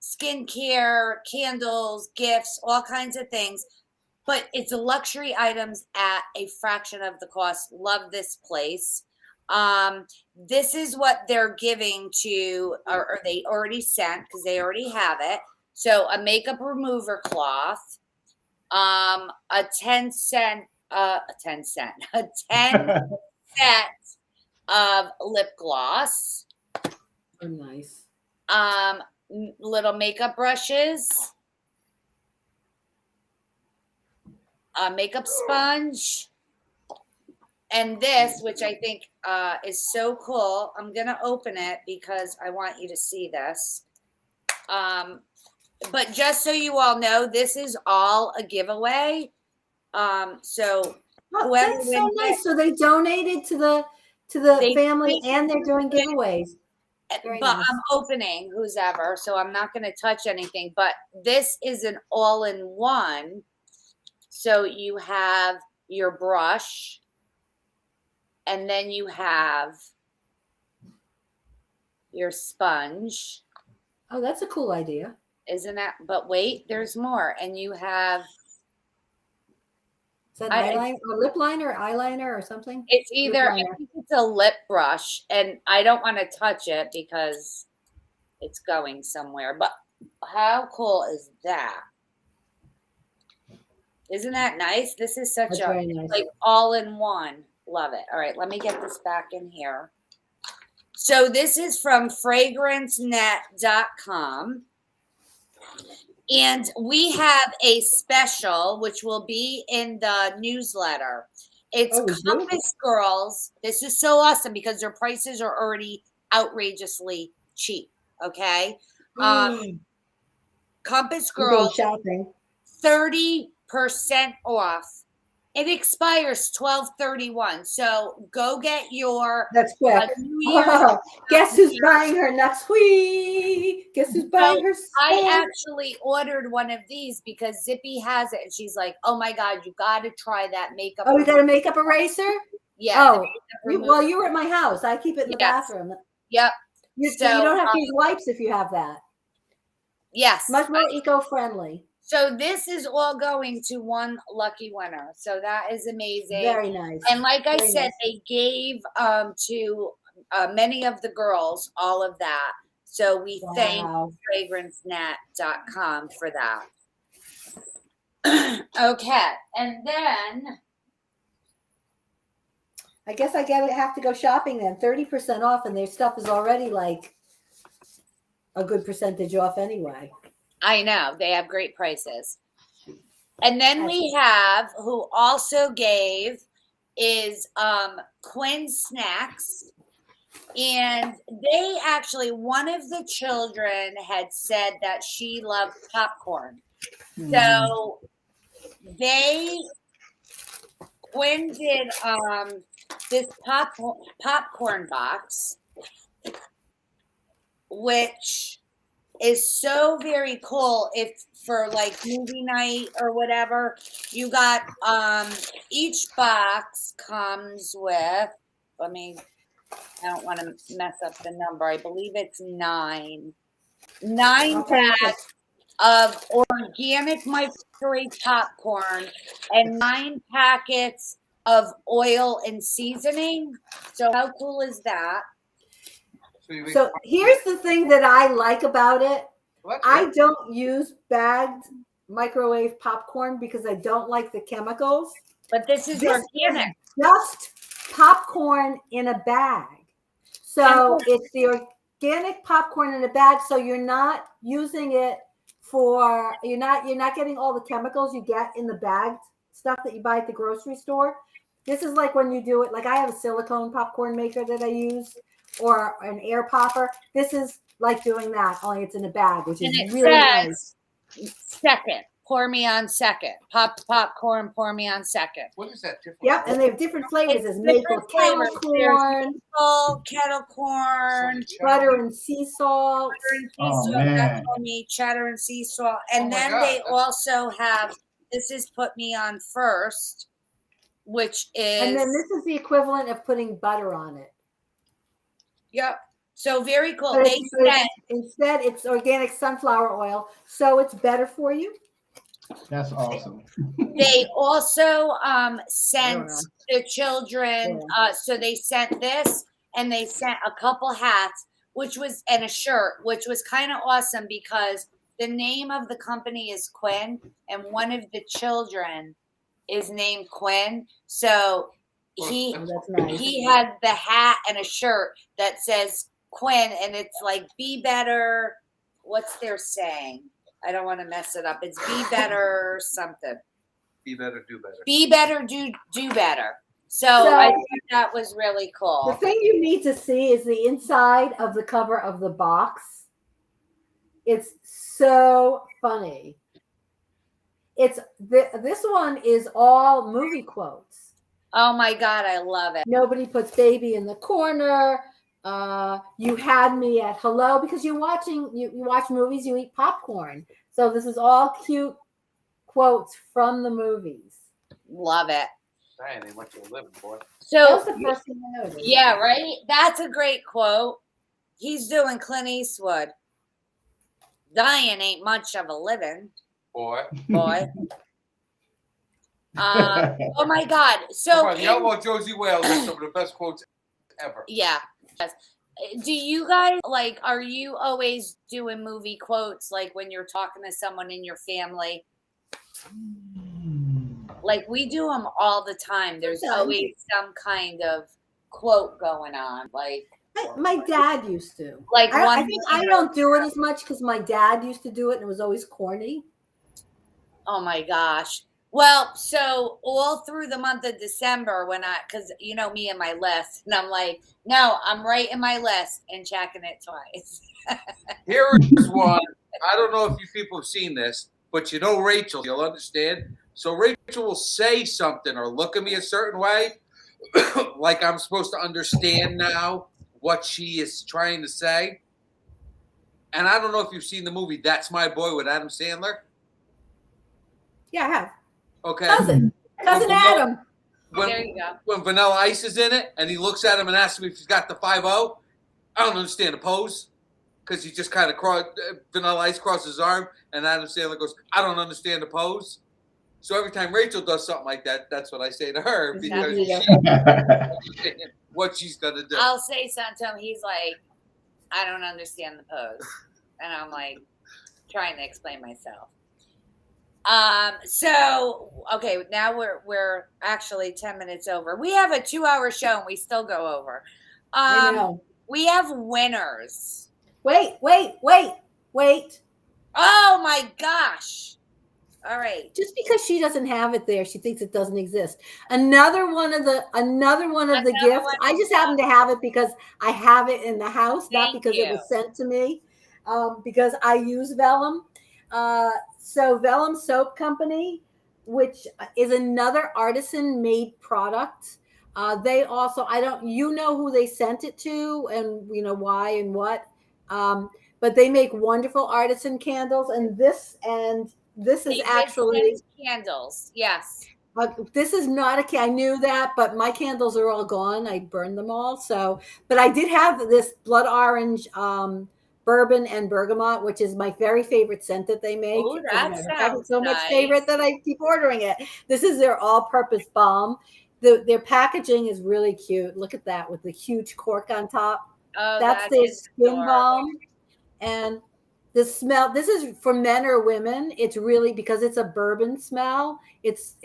skincare, candles, gifts, all kinds of things. But it's luxury items at a fraction of the cost. Love this place. This is what they're giving to, or they already sent because they already have it. So a makeup remover cloth, a 10 set of lip gloss. Oh, nice. Little makeup brushes, a makeup sponge, and this, which I think is so cool. I'm going to open it because I want you to see this. But just so you all know, this is all a giveaway. So whoever that's so nice. So they donated to the family, and they're doing giveaways. But nice. I'm opening who's ever, so I'm not going to touch anything. But this is an all-in-one. So you have your brush, and then you have your sponge. Oh, that's a cool idea. Isn't that? But wait, there's more. And you have Is that eyeliner, or lip liner, or eyeliner, or something? It's either, I think it's a lip brush, and I don't want to touch it because it's going somewhere. But how cool is that? Isn't that nice? This is such That's very nice. like all-in-one. Love it. All right, let me get this back in here. So this is from fragrancenet.com. And we have a special, which will be in the newsletter. It's Compass Girls. This is so awesome because their prices are already outrageously cheap. Okay. Compass Girls, shopping. 30% off. It expires 12/31. So go get your. That's quick. Guess who's buying her next week? Guess who's buying her? I actually ordered one of these because Zippy has it, and she's like, "Oh my God, you got to try that makeup." Oh, we got a makeup eraser. Yeah. Oh, you were at my house. I keep it in the bathroom. Yep. You don't have to use wipes if you have that. Yes. Much more eco-friendly. So this is all going to one lucky winner. So that is amazing. Very nice. And like I said, they gave to many of the girls all of that. So we thank fragrancenet.com for that. Okay. And then I guess I have to go shopping then. 30% off, and their stuff is already like a good percentage off anyway. I know they have great prices. And then we have who also gave is Quinn Snacks. And they actually, one of the children had said that she loved popcorn. So Quinn did this popcorn box, which is so very cool. If for like movie night or whatever, you got each box comes with, I don't want to mess up the number. I believe it's 9 packs of organic microwave popcorn and 9 packets of oil and seasoning. So how cool is that? So here's the thing that I like about it. I don't use bagged microwave popcorn because I don't like the chemicals. But this is organic. Just popcorn in a bag. So it's the organic popcorn in a bag. So you're not using it for, you're not getting all the chemicals you get in the bagged stuff that you buy at the grocery store. This is like when you do it, like I have a silicone popcorn maker that I use, or an air popper. This is like doing that, only it's in a bag, which is really nice. Second, pour me on second. Popcorn, pour me on second. What is that different? Yep, and they have different flavors. There's maple kettle corn, kettle corn, butter and sea salt. That's on me, cheddar and sea salt. And then they also have, this is put me on first, which is. And then this is the equivalent of putting butter on it. Yep. So very cool. But instead, it's organic sunflower oil, so it's better for you. That's awesome. They also sent the children. So they sent this, and they sent a couple hats, and a shirt, which was kind of awesome because the name of the company is Quinn, and one of the children is named Quinn. So he had the hat and a shirt that says Quinn, and it's like be better. What's their saying? I don't want to mess it up. It's be better something. Be better, do better. Be better, do better. So I think that was really cool. The thing you need to see is the inside of the cover of the box. It's so funny. This one is all movie quotes. Oh my God, I love it. Nobody puts baby in the corner. You had me at hello, because you watch movies, you eat popcorn. So this is all cute quotes from the movies. Love it. Dang, they went to a living, boy. So that's the first thing I noticed. Yeah, right? That's a great quote. He's doing Clint Eastwood. Dying ain't much of a living. Boy. Oh my God! So the outlaw Josie Wales is some of the best quotes ever. Yeah. Yes. Do you guys like? Are you always doing movie quotes like when you're talking to someone in your family? Like we do them all the time. There's always some kind of quote going on. Like my dad used to. Like I think I don't do it as much because my dad used to do it and it was always corny. Oh my gosh. Well, so all through the month of December because you know me and my list, and I'm like, no, I'm writing my list and checking it twice. Here is one. I don't know if you people have seen this, but you know Rachel, you'll understand. So Rachel will say something or look at me a certain way, like I'm supposed to understand now what she is trying to say. And I don't know if you've seen the movie That's My Boy with Adam Sandler. Yeah, I have. Okay. Cousin Adam. There you go. When Vanilla Ice is in it and he looks at him and asks him if he's got the 5-0, I don't understand the pose because he just kind of Vanilla Ice crosses his arm and Adam Sandler goes, I don't understand the pose. So every time Rachel does something like that, that's what I say to her because she what she's going to do. I'll say something to him. He's like, I don't understand the pose. And I'm like, trying to explain myself. So okay, now we're actually 10 minutes over. We have a 2-hour show and we still go over. I know. We have winners. Wait. Oh my gosh. All right. Just because she doesn't have it there, she thinks it doesn't exist. Another one of the gifts. I just happen to have it because I have it in the house, not because it was sent to me. Because I use Vellum. So Vellum Soap Company, which is another artisan-made product. They also, you know who they sent it to and you know why and what. But they make wonderful artisan candles, and this is actually candles. Yes. This is not I knew that, but my candles are all gone. I burned them all. So, but I did have this blood orange, bourbon and bergamot, which is my very favorite scent that they make. Oh, that sounds so much favorite that I keep ordering it. This is their all-purpose balm. Their packaging is really cute. Look at that with the huge cork on top. Oh, that's their skin balm. And the smell, this is for men or women. It's really because it's a bourbon smell. It's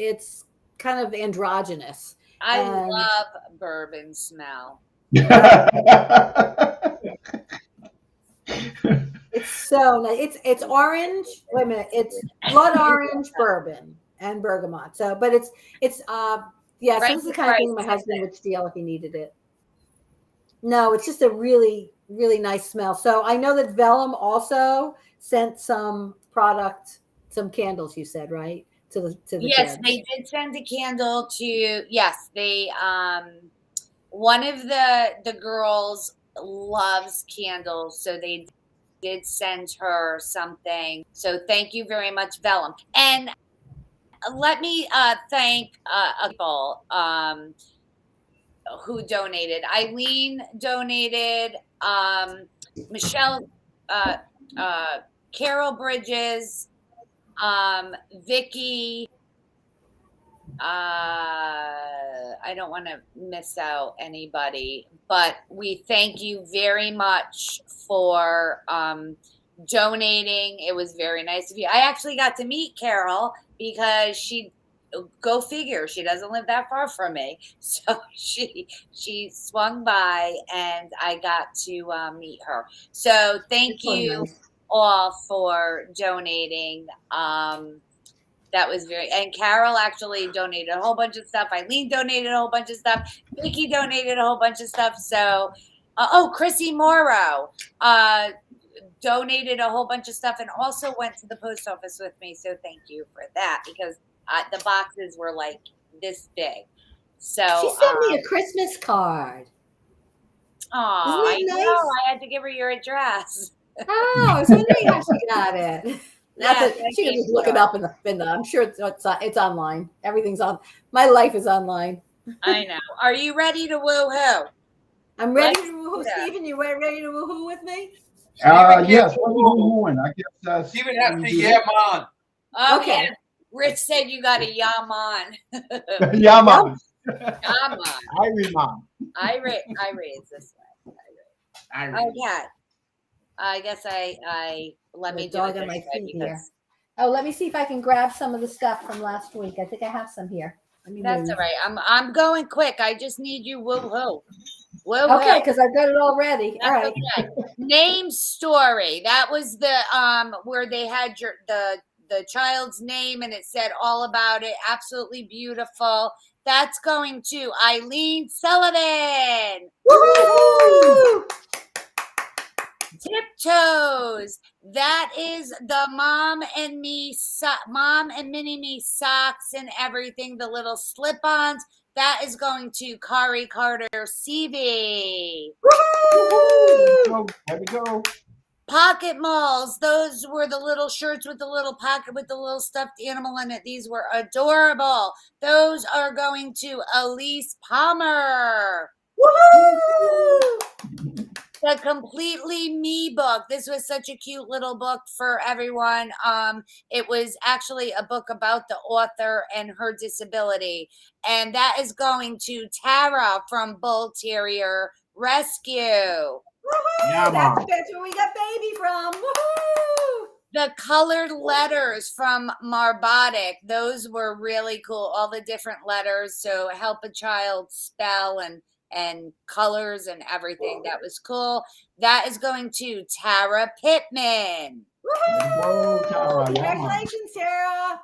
kind of androgynous. I love bourbon smell. It's so nice. It's orange. Wait a minute. It's blood orange bourbon and bergamot. So, but it's yeah. So this is the kind of thing my husband would steal if he needed it. No, it's just a really, really nice smell. So I know that Vellum also sent some candles. You said right to the yes, kids. They did send a candle to they one of the girls loves candles, so they did send her something. So thank you very much, Vellum. And let me thank people who donated. Eileen donated. Michelle, Carol Bridges, Vicky. I don't want to miss out anybody, but we thank you very much for donating. It was very nice of you. I actually got to meet Carol because go figure, she doesn't live that far from me. So she swung by and I got to meet her. So thank you all for donating. That was and Carol actually donated a whole bunch of stuff. Eileen donated a whole bunch of stuff. Vicky donated a whole bunch of stuff. So, Chrissy Morrow donated a whole bunch of stuff and also went to the post office with me. So thank you for that because the boxes were like this big. So she sent me a Christmas card. Oh, I know. I had to give her your address. Oh, I was wondering how she got it. She can just look it up in the. I'm sure it's online. Everything's on. My life is online. I know. Are you ready to woohoo? I'm ready to woohoo. Steven, you ready to woohoo with me? Yes. What are you woohooing? I guess Steven has to yam on. Okay. Rich said you got a yam on. Yeah, mom. Yam on. Irie mom. Irie is this way. Irie. Okay. I guess I let me do dog it on my this way feet here. because Oh, let me see if I can grab some of the stuff from last week. I think I have some here. Let me that's move. all right. I'm going quick. I just need you woo-hoo. Okay, because I've got it all ready. All right. Okay. Name story. That was the where they had the child's name and it said all about it. Absolutely beautiful. That's going to Eileen Sullivan. Woo! Tiptoes. That is the Mom and Mini Me socks and everything. The little slip-ons. That is going to Kari Carter CV. There we go. Pocket malls. Those were the little shirts with the little pocket with the little stuffed animal in it. These were adorable. Those are going to Elise Palmer. Woo! The Completely Me book. This was such a cute little book for everyone. It was actually a book about the author and her disability. And that is going to Tara from Bull Terrier Rescue. Yeah, that's where we got baby from. Woohoo! The colored letters from Marbotic. Those were really cool. All the different letters. So help a child spell and colors and everything. That was cool. That is going to Tara Pittman. Woohoo! Tara. Congratulations, Tara.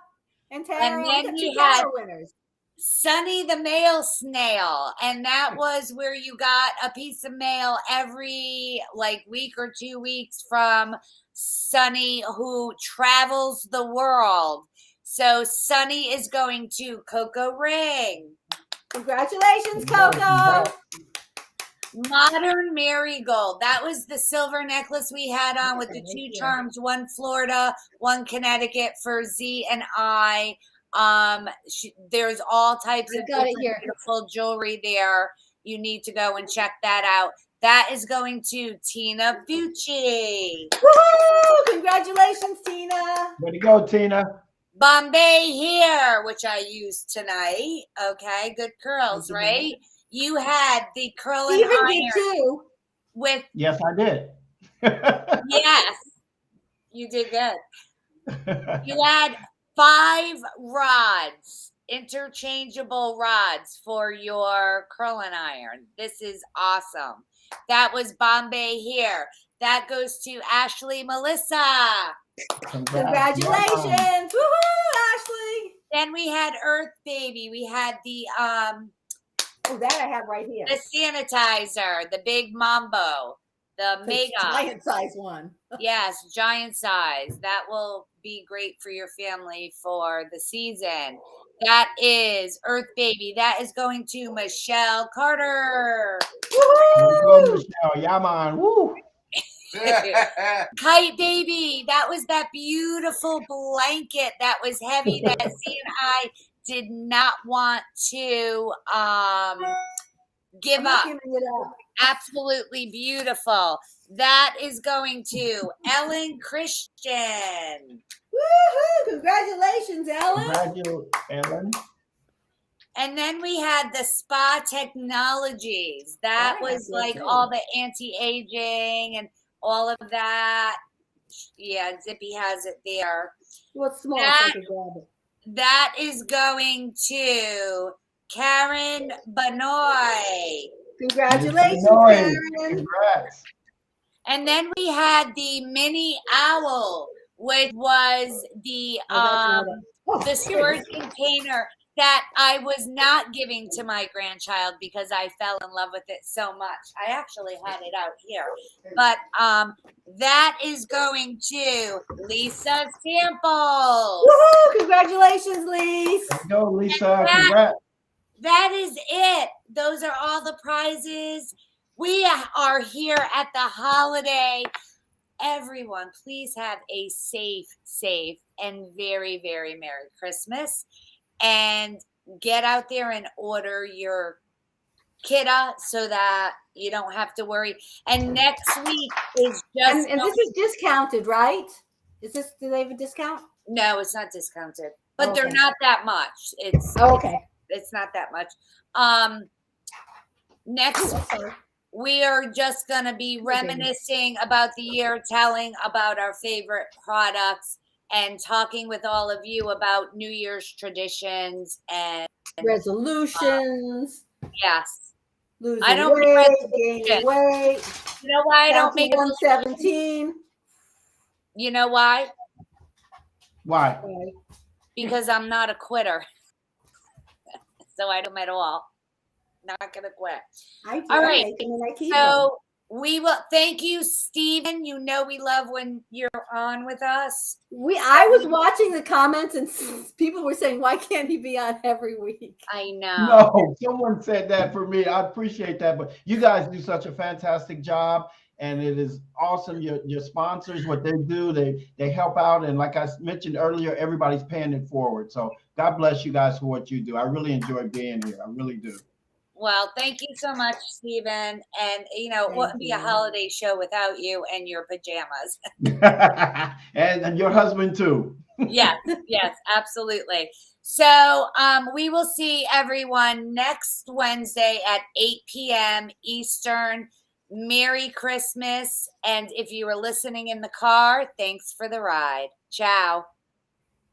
And Tara. And then we had winners. Sunny the Mail Snail. And that was where you got a piece of mail every week or 2 weeks from Sunny, who travels the world. So Sunny is going to Coco Ring. Congratulations, Coco. Modern Marigold. That was the silver necklace we had on with the two charms, one Florida, one Connecticut for Z and I. There's all types of beautiful jewelry there. You need to go and check that out. That is going to Tina Bucci. Woohoo! Congratulations, Tina. Way to go, Tina. Bombay Hair, which I used tonight. Okay, good curls, right? You had the curl and iron. Did too. With yes, I did. Yes, you did good. You had 5 rods, interchangeable rods for your curl and iron. This is awesome. That was Bombay Hair. That goes to Ashley Melissa. Congratulations. Woohoo, Ashley. Then we had Earth Baby. We had the that I have right here. The sanitizer, the big Mambo, the mega giant size one. Yes, giant size. That will be great for your family for the season. That is Earth Baby. That is going to Michelle Carter. Woo! Michelle, yeah, man. Woo! Kite Baby. That was that beautiful blanket that was heavy that C and I did not want to give up. Absolutely beautiful. That is going to Ellen Christian. Woohoo! Congratulations, Ellen. Congratulations, Ellen. And then we had the Spa Technologies. That was all the anti-aging and all of that. Yeah, Zippy has it there. Well, it's small. That is going to Karen Benoy. Congratulations, Karen. Congrats. And then we had the Mini Owl, which was the storage container that I was not giving to my grandchild because I fell in love with it so much. I actually had it out here. But that is going to Lisa Sample. Woohoo! Congratulations, Lisa. Let's go, Lisa. Congrats. That is it. Those are all the prizes. We are here at the holiday. Everyone, please have a safe, and very, very Merry Christmas. And get out there and order your kidda so that you don't have to worry. And next week is just... And this is discounted, right? Do they have a discount? No, it's not discounted. but they're Okay. not that much. Okay. It's not that much. Next, we are just going to be reminiscing about the year, telling about our favorite products, and talking with all of you about New Year's traditions and resolutions. Yes. Losing I don't weight, make gaining weight. You know why I don't make 117. You know why? Why? Because I'm not a quitter. So I don't at all. Not gonna quit. All right. So we will thank you, Stephen. You know we love when you're on with us. I was watching the comments and people were saying, why can't he be on every week? I know. No, someone said that for me. I appreciate that. But you guys do such a fantastic job. And it is awesome. Your sponsors, what they do, they help out. And like I mentioned earlier, everybody's paying it forward. So God bless you guys for what you do. I really enjoy being here. I really do. Well, thank you so much, Stephen. And, it wouldn't be a holiday show without you and your pajamas. and your husband, too. Yes, absolutely. So we will see everyone next Wednesday at 8 p.m. Eastern. Merry Christmas. And if you were listening in the car, thanks for the ride. Ciao.